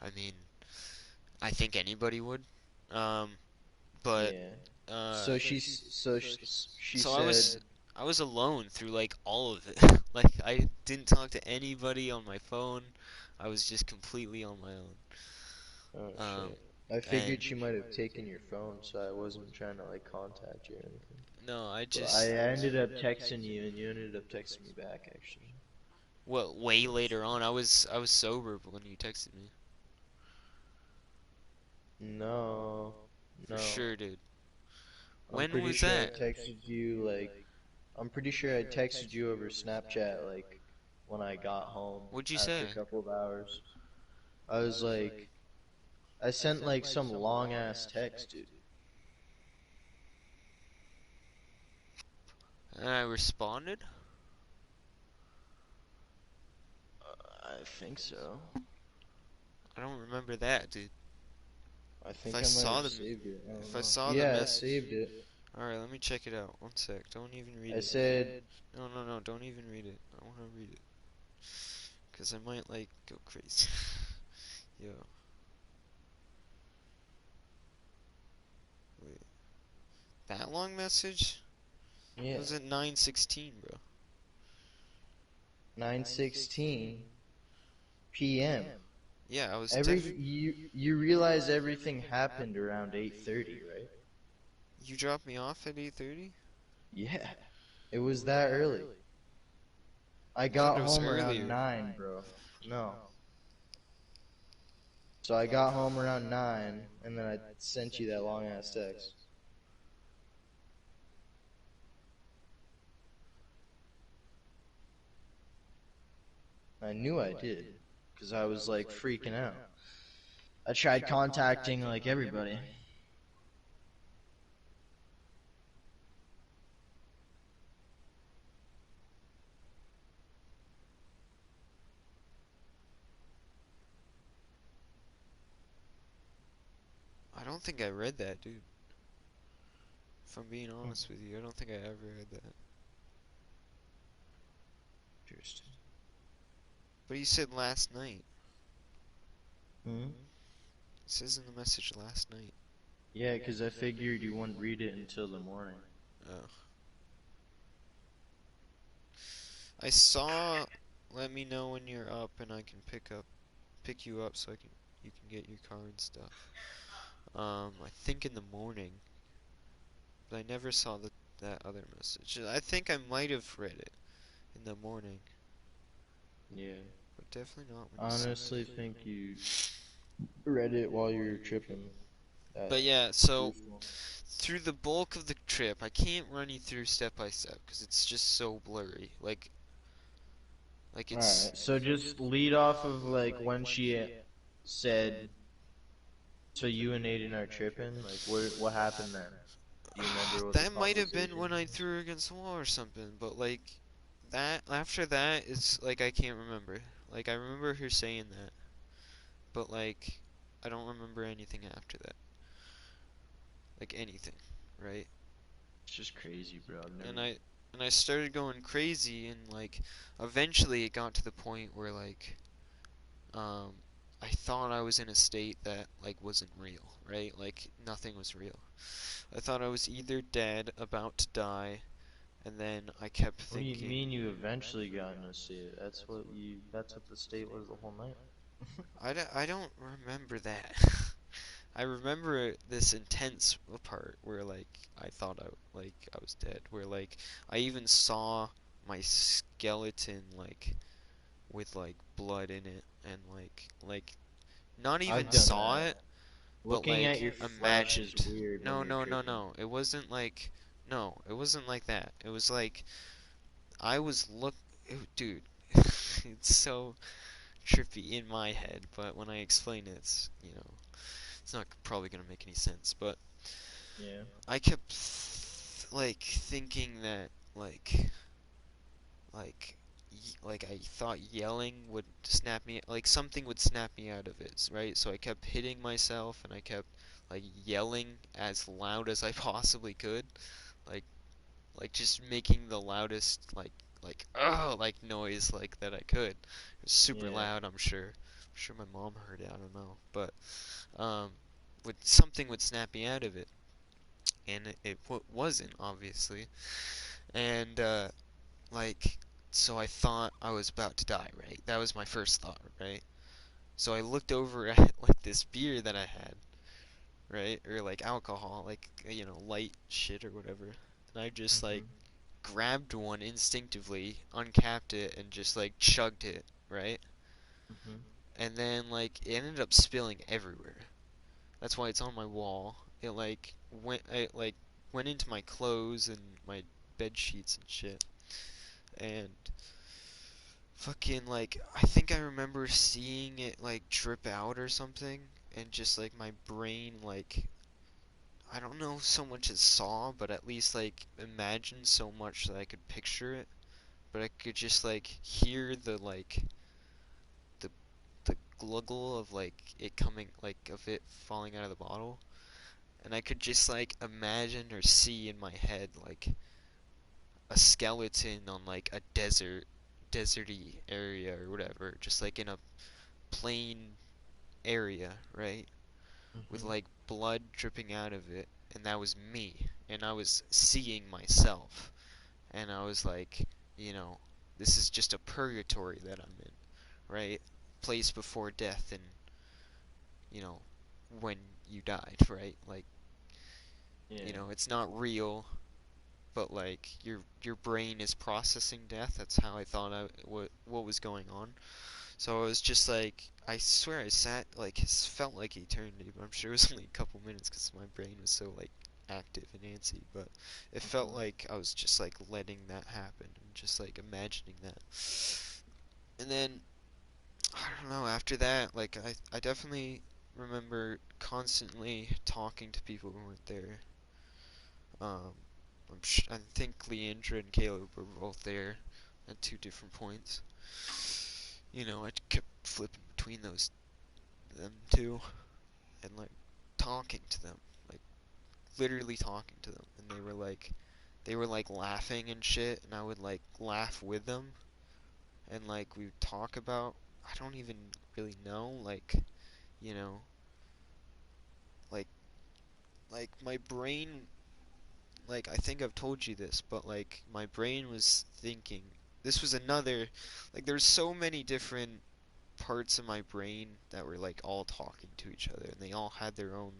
I mean, I think anybody would. But Yeah. So she so said. I was alone through like all of it. Like I didn't talk to anybody on my phone. I was just completely on my own. Oh shit. I figured she might have taken your phone, so I wasn't trying to like contact you or anything. No, I But just I ended up texting you, and you ended up texting me back actually. well, way later on. I was sober when you texted me. No. For sure, dude. I'm When pretty was sure that? I texted you like. I'm pretty sure I texted you over Snapchat like when I got home. What'd you after say? a couple of hours. I was like, I sent like some long ass text, dude. And I responded? I think so. I don't remember that, dude. I think If I I might saw have the- saved it. If I saw the yeah, I message. saved it. Alright, let me check it out. 1 sec. Don't even read I it. said, No, don't even read it. I want to read it. Because I might, like, go crazy. Yo. Wait. That long message? yeah, It was at 9:16, bro. 9:16 p.m. Yeah, I was You realize everything happened around 8:30, right? You dropped me off at 8:30? Yeah, it was that early. I thought got it was home around earlier. 9, bro. No. So I got home around 9, and then I sent you that long ass text. I knew I did, because I was like freaking out. I tried contacting like everybody. I don't think I read that, dude. If I'm being honest with you, I don't think I ever read that. Interesting. But you said last night. Hmm? It says in the message last night. Yeah, because I figured you wouldn't read it until the morning. Oh. I saw, let me know when you're up and I can pick you up so you can get your car and stuff. I think in the morning. But I never saw that other message. I think I might have read it in the morning. Yeah. But definitely not when you sent Honestly, it. think you read it while you were tripping. But yeah, so through the bulk of the trip, I can't run you through step by step because it's just so blurry. Like it's. Alright, so just lead off of like when she said, so you and Aiden are tripping? Like, what happened then? Do you remember what That the might have been conversation when I was? threw her against the wall or something, but like that after that, it's like I can't remember. Like I remember her saying that, but like I don't remember anything after that. Like anything, right? It's just crazy, bro. And I started going crazy, and like eventually it got to the point where like I thought I was in a state that like wasn't real, right? Like nothing was real. I thought I was either dead, about to die, and then I kept What do thinking. you mean you eventually got in a state? That's what the state was the whole night. I don't remember that. I remember this intense part where like I thought I was dead. Where like I even saw my skeleton like with like blood in it and like not even I've done saw that. it, but Looking like at your flash is imagined. weird No, when you're tripping. no. It wasn't like no, it wasn't like that. It was like I was dude. It's so trippy in my head, but when I explain it, it's, it's not probably gonna make any sense. But Yeah. I kept like thinking that like like I thought yelling would snap me, like something would snap me out of it, right? So I kept hitting myself and I kept like yelling as loud as I possibly could, like just making the loudest like noise like that I could. It was super Yeah. loud, I'm sure. I'm sure my mom heard it, I don't know, but would something would snap me out of it, and it wasn't obviously, and like, so I thought I was about to die, right? That was my first thought, right? So I looked over at like this beer that I had, right? Or like alcohol, like, you know, light shit or whatever. And I just like grabbed one instinctively, uncapped it, and just like chugged it, right? And then like it ended up spilling everywhere. That's why it's on my wall. It like went into my clothes and my bed sheets and shit. And fucking like I think I remember seeing it like drip out or something, and just like my brain, like, I don't know so much as saw, but at least like imagined so much that I could picture it. But I could just like hear the the gluggle of like it coming, like of it falling out of the bottle. And I could just like imagine or see in my head like a skeleton on like a deserty area or whatever, just like in a plain area, right? With like blood dripping out of it, and that was me, and I was seeing myself, and I was like, you know, this is just a purgatory that I'm in, right? Place before death, and you know, when you died, right? Like, you know, it's not real, but like your brain is processing death. That's how I thought what was going on. So I was just like, I swear I sat, like, it felt like eternity, but I'm sure it was only a couple minutes because my brain was so, like, active and antsy, but it felt like I was just, like, letting that happen and just, like, imagining that. And then, I don't know, after that, like, I definitely remember constantly talking to people who weren't there. I think Leandra and Caleb were both there at 2 different points. You know, I kept flipping between them two, and like talking to them, like literally talking to them, and they were like laughing and shit, and I would like laugh with them, and like we would talk about, I don't even really know, like, you know, like my brain, like, I think I've told you this, but like my brain was thinking, this was another, like, there's so many different parts of my brain that were like all talking to each other, and they all had their own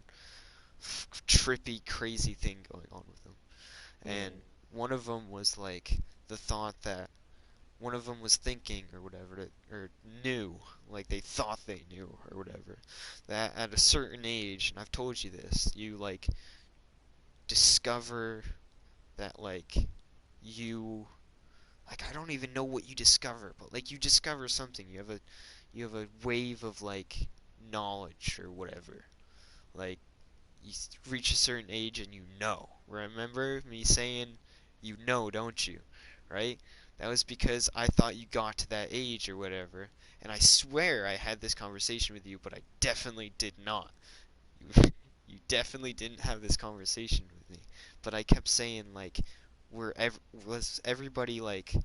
trippy, crazy thing going on with them. And one of them was like the thought that one of them was thinking or whatever, or knew, like they thought they knew or whatever, that at a certain age, and I've told you this, you like discover that like you, like, I don't even know what you discover, but like you discover something. You have a wave of like knowledge or whatever. Like you reach a certain age and you know. Remember me saying you know, don't you? Right? That was because I thought you got to that age or whatever. And I swear I had this conversation with you, but I definitely did not. You definitely didn't have this conversation with me. But I kept saying like, was everybody like,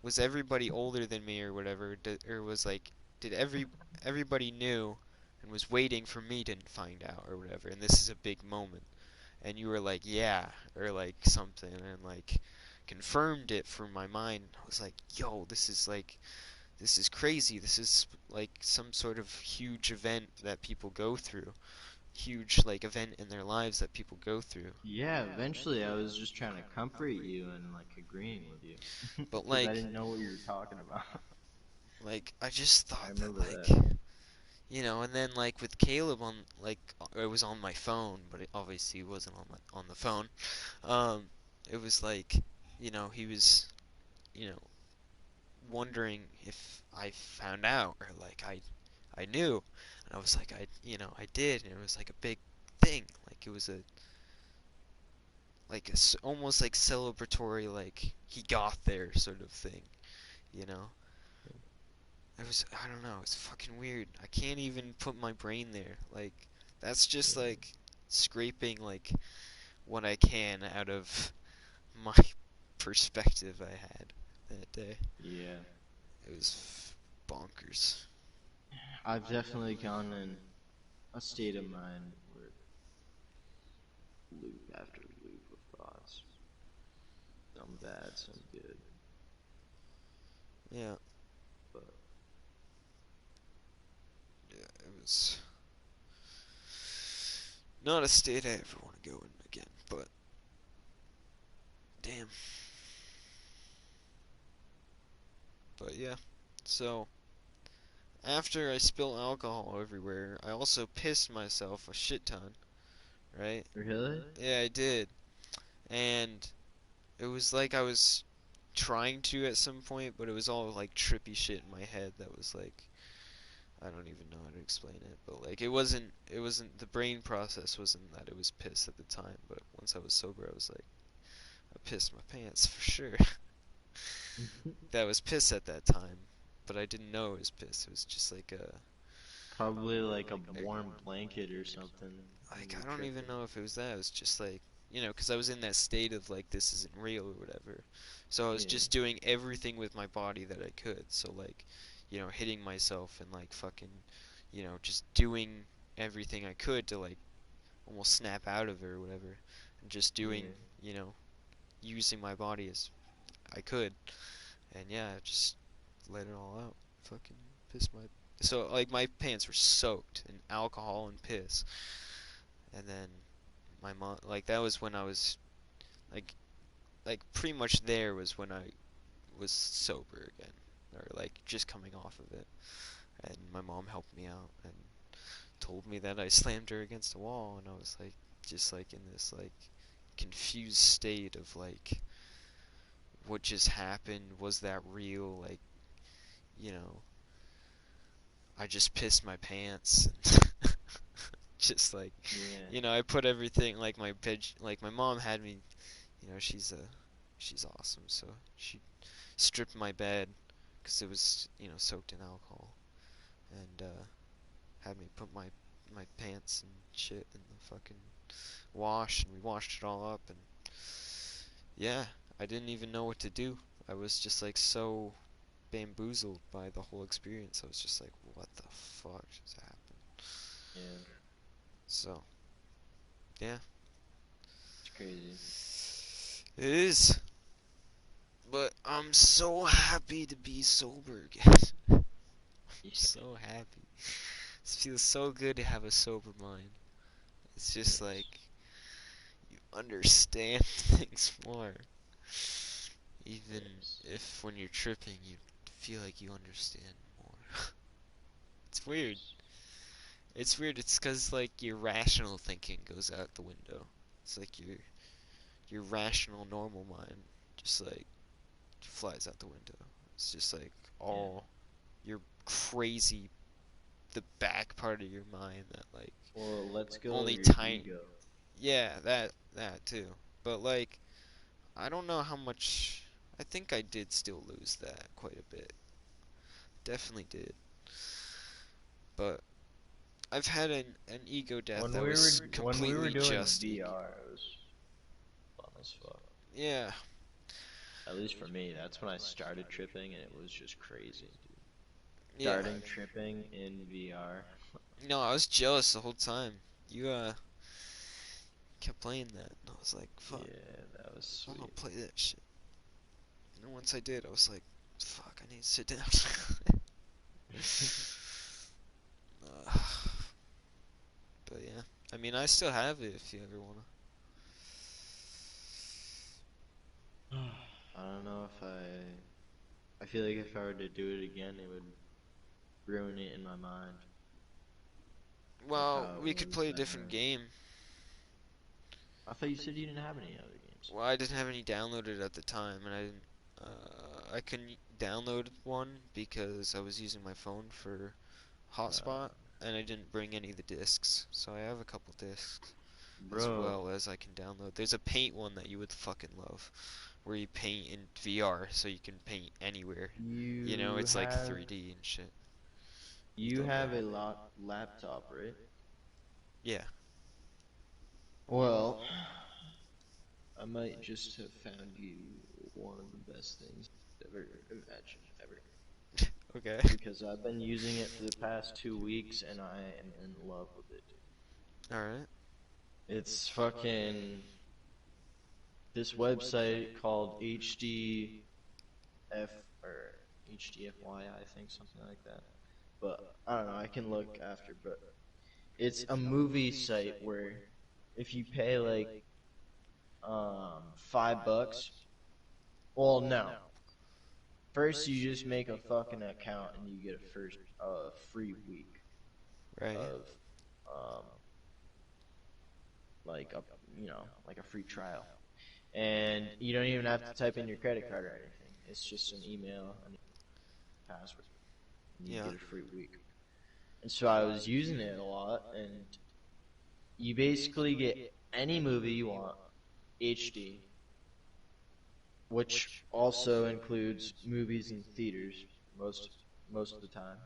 was everybody older than me or whatever, or was like, did everybody knew and was waiting for me to find out or whatever, and this is a big moment, and you were like, yeah, or like something, and like confirmed it for my mind. I was like, yo, this is like, this is crazy, this is like some sort of huge event that people go through, huge like event in their lives that people go through. Yeah, eventually I was just trying to comfort you and like agreeing with you. But 'Cause like, I didn't know what you were talking about. like I just I thought that remember like, that. you know, and then like with Caleb on, like, it was on my phone, but it obviously wasn't on the phone. It was like, you know, he was, you know, wondering if I found out or like I knew, and I was like, you know, I did, and it was like a big thing, like it was a, like almost like celebratory, like he got there sort of thing, you know? It was, I don't know, it's fucking weird. I can't even put my brain there. Like, that's just like scraping like what I can out of my perspective I had that day. Yeah. It was bonkers. I've definitely gone in a state of mind where loop after loop of thoughts. Some bad, some good. Yeah. But Yeah, it was not a state I ever want to go in again, but damn. But yeah, so after I spill alcohol everywhere, I also pissed myself a shit ton, right? really? Yeah, I did. And it was like I was trying to at some point, but it was all like trippy shit in my head that was like, I don't even know how to explain it, but like it wasn't the brain process wasn't that it was piss at the time, but once I was sober I was like, I pissed my pants for sure. That was piss at that time, but I didn't know it was piss. It was just like a Probably like a warm blanket or something. like I don't even know if it was that. It was just like, you know, because I was in that state of like this isn't real or whatever. So I was Yeah. just doing everything with my body that I could. So like, you know, hitting myself and like fucking, you know, just doing everything I could to like almost snap out of it or whatever, and just doing, Yeah. you know, using my body as I could. And yeah, I just let it all out. Fucking piss my. So like my pants were soaked in alcohol and piss, and then my mom, like that was when I was like pretty much there was when I was sober again, or like just coming off of it. And my mom helped me out and told me that I slammed her against a wall, and I was like just like in this like confused state of like what just happened, was that real, like, you know, I just pissed my pants. Just like, Yeah. you know, I put everything like my like my mom had me, you know, she's awesome, so she stripped my bed because it was, you know, soaked in alcohol, and had me put my pants and shit in the fucking wash, and we washed it all up, and yeah, I didn't even know what to do. I was just like so bamboozled by the whole experience. I was just like, what the fuck just happened? Yeah. So, yeah. It's crazy. It is. But I'm so happy to be sober again. I'm so happy. It feels so good to have a sober mind. It's just like you understand things more. Even if when you're tripping you feel like you understand more. It's weird. It's weird. It's 'cause like your rational thinking goes out the window. It's like your rational normal mind just like flies out the window. It's just like all your crazy, the back part of your mind that like Well, let's go only your tiny. ego. Yeah, that too. But like I don't know how much. I think I did still lose that quite a bit. Definitely did. But I've had an ego death that was when we were completely doing just VR, it was fun as fuck. yeah. At least for me, that's when I started tripping, and it was just crazy, dude. Yeah. Starting tripping in VR. No, I was jealous the whole time. You kept playing that, and I was like, fuck. Yeah, that was I want sweet. to play that shit. And then once I did, I was like, fuck, I need to sit down. But yeah, I mean, I still have it if you ever wanna. I don't know if I feel like if I were to do it again, it would ruin it in my mind. Well, how it we could was play a then, different right? game. I thought you said you didn't have any other games. Well, I didn't have any downloaded at the time, and I didn't. I couldn't download one because I was using my phone for hotspot, and I didn't bring any of the discs. So I have a couple discs, as Bro, well as I can download. There's a paint one that you would fucking love. where you paint in VR, so you can paint anywhere. You You know, it's like have 3D and shit. you have a laptop, right? Yeah. Well, I might just have found you one of the best things I've ever imagined ever. Okay. Because I've been using it for the past 2 weeks and I am in love with it. Alright. It's fucking this website called HDF or HDFY, I think, something like that. But I don't know, I can look after, but it's a movie site where if you pay like $5, well, no. First, you just make a fucking account and you get a free week Right. of like a free trial, and you don't even have to type in your credit card or anything. It's just an email and a password. And you get a free week. And so I was using it a lot, and you basically get any movie you want, HD, which also includes movies in theaters most of the time.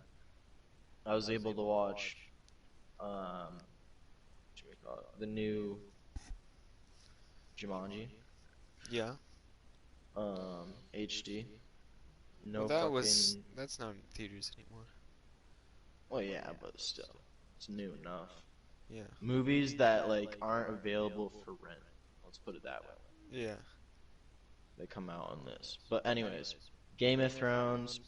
I was able to watch the new Jumanji. Yeah. HD. Well, that's not in theaters anymore. Well, yeah, but still, it's new enough. Yeah. Movies that like aren't available for rent. Let's put it that way. Yeah. They come out on this. But anyways, Game of Thrones,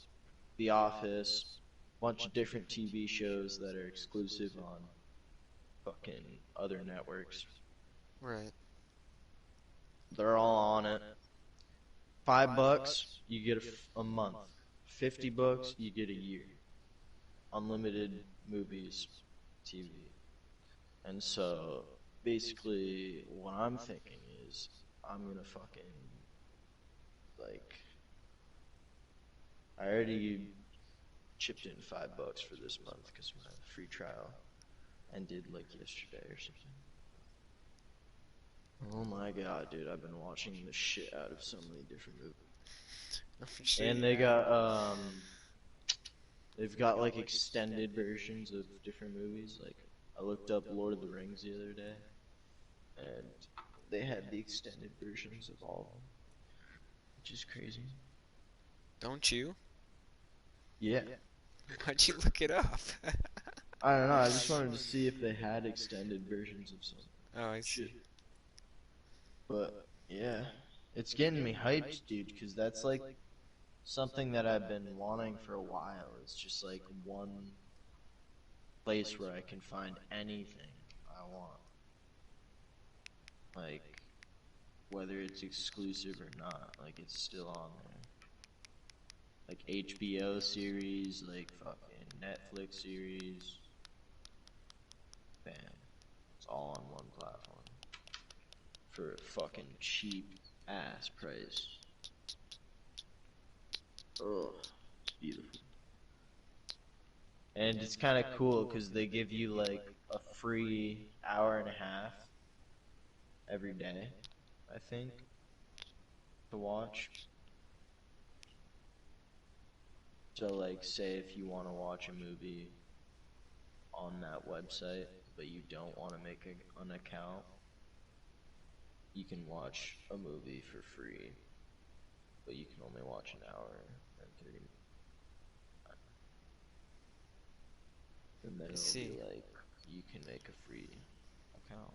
The Office, bunch of different TV shows that are exclusive on fucking other networks. Right. They're all on it. $5, you get a month. $50, you get a year. Unlimited movies, TV. And so, basically, what I'm thinking is, I'm gonna fucking, like, I already chipped in $5 for this month because my free trial ended like yesterday or something. Oh my god, dude, I've been watching the shit out of so many different movies. And they got, they've got like extended versions of different movies. Like, I looked up Lord of the Rings the other day, and they had the extended versions of all of them, which is crazy. Don't you? Yeah. Why'd you look it up? I don't know, I just wanted to see if they had extended versions of some. Oh, I see. But, yeah. It's getting me hyped, dude, because that's like something that I've been wanting for a while. It's just like one place where I can find anything I want. Like, whether it's exclusive or not, like, it's still on there. Like HBO series, like fucking Netflix series. Bam. It's all on one platform. For a fucking cheap ass price. Ugh. It's beautiful. And it's kind of cool because they give you like a free hour and a half every day, I think, to watch. So like, say if you want to watch a movie on that website, but you don't want to make an account, you can watch a movie for free, but you can only watch an hour and 30 minutes. And then it'll be like, you can make a free account.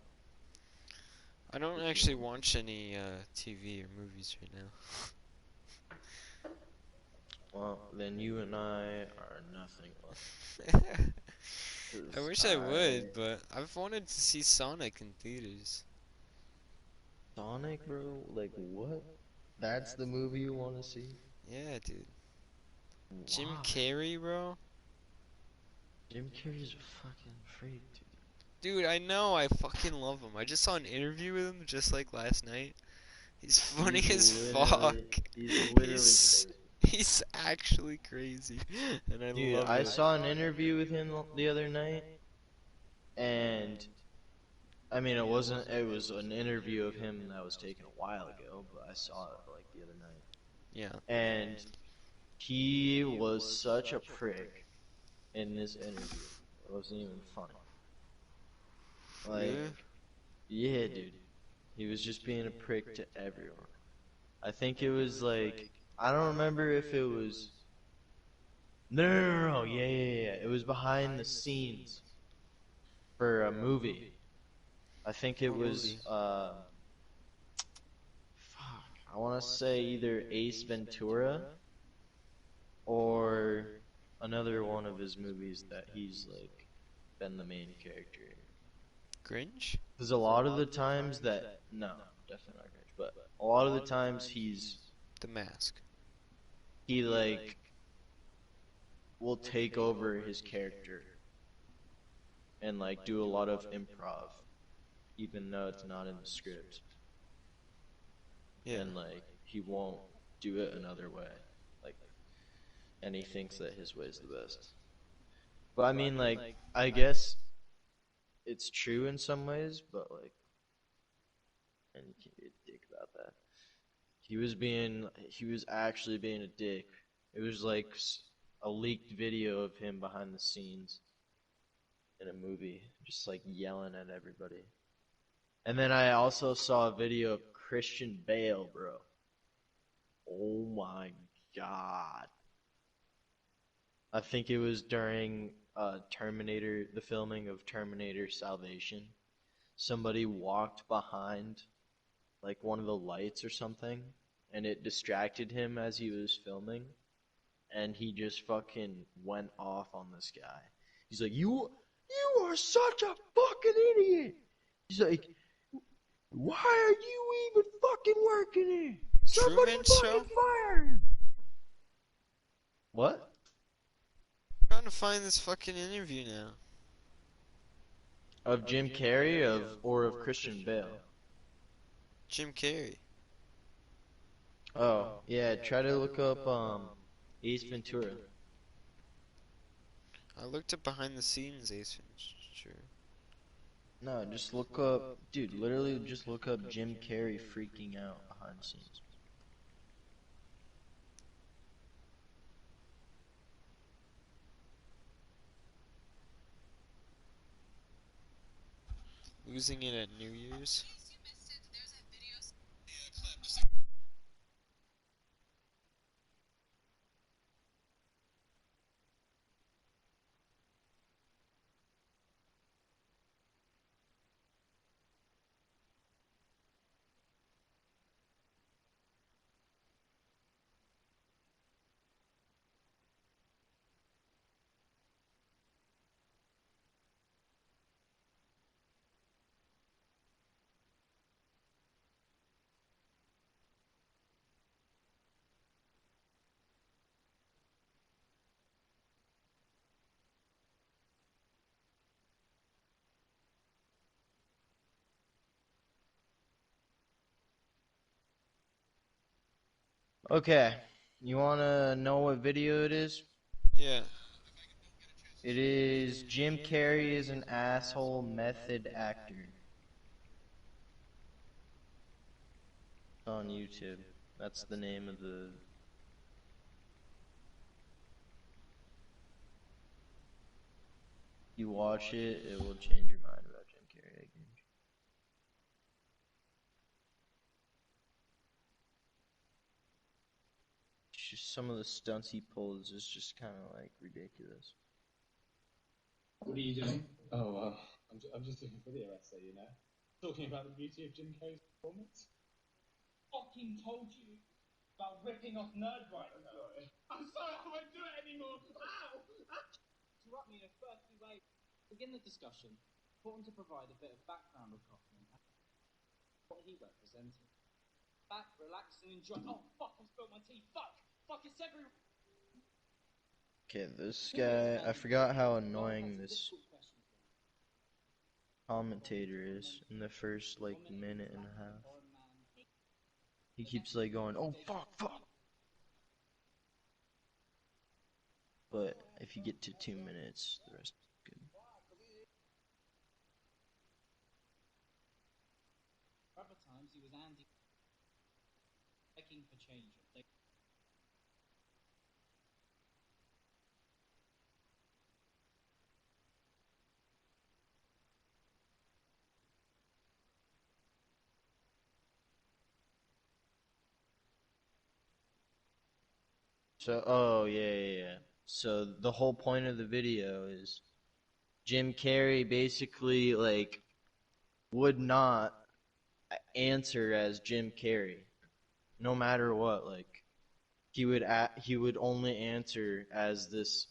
I don't actually watch any TV or movies right now. Well, then you and I are nothing. I wish I would, but I've wanted to see Sonic in theaters. Sonic, bro? Like, what? That's the movie you want to see? Yeah, dude. Wow. Jim Carrey, bro? Jim Carrey's a fucking freak, dude. Dude, I know, I fucking love him. I just saw an interview with him just like last night. He's funny as fuck. He's literally He's actually crazy. And I Dude, love I it. saw an interview with him the other night, and I mean, it was an interview of him that was taken a while ago, but I saw it like the other night. Yeah. And he was such a prick in this interview. It wasn't even funny. Like, yeah, dude. He was just being a prick to everyone. I think it was like, I don't remember if it was. No. Yeah. It was behind the scenes for a movie. I think it was, fuck, I want to say either Ace Ventura or another one of his movies that he's, like, been the main character in. Grinch? Because a lot of the times that, no, definitely not Grinch, but a lot of the times he's, The Mask. he, like, will take over his character and, like, do a lot of improv, even though it's not in the script. Yeah. And, like, he won't do it another way. Like, and he thinks that his way is the best. But I mean, like, I guess it's true in some ways, but, like, and you can't be a dick about that. He was actually being a dick. It was like a leaked video of him behind the scenes in a movie, just like yelling at everybody. And then I also saw a video of Christian Bale, bro. Oh my god. I think it was during Terminator, the filming of Terminator Salvation. Somebody walked behind like one of the lights or something, and it distracted him as he was filming, and he just fucking went off on this guy. He's like, you are such a fucking idiot. He's like, why are you even fucking working here? Somebody Truman fucking Show? fire him. What? I'm trying to find this fucking interview now. Of Jim Carrey or of Christian Bale? Jim Carrey. Oh, yeah, try to look up Ace Ventura. I looked up behind the scenes Ace Ventura. No, just look up, dude, literally just look up Jim Carrey freaking out behind the scenes. Losing it at New Year's. Okay, you wanna know what video it is? Yeah. It is Jim Carrey is an asshole method actor. On YouTube. That's the name of the... You watch it, it will change your mind about Jim Carrey again. It's just some of the stunts he pulls is just kind of like ridiculous. What are you doing? Oh, I'm just doing a video essay, you know? Talking about the beauty of Jim Carrey's performance. Fucking told you about ripping off Nerdwriter. I'm sorry, I won't do it anymore. Ow! Interrupt me in a firstly way. Begin the discussion. Important to provide a bit of background of Kaufman and what he represented. Back, relax, and enjoy. Oh, fuck, I spilled my tea. Fuck! Fuck, it's everywhere! Okay, this guy, I forgot how annoying this commentator is in the first, like, minute and a half. He keeps, like, going, oh, fuck! But if you get to 2 minutes, the rest is good. Other times he was Andy begging for change. So, oh yeah. So the whole point of the video is Jim Carrey basically like would not answer as Jim Carrey, no matter what. Like he would only answer as this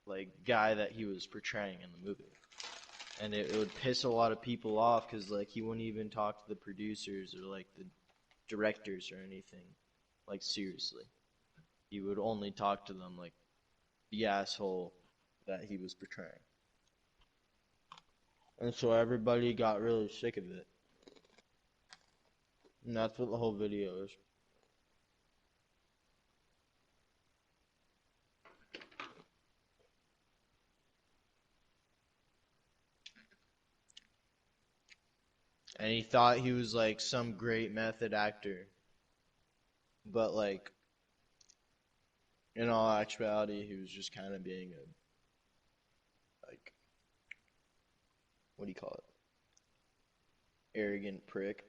like guy that he was portraying in the movie, and it would piss a lot of people off because like he wouldn't even talk to the producers or like the directors or anything. Like seriously, he would only talk to them like the asshole that he was portraying. And so everybody got really sick of it. And that's what the whole video is. And he thought he was like some great method actor. But like, in all actuality, he was just kind of being a, like, what do you call it? Arrogant prick.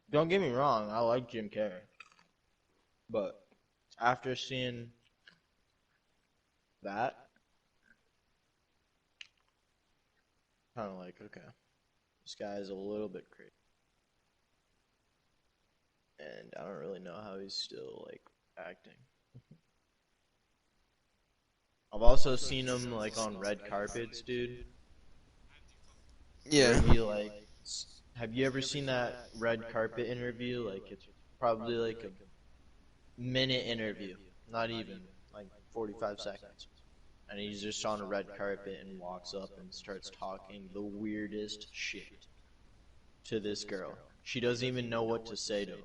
Don't get me wrong, I like Jim Carrey. But after seeing that, kind of like, okay, this guy is a little bit crazy. And I don't really know how he's still, like, acting. I've also seen him, like, on red carpets, dude. Yeah. Where he, like, have you ever seen that red carpet interview? Like, it's probably, like, a minute interview. Not even, like, 45 seconds. And he's just on a red carpet and walks up and starts talking the weirdest shit to this girl. She doesn't even know what to say to him.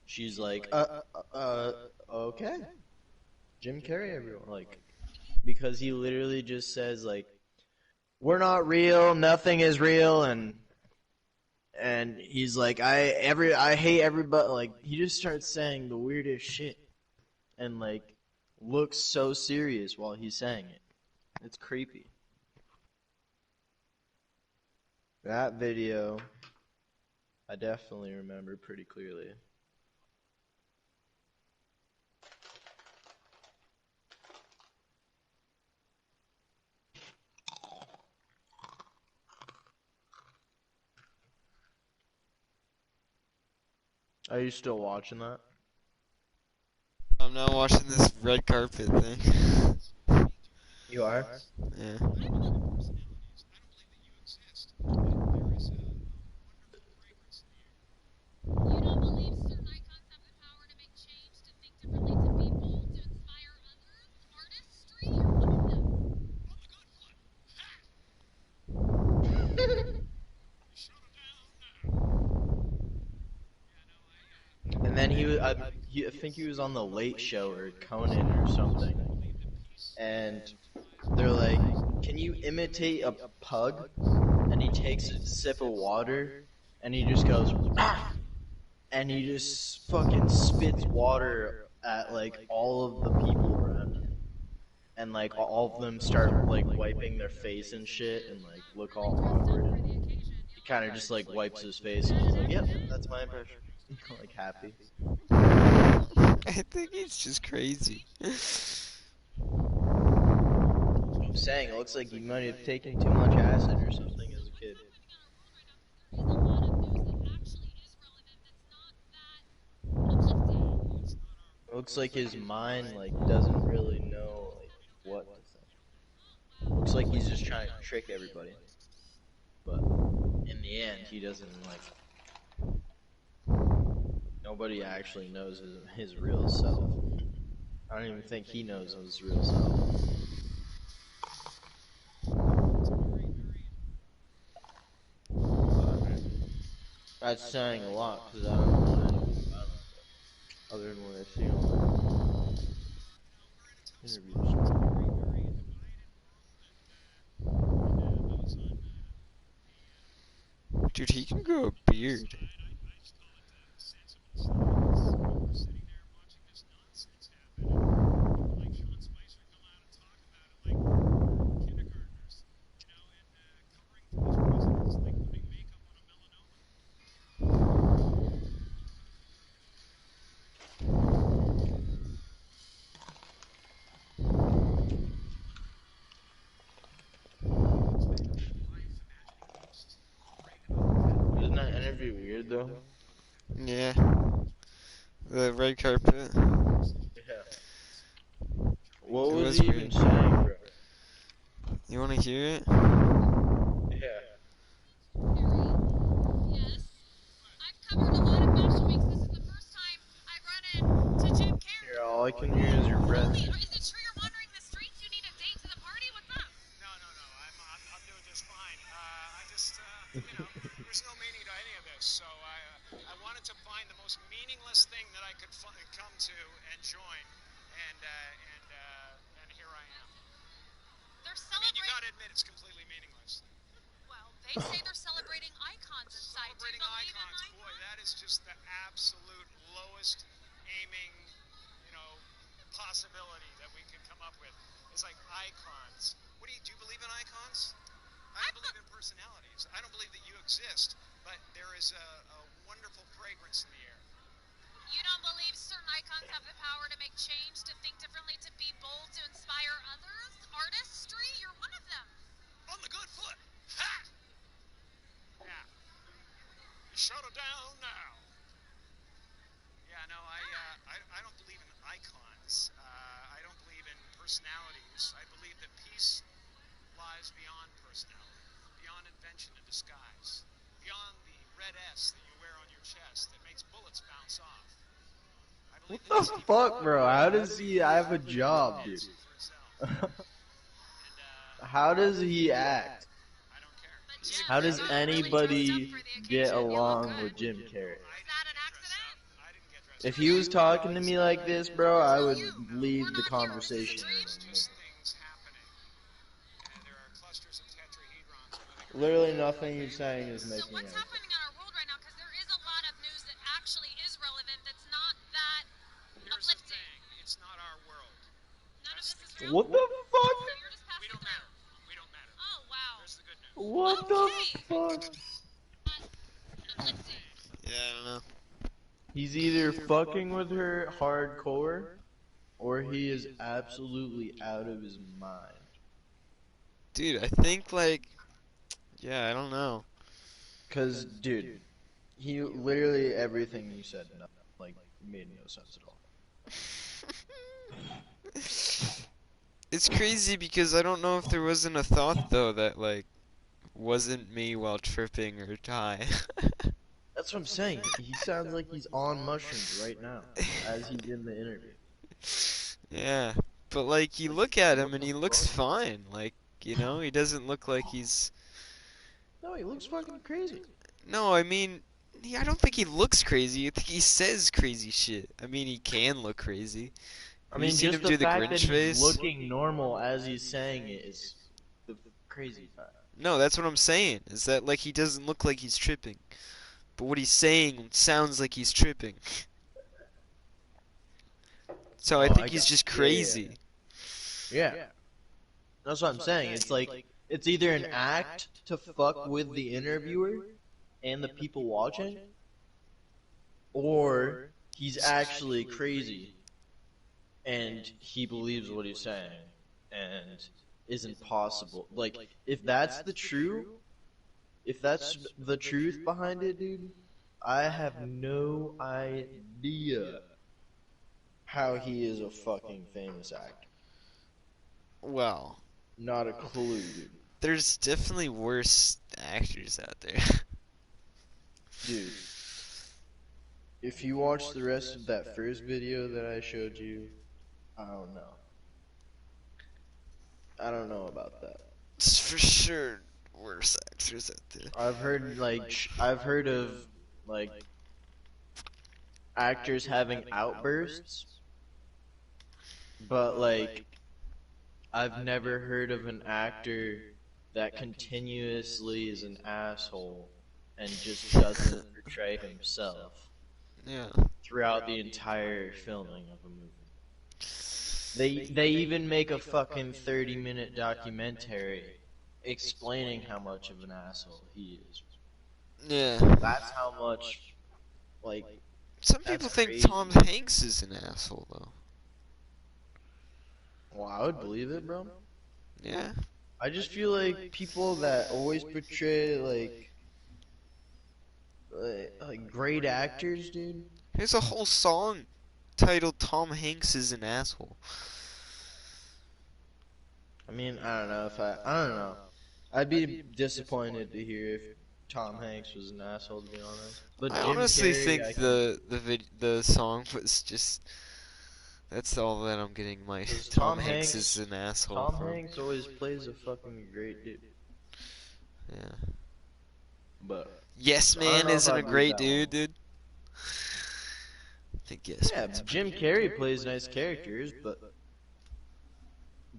She's like, okay. Jim Carrey, everyone. Like, because he literally just says, like, we're not real, nothing is real, and he's like, I hate everybody. Like, he just starts saying the weirdest shit. And, like, looks so serious while he's saying it. It's creepy. That video, I definitely remember pretty clearly. Are you still watching that? I'm now watching this red carpet thing. You are? Yeah. And then I think he was on the Late Show or Conan or something. And they're like, can you imitate a pug? And he takes a sip of water and he just goes, ah! And he just fucking spits water at like all of the people around him. And like all of them start like wiping their face and shit and like look all awkward. And he kind of just like wipes his face and he's like, yep, that's my impression. Like happy. I think it's just crazy. I'm saying, it looks like he might have taken too much acid or something as a kid. It looks like his mind like doesn't really know like what to think. Looks like he's just trying to trick everybody. But in the end, he doesn't like. Nobody actually knows his real self. I don't even think he knows his real self. That's saying a lot, because I don't know anything about him, other than what I've seen on interviews. Dude, he can grow a beard. Naruto? Yeah. The red carpet. Yeah. What It was was he even weird. saying, bro? You wanna hear it? Yeah. Yes. I've covered a lot of fashion weeks. This is the first time I've run into Jim Carrey. Here, all I can hear is your breath. Is it true you're wandering the streets? You need a date to the party? What's up? No. I'm doing just fine. I just, there's no meaning to any of this. So I wanted to find the most meaningless thing that I could come to and join, and here I am. They're I mean, you celebrating. gotta admit it's completely meaningless. Well, they say they're celebrating icons inside. Do you Celebrating believe in icons, boy, that is just the absolute lowest aiming, possibility that we could come up with. It's like icons. Do you believe in icons? I don't believe in personalities. I don't believe that you exist, but there is a wonderful fragrance in the air. You don't believe certain icons have the power to make change, to think differently, to be bold, to inspire others? Artistry? You're one of them. On the good foot. Ha! Yeah. You shut it down now. Yeah, no, I don't believe in icons. I don't believe in personalities. I believe that peace lies beyond personality, beyond invention and disguise, beyond the red S that you wear on your chest that makes bullets bounce off. What the fuck, bro? How does he have a job, dude? How does he act? How does anybody get along with Jim Carrey? If he was talking to me like this, bro, I would leave the conversation. Literally nothing he's saying is making What's sense. happening in our world right now? Because there is a lot of news that actually is relevant that's not that uplifting. It's not our world. None of this is real? What the fuck? So you're just passing through. We don't matter. Oh, wow. There's the good news. What the fuck? Yeah, I don't know. He's either fucking with her hardcore, or he is absolutely out of his mind. Dude, I think yeah, I don't know. Cause, dude, he literally everything you said, made no sense at all. It's crazy because I don't know if there wasn't a thought though that wasn't me while tripping or high. That's what I'm saying. He sounds like he's on mushrooms right now, as he's in the interview. Yeah, but you look at him and he looks fine. He doesn't look like he's. No, he looks fucking crazy. No, I mean, I don't think he looks crazy. I think he says crazy shit. I mean, he can look crazy. I mean, you seen just him do the fact Grinch that face? he's looking normal as he's saying it is the crazy part. No, that's what I'm saying. Is that he doesn't look like he's tripping, but what he's saying sounds like he's tripping. So I think he's just crazy. Yeah. That's what I'm saying. It's it's either an act to fuck with the interviewer and the people watching, or he's actually crazy and he believes what he's saying and isn't possible. If that's the truth behind it, dude, I have no idea how he is a fucking famous actor. Well, not a clue, dude. There's definitely worse actors out there. Dude, if you watch the rest of that first video that I showed you, I don't know. I don't know about that. It's for sure worse actors out there. I've heard of actors having outbursts, but I've never heard of an actor that continuously is an asshole and just doesn't portray himself. Yeah. Throughout the entire filming of a movie. They even make a fucking 30-minute documentary explaining how much of an asshole he is. Yeah. That's how much some people think Tom Hanks is an asshole though. Well, I would believe it, bro. Yeah. I just feel like people that always portray like great actors, dude. There's a whole song titled "Tom Hanks is an Asshole." I mean, I don't know if I don't know. I'd be disappointed to hear if Tom Hanks was an asshole, to be honest. But I Jim honestly Carrey, think I can- the song was just. That's all that I'm getting. My Tom Hanks is an asshole. Tom from. Hanks always plays a fucking great dude. Yeah. But Yes I don't Man know if isn't I'd a do great that one. dude. I think Yes Yeah, Man's Jim Carrey plays nice characters, but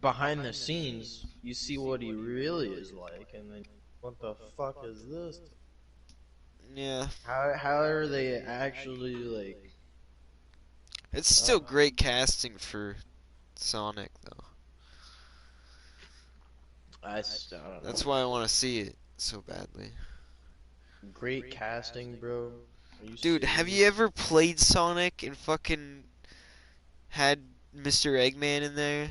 behind the scenes, you see what he really is like, and then what the fuck is this? Yeah. How are they actually like? It's still great casting for Sonic though. I don't know. That's why I want to see it so badly. Great casting, bro. Dude, have you ever played Sonic and fucking had Mr. Eggman in there?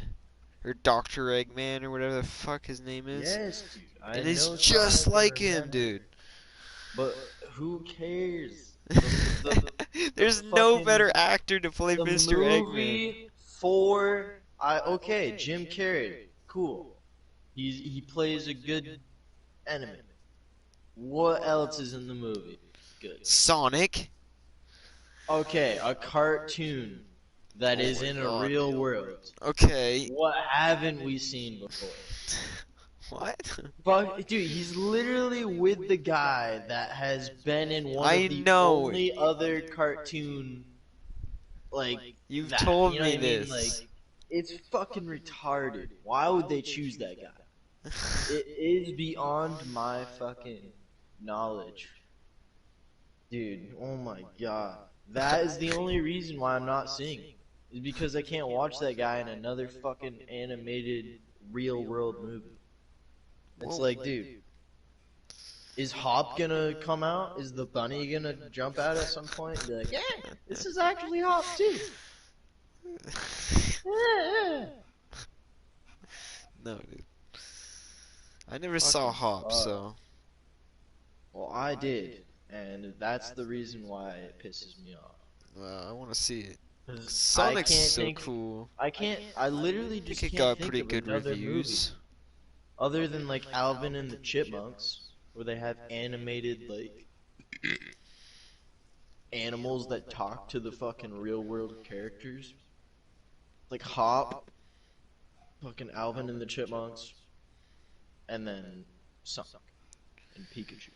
Or Dr. Eggman or whatever the fuck his name is? Yes, dude. I And it's know just Sonic like and him, remember. dude. But who cares? There's no fucking- better actor to play the Mr. Eggman. movie okay, Jim Carrey, cool. He plays a good enemy. What else is in the movie? Good. Sonic. Okay, a cartoon that is in a real world. Okay. What haven't we seen before? What? But dude, he's literally with the guy that has been in one I of the know. only other cartoon, like You've that, told you know me what I mean? this. Like, it's fucking retarded. Why would they choose that guy? It is beyond my fucking knowledge, dude. Oh my god, that is the only reason why I'm not seeing it. Is because I can't watch that guy in another fucking animated real world movie. It's like, dude, is Hop gonna come out? Is the bunny gonna jump out at some point and be like, yeah, this is actually Hop too? No, dude. I never saw Hop, so. Well, I did, and that's the reason why it pisses me off. Well, I want to see it. 'Cause Sonic's I can't so think, cool. I literally just think it can't got think pretty of good another reviews. movie other than like Alvin and the Chipmunks, where they have animated like animals that talk to the fucking real world characters, like Hop, fucking Alvin and the Chipmunks, and then Sonic and Pikachu.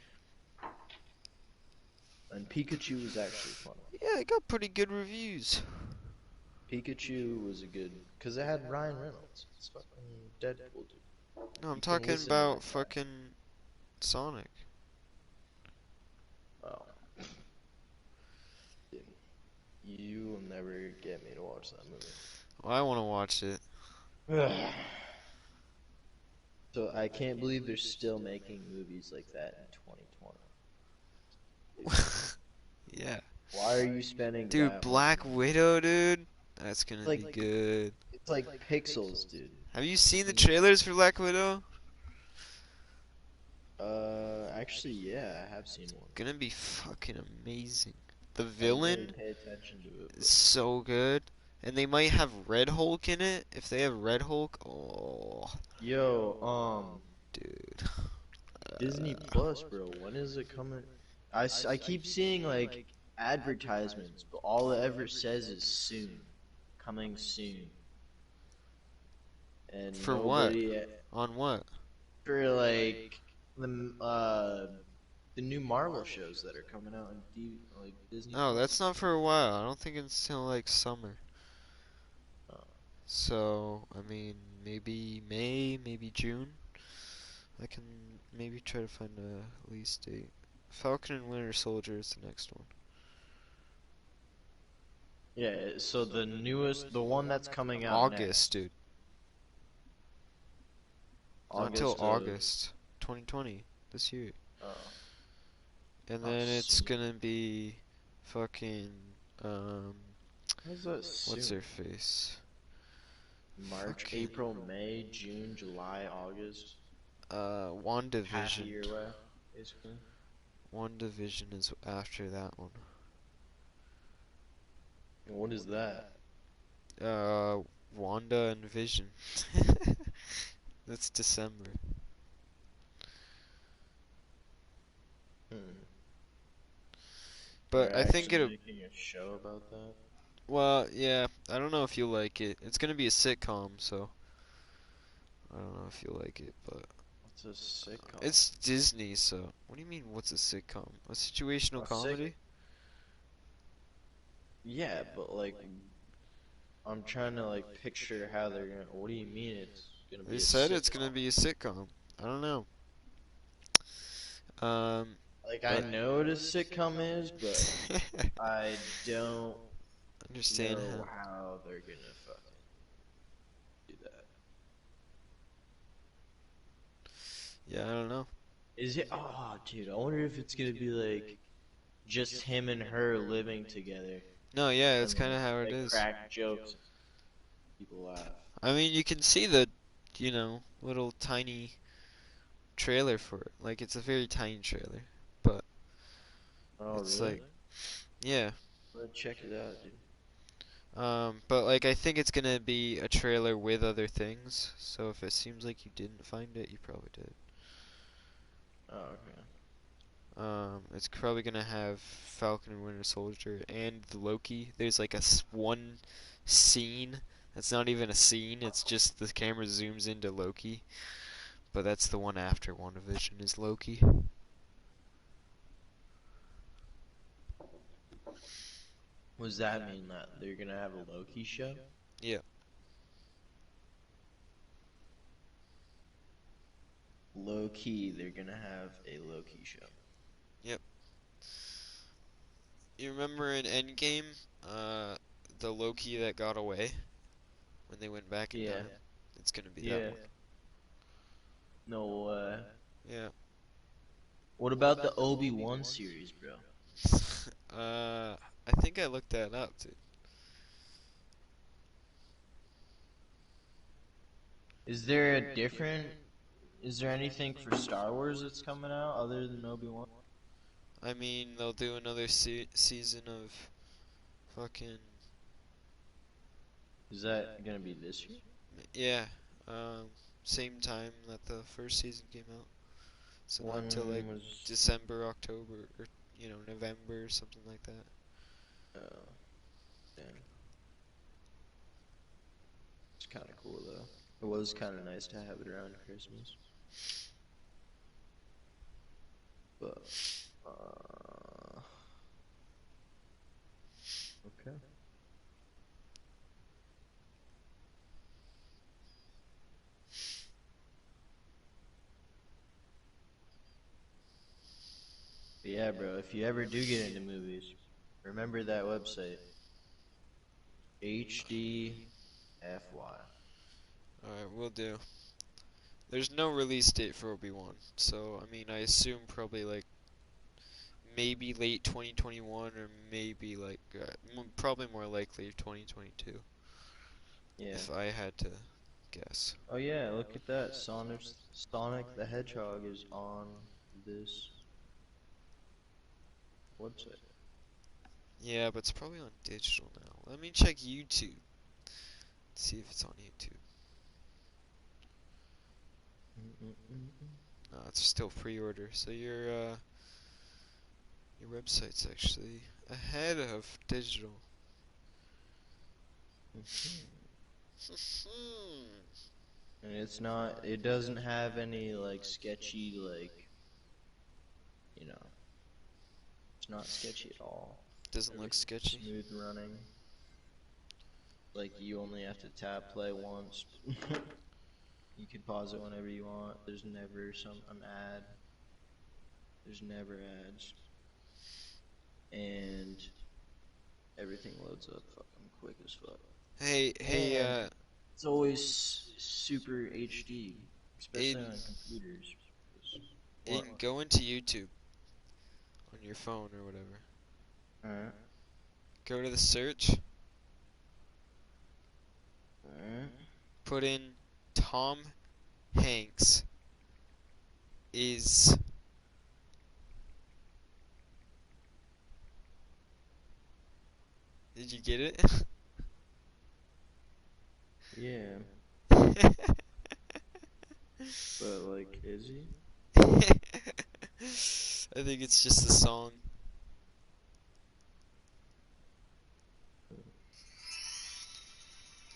And Pikachu was actually fun. Yeah, it got pretty good reviews. Pikachu was a good, cause it had Ryan Reynolds. It's fucking Deadpool, dude. No, I'm You can talking listen to about that guy. fucking Sonic. Oh. Dude, you will never get me to watch that movie. Well, I want to watch it. So I can't believe they're still making movies like that in 2020. Yeah. Why are you spending Dude, that Black Widow, dude. That's gonna be Like- good. It's like pixels, dude. Have you seen the trailers for Black Widow? Actually, yeah, I have seen one. Gonna be fucking amazing. The I didn't villain really pay attention to it. is so good. And they might have Red Hulk in it. If they have Red Hulk, oh, Yo, dude. Disney Plus, bro. When is it coming? I keep seeing like advertisements, but all it ever says is soon, coming soon. And For what? nobody- On what? For like the new Marvel shows that are coming out on like Disney. No, that's not for a while. I don't think it's till like summer. Oh. So, I mean, maybe May, maybe June. I can maybe try to find a release date. Falcon and Winter Soldier is the next one. Yeah, so the newest, the one that's coming out August, dude. Not August until of- August 2020, this year. Oh. And Oh, then it's sweet. gonna be fucking How's that what's soon? their face? March, Fucking- April, May, June, July, August. Half a year WandaVision. away, basically. WandaVision is after that one. What is that? Wanda and Vision. That's December. Hmm. But They're I think actually it'll. making a show about that. Well, yeah. I don't know if you'll like it. It's gonna be a sitcom, so I don't know if you'll like it, but What's a sitcom? it's Disney, so what do you mean? What's a sitcom? A situational A comedy? Yeah, but like, I'm trying to like picture how they're gonna. What do you mean it's gonna be They a said it's sitcom? gonna be a sitcom. I don't know. Like I know what a sitcom is, but I don't understand know how they're gonna fucking do that. Yeah, I don't know. Is it? Oh, dude, I wonder if it's gonna be like just him and her living together. No, yeah, that's and, kind of how it they is. Crack jokes. People laugh. I mean, you can see the, little tiny trailer for it. Like, it's a very tiny trailer, but it's really? like, yeah. Let's check it out, dude. But like, I think it's gonna be a trailer with other things. So if it seems like you didn't find it, you probably did. Oh, okay. It's probably gonna have Falcon and Winter Soldier and the Loki. There's like one scene that's not even a scene. It's just the camera zooms into Loki. But that's the one after WandaVision is Loki. Does that mean that they're gonna have a Loki show? Yeah. Low-key, they're gonna have a Loki show. Yep. You remember in Endgame, the Loki that got away when they went back in time? It's gonna be that one. No way. Yeah. What about the Obi-Wan series, bro? I think I looked that up, dude. Is there anything for Star Wars that's coming out other than Obi-Wan? I mean, they'll do another season of fucking... Is that gonna be this year? Yeah. Same time that the first season came out. So not until like December, October, or November, or something like that. Oh, damn. It's kind of cool though. It was kind of nice to have it around Christmas. But, okay. But yeah, bro, if you ever do get into movies, remember that website. HDFY. Alright, we'll do. There's no release date for Obi-Wan, so, I mean, I assume probably, like, maybe late 2021, or maybe, like, probably more likely 2022. Yeah. If I had to guess. Oh yeah, look at that. Sonic the Hedgehog is on this website. Yeah, but it's probably on digital now. Let me check YouTube. See if it's on YouTube. No, it's still pre-order. So your website's actually ahead of digital. And it's not. It doesn't have any like sketchy like. It's not sketchy at all. Doesn't look sketchy. Smooth running. Like you only have to tap play once. You can pause it whenever you want. There's never an ad. There's never ads. And everything loads up fucking quick as fuck. Hey, it's always super HD, especially on computers. Aiden, go into YouTube on your phone or whatever. Alright. Go to the search. Alright. Put in Tom Hanks is Did you get it? Yeah. But like, is he? I think it's just the song.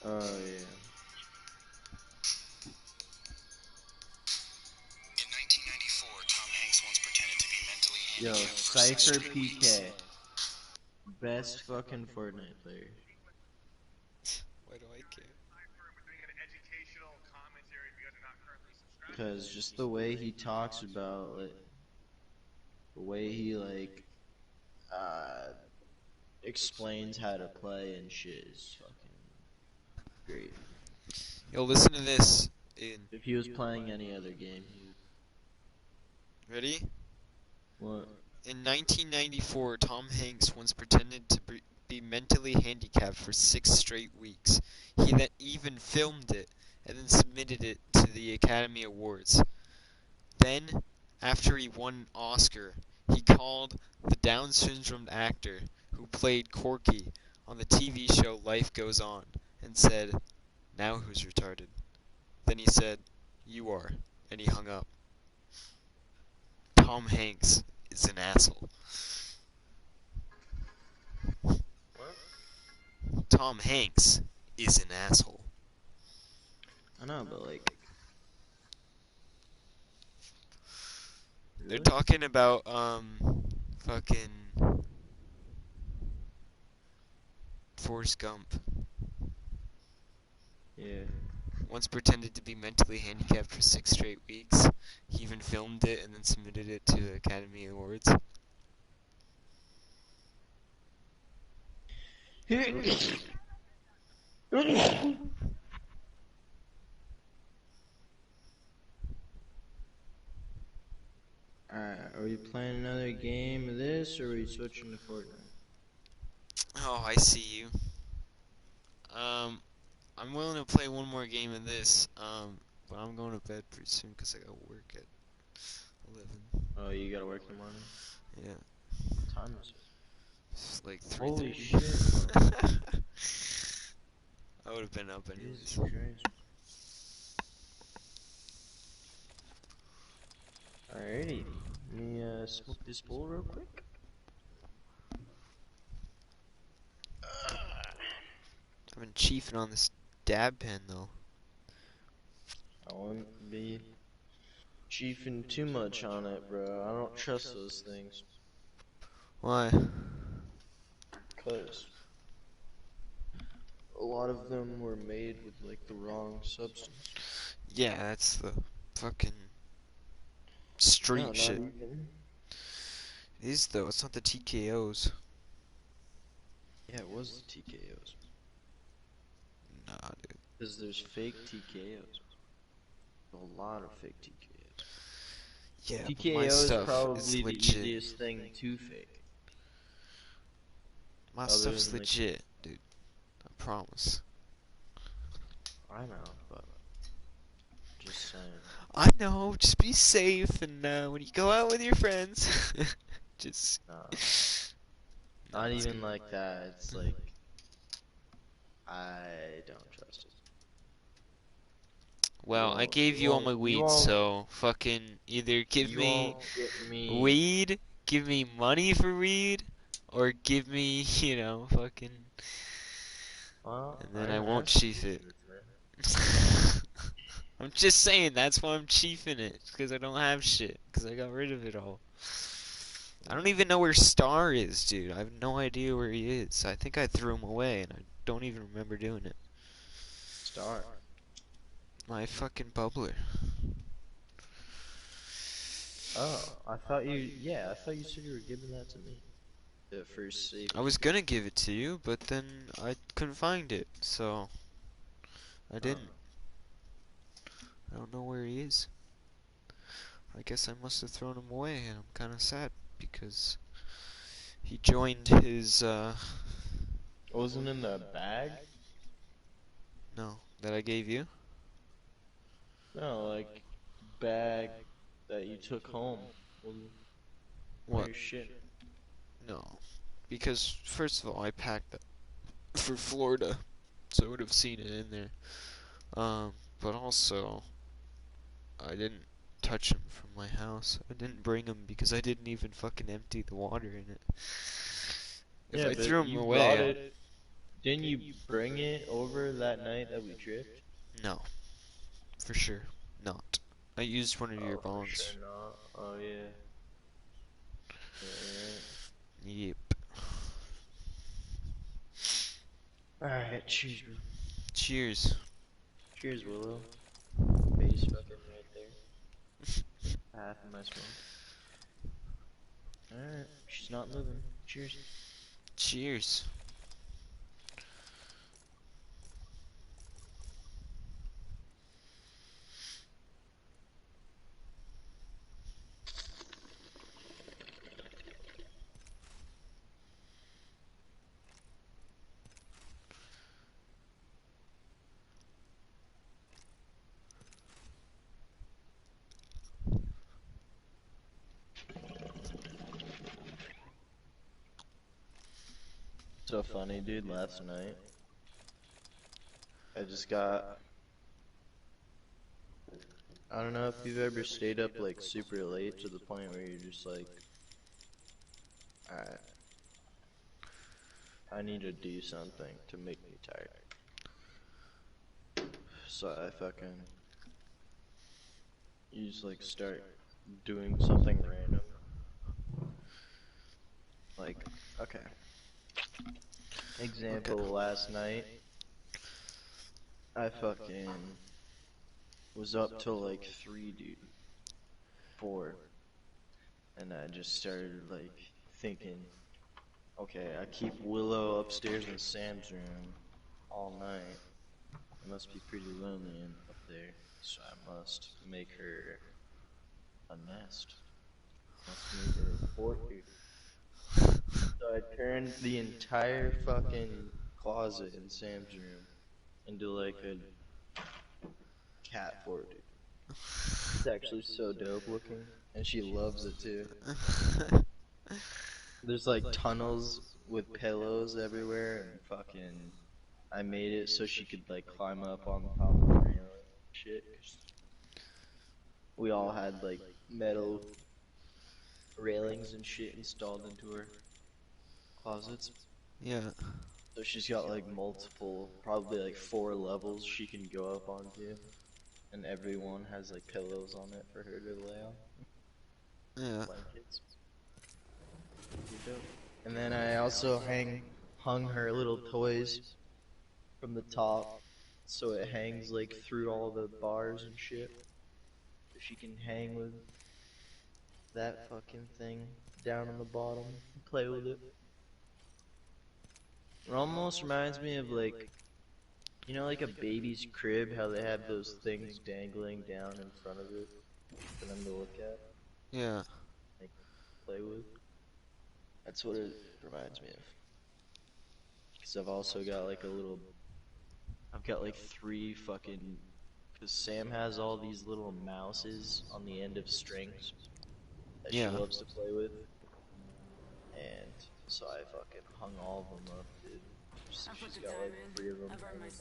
Oh yeah. In 1994, Tom Hanks once pretended to be mentally Yo, handicapped for Cypher 6 weeks. PK. Best fucking Fortnite player. Why do I care? Because just the way he talks about it, the way he like explains how to play and shit is fucking great. Yo, listen to this. If he was playing any other game, he would. Ready? What? In 1994, Tom Hanks once pretended to be mentally handicapped for 6 straight weeks. He then even filmed it and then submitted it to the Academy Awards. Then, after he won an Oscar, he called the Down syndrome actor who played Corky on the TV show Life Goes On and said, "Now who's retarded?" Then he said, "You are," and he hung up. Tom Hanks is an asshole. What? Tom Hanks is an asshole. I know, but like. They're talking about, fucking Forrest Gump. Yeah. Once pretended to be mentally handicapped for 6 straight weeks. He even filmed it and then submitted it to the Academy Awards. Alright, are we playing another game of this, or are we switching to Fortnite? Oh, I see you. I'm willing to play one more game of this, but I'm going to bed pretty soon because I got work at 11. Oh, you gotta work in the morning? Yeah. What time is it? It's like 3:30. Holy shit. I would have been up anyways. Jesus Christ. Alrighty. Let me smoke this bowl real quick. I've been chiefing on this dab pen though. I wouldn't be chiefing too much on it, bro. I don't trust those things. Why? 'Cause a lot of them were made with like the wrong substance. Yeah, that's the fucking street No, not shit. even. It is though, it's not the TKOs. Yeah, it was the TKOs. Nah, dude. Because there's fake TKOs. A lot of fake TKOs. Yeah, but TKO my is stuff probably is the legit. easiest thing to fake. My Other stuff's than, like, legit, dude. I promise. I know, but just saying. I know, just be safe and when you go out with your friends, just... Not even like that, it's like, I don't trust it. Well, I gave you all my weed, so fucking either give me weed, give me money for weed, or give me, you know, fucking... Well, and then I won't chief it. I'm just saying, that's why I'm chiefing it, because I don't have shit, because I got rid of it all. I don't even know where Star is, dude. I have no idea where he is. I think I threw him away, and I don't even remember doing it. Star? My fucking bubbler. Oh, I thought you said you were giving that to me. The first save. I was gonna give it to you, but then I couldn't find it, so I didn't. I don't know where he is. I guess I must have thrown him away, and I'm kind of sad because he joined his. Wasn't in the bag? No, that I gave you. No, like bag that you took home. What? Your shit. No, because first of all, I packed for Florida, so I would have seen it in there. But also, I didn't touch him from my house. I didn't bring him because I didn't even fucking empty the water in it. If Yeah, I but threw him you away, brought it. Didn't you bring it over that night that we tripped? No, for sure not. I used one of your For bones. sure not. Oh yeah. Yep. Alright, cheers, bro. Cheers. Cheers, Willow. Base fucking right there. Half of my smoke. Alright, she's not moving. Cheers. Cheers. So funny, dude. Last night, I just got. I don't know if you've ever stayed up like super late to the point where you're just like, alright, I need to do something to make me tired. So I fucking, you just like start doing something random. Like, okay. Example, last night, I fucking was up till like 3, dude. 4. And I just started like thinking, okay, I keep Willow upstairs in Sam's room all night. It must be pretty lonely up there, so I must make her a nest. Must make her a fort, dude. So I turned the entire fucking closet in Sam's room into like a cat fort, dude. It's actually so dope looking, and she loves it too. There's like tunnels with pillows everywhere, and fucking, I made it so she could like climb up on the top of the railing and shit. We all had like metal railings and shit installed into her closets. Yeah. So she's got like multiple, probably like 4 levels she can go up onto. And everyone has like pillows on it for her to lay on. Yeah. Blankets. Pretty dope. And then I also hung her little toys from the top, so it hangs like through all the bars and shit. So she can hang with that fucking thing down on the bottom and play with it. It almost reminds me of like, you know, like a baby's crib, how they have those things dangling down in front of it for them to look at? Yeah. Like, play with? That's what it reminds me of. Because I've also got like a little, I've got like 3 fucking, because Sam has all these little mouses on the end of strings that she loves to play with. And so I fucking hung all of them up, dude. She's got like 3 of them hanging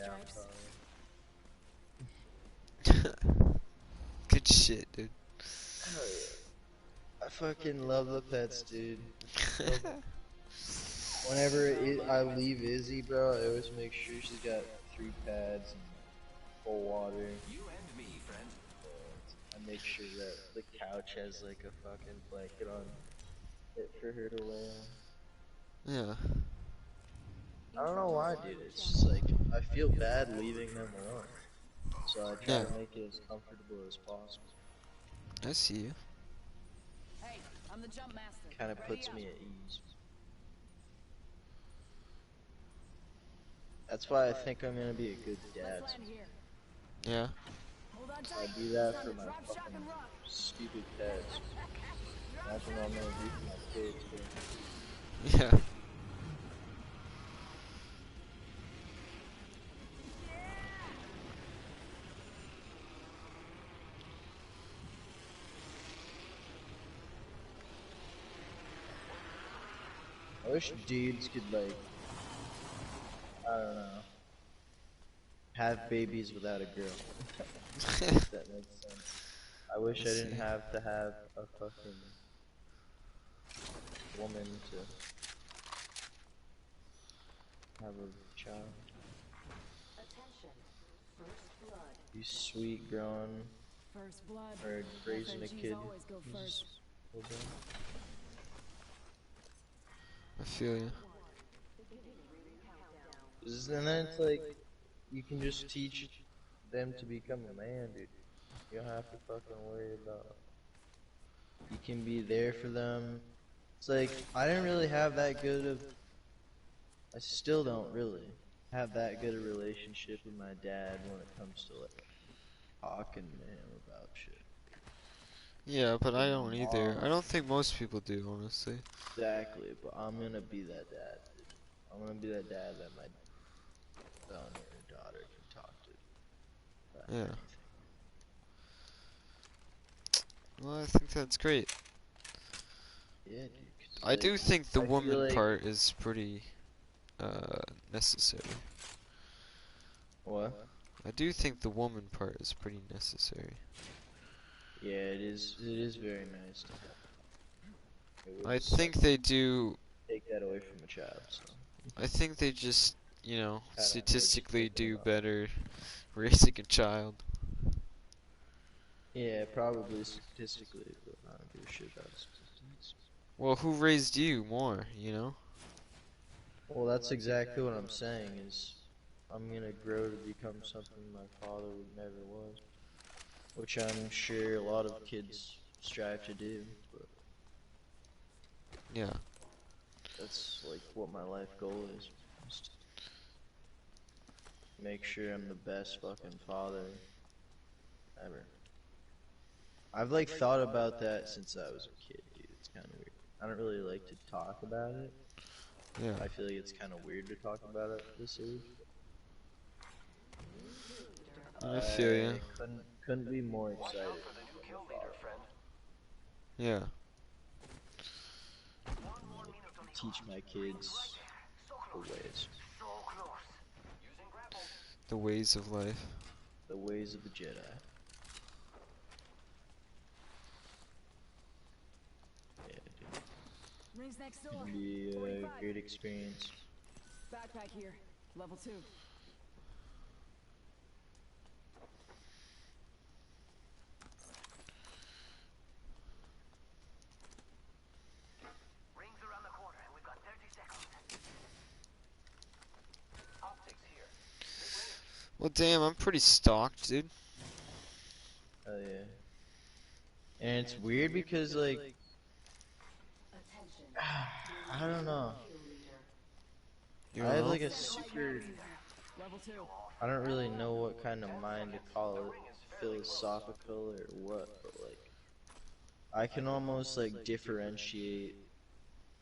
down. Good shit, dude. Oh, yeah. I fucking love the pets, dude. Whenever I leave Izzy, bro, I always make sure she's got 3 pads and full water. You and me, friend. I make sure that the couch has like a fucking blanket on it for her to lay on. Yeah. I don't know why, dude. It's just like, I feel bad leaving them alone. So I try to make it as comfortable as possible. I see you. Hey, I'm the jump master. Kind of puts me at ease. That's why I think I'm gonna be a good dad. Yeah. I do that for my fucking stupid pets. That's what I'm gonna do for my kids, bro. Yeah. I wish dudes could like, I I don't know. Have babies without a girl. If that makes sense. I wish I didn't have to have a fucking woman to have a child. Attention. First blood. You sweet growing First blood. or raising a FNGs kid. always go first. I feel you. And then it's like, you can just teach them to become a man, dude. You don't have to fucking worry about. You can be there for them. It's like, I didn't really have that good of. I still don't really have that good a relationship with my dad when it comes to like talking to him about shit. Yeah, but I don't either. I don't think most people do, honestly. Exactly, but I'm gonna be that dad. Dude. I'm gonna be that dad that my son or daughter can talk to. About Yeah. anything. Well, I think that's great. Yeah, dude. 'Cause, I do like, think the I feel woman like- part is pretty necessary. What? I do think the woman part is pretty necessary. Yeah, it is. It is very nice to have. It would I suck think they do. take that away from a child. So. I think they just, you know, Kinda hard to statistically think do about. better raising a child. Yeah, probably statistically, but I don't give a shit about statistics. Well, who raised you more, you know? Well, that's exactly what I'm saying. Is I'm gonna grow to become something my father would never was, which I'm sure a lot of kids strive to do. But Yeah. that's like what my life goal is. Just make sure I'm the best fucking father ever. I've like thought about that since I was a kid, dude. It's kind of weird. I don't really like to talk about it. Yeah. I feel like it's kind of weird to talk about it at this age. I feel ya. Couldn't be more excited. Yeah. Teach my kids the ways. The ways of life. The ways of the Jedi. Yeah, dude. Rings next It's door. gonna be a 45. great experience. Backpack here. Level 2. Rings around the corner, and we've got 30 seconds. Optics here. Well, damn, I'm pretty stocked, dude. Oh yeah. And it's weird because like I don't know. You I have know? like a super. Level 2. I don't really know what kind of mind to call it, philosophical or what, but like I can almost like differentiate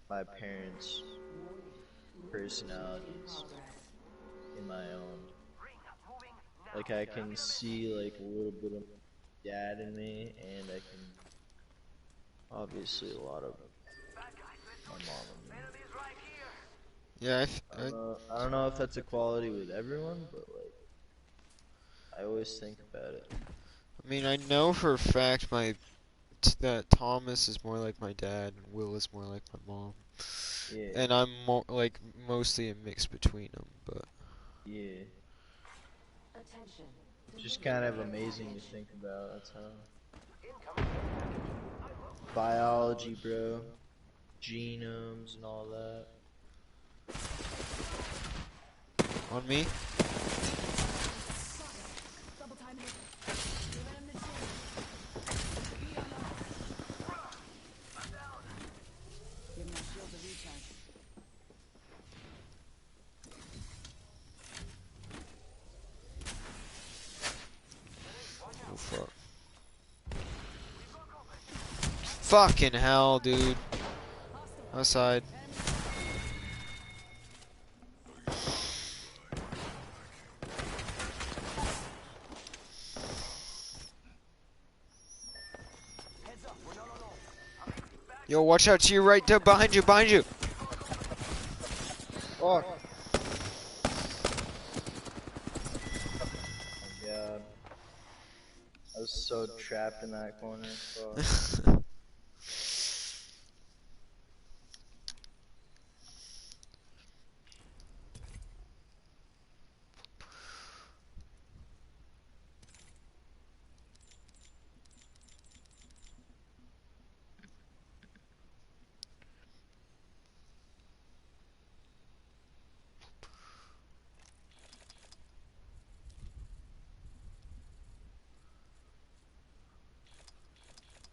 my parents' personalities in my own. Like I can see like a little bit of dad in me, and I can obviously a lot of my mom in me. Yeah, I don't know if that's a quality with everyone, but like I always think about it. I mean, I know for a fact that Thomas is more like my dad and Will is more like my mom. Yeah. And I'm more like mostly a mix between them, but Yeah. Attention. Just kind of amazing to think about. That's how. Biology, bro. Genomes and all that. on me. Double time hit. Giving him the chance. Be on the... I'm down. Give my shield a recharge. Oh fuck. Fucking hell, dude. Outside. Yo, watch out to your right, behind you, behind you. Fuck. was so trapped in that corner. Fuck.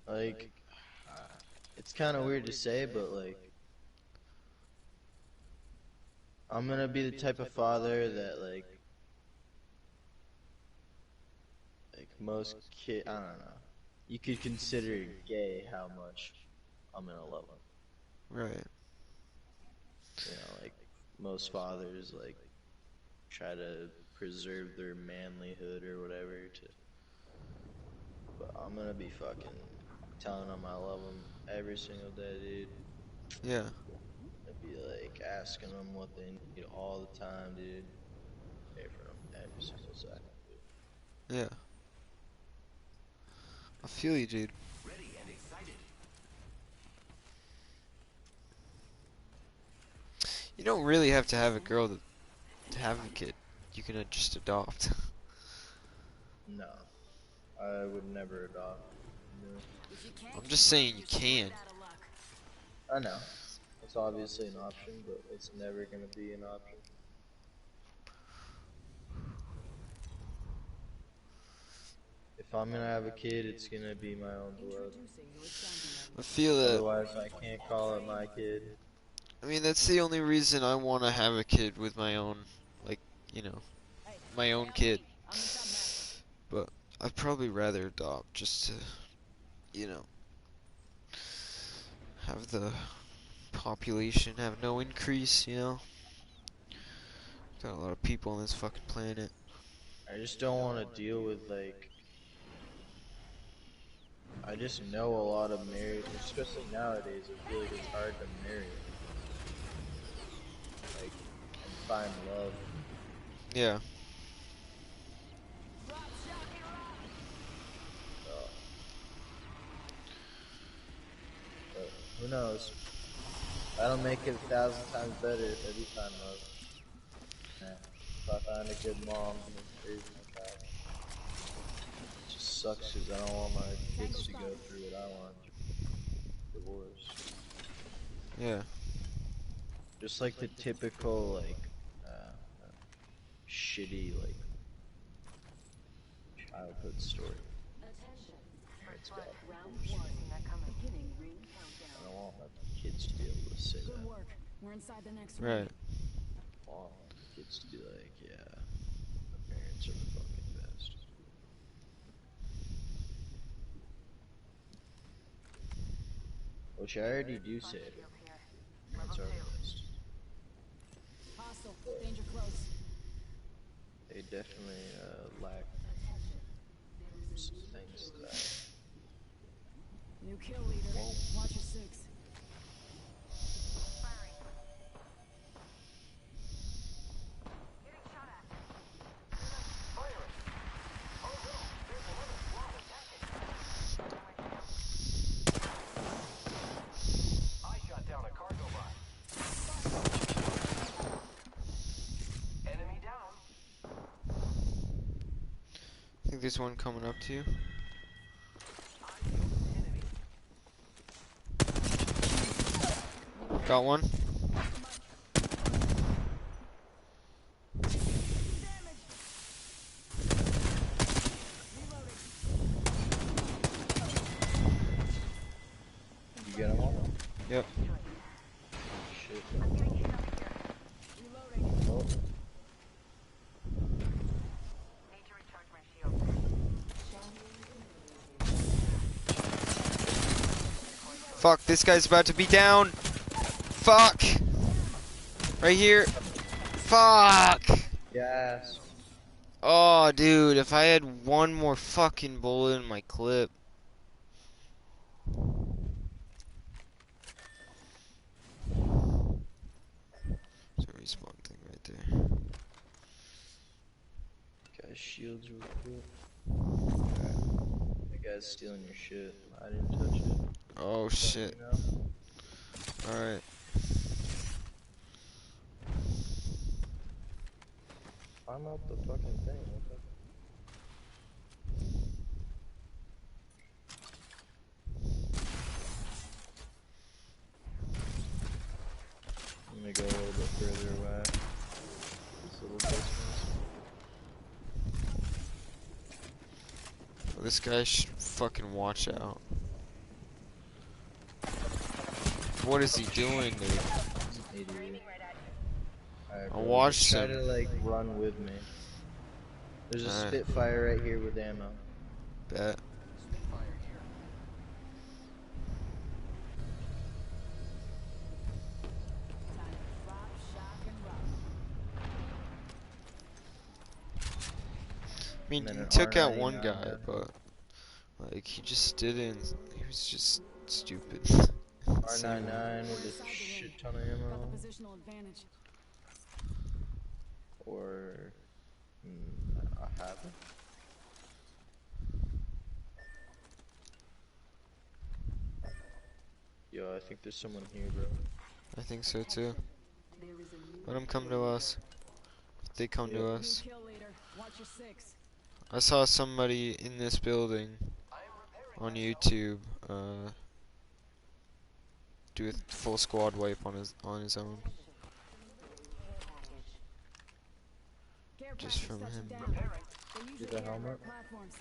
Like, it's kind of weird to say, but like, I'm gonna be the type of father that like most kid, I don't know. You could consider it gay how much I'm gonna love him. Right. You know, like most fathers like try to preserve their manlyhood or whatever but I'm gonna be fucking telling them I love them every single day, dude. Yeah. I'd be like asking them what they need all the time, dude. Pay for them every single second, dude. Yeah. I feel you, dude. Ready and excited. You don't really have to have a girl to have a kid. You can just adopt. No. I would never adopt. No. I'm just saying you can. I know. It's obviously an option, but it's never gonna be an option. If I'm gonna have a kid, it's gonna be my own blood. I feel that. Otherwise, I can't call it my kid. I mean, that's the only reason I want to have a kid with my own, like, you know, my own kid. But I'd probably rather adopt just to, you know, have the population have no increase, you know. Got a lot of people on this fucking planet. I just don't want to deal with, like, I just know a lot of married, especially nowadays, I feel like it's hard to marry. Like, and find love. Yeah. But who knows? That'll make it 1,000 times better if I do find love. Yeah. If I find a good mom and raise my child. It just sucks because I don't want my kids to go through what I want. Divorce. Yeah. Just like the typical, like, shitty, like, childhood story. It's bad. I don't want my kids to be able to say that. We're inside the next Right. I want kids to be like, yeah, my parents are the fucking best. Which I already do say it. Parents are the best. Hostile. Danger close. They definitely lack some things that New kill leader. Watch your six. I shot down a cargo bot. Enemy down. I think there's one coming up to you. Got one. you get them all. Yep. Shit. Oh. Fuck, this guy's about to be down. Fuck. Right here. Fuck. Yes. Oh, dude, if I had one more fucking bullet in my clip. There's a respawn thing right there. Guys, shields real quick. guy's stealing your shit. I didn't touch it. Oh shit. Alright. Climb up the fucking thing. What the? I'm gonna go a little bit further away. This little distance. This guy should fucking watch out. What is he doing, dude? He's an idiot. Alright, I'll bro, watch just try him. to like run with me. There's a Alright. Spitfire right here with ammo. Bet. I mean, And then he an took out R99 one guy, gun. but like he just didn't. He was just stupid. R99 with a shit ton of ammo. Got the positional advantage. Or I haven't. Yo, I think there's someone here, bro. I think so too. Let them come to us. If they come to us. New kill leader. Watch your six. I saw somebody in this building on YouTube do a full squad wipe on his own. Care Just package from touching him. down. They Get usually the carry helmet? platforms.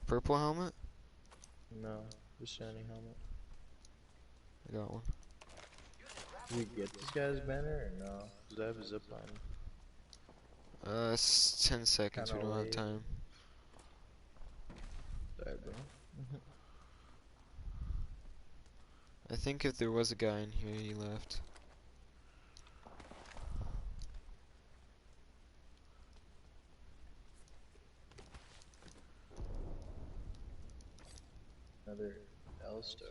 Purple helmet? No, just any helmet. I got one. Did we get this guy's banner or no? Cause I have a zipline. It's 10 seconds. Kinda We don't have late. time. Sorry, bro. I think if there was a guy in here, he left. Another L-star.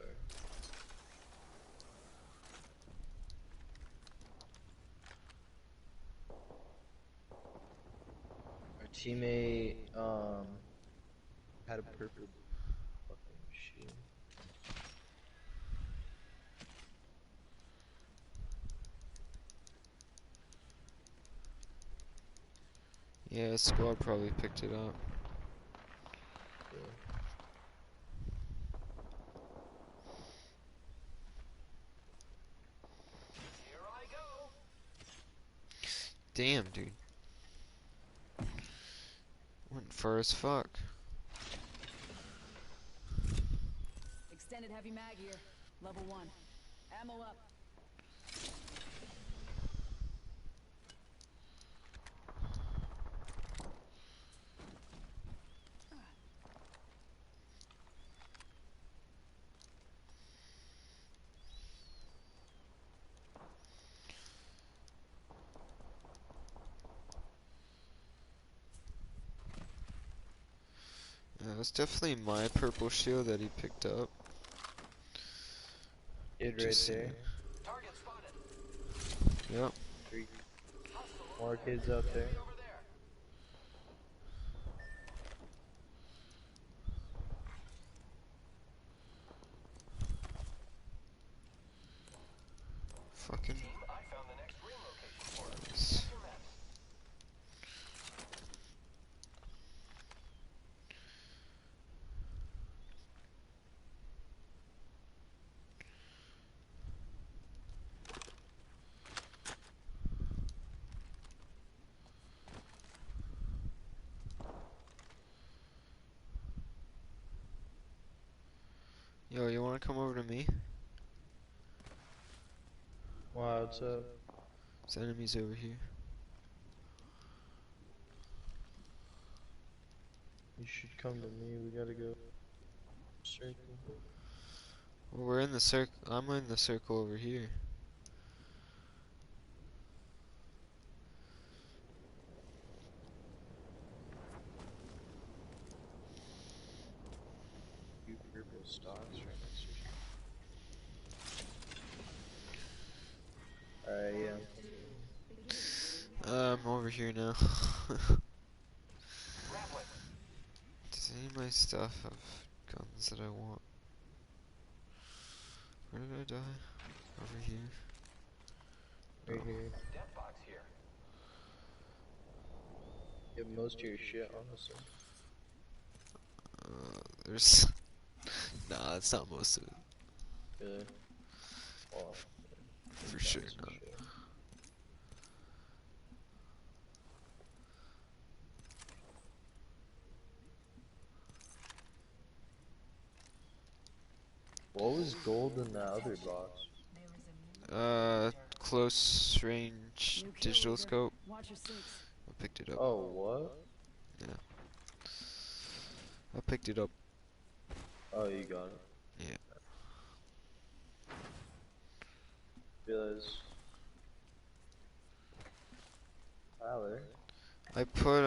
Our teammate had a purple fucking shield. Yeah, squad probably picked it up. Damn, dude. Went far as fuck. Extended heavy mag here. Level 1. Ammo up. Yeah, it was definitely my purple shield that he picked up. Kid right Just there. Target spotted. Yep. 3 more kids out there. Fucking. I found the next ring location for us. Nice. Check your maps. Yo, you wanna come over to me? Wow, what's up? There's enemies over here. You should come to me. We gotta go. Circle. Well, we're in the circle. I'm in the circle over here. You purple stars right next to you. Alright, yeah. I'm over here now. Does me my stuff of guns that I want. Where did I die? Over here. Right here. Death box here. Get most of your shit, honestly. There's... Nah, it's not most of it. Really? Well, For sure not. shit. What was gold in the other box? Close range digital scope. Watch your six. I picked it up. Oh, what? Yeah. I picked it up. Oh, you got it. Yeah. Realize. Tyler. I put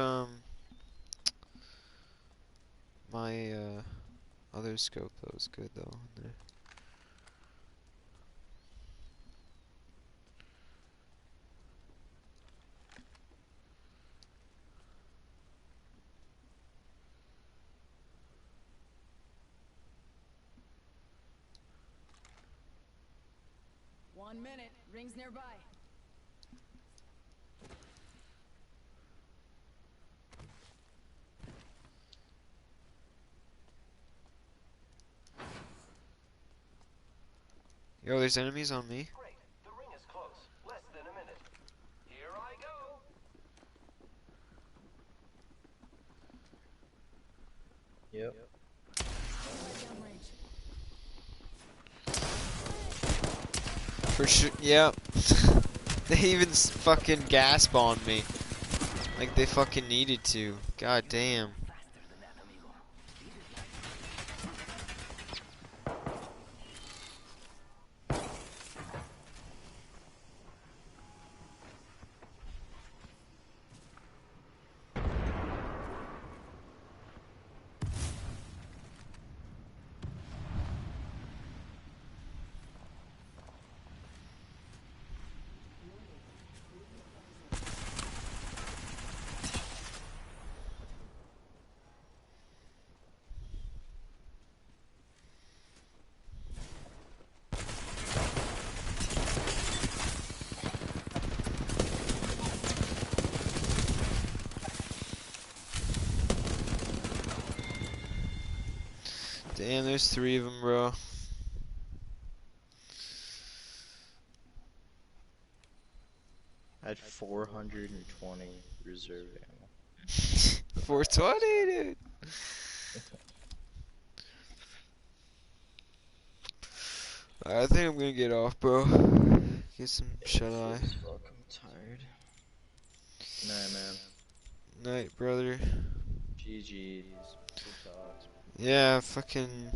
my other scope that was good though in there. One minute. Rings nearby. Yo, there's enemies on me. Great. The ring is close. Less than a minute. Here I go. Yep. For sure. Yep. They even fucking gasp on me. Like they fucking needed to. God damn. Damn, there's 3 of them, bro. I had 420 reserve ammo. 420, dude. I think I'm gonna get off, bro. Get some shut eye. Fuck, I'm tired. Night, man. Night, brother. GG's. Good talks. Yeah, fucking.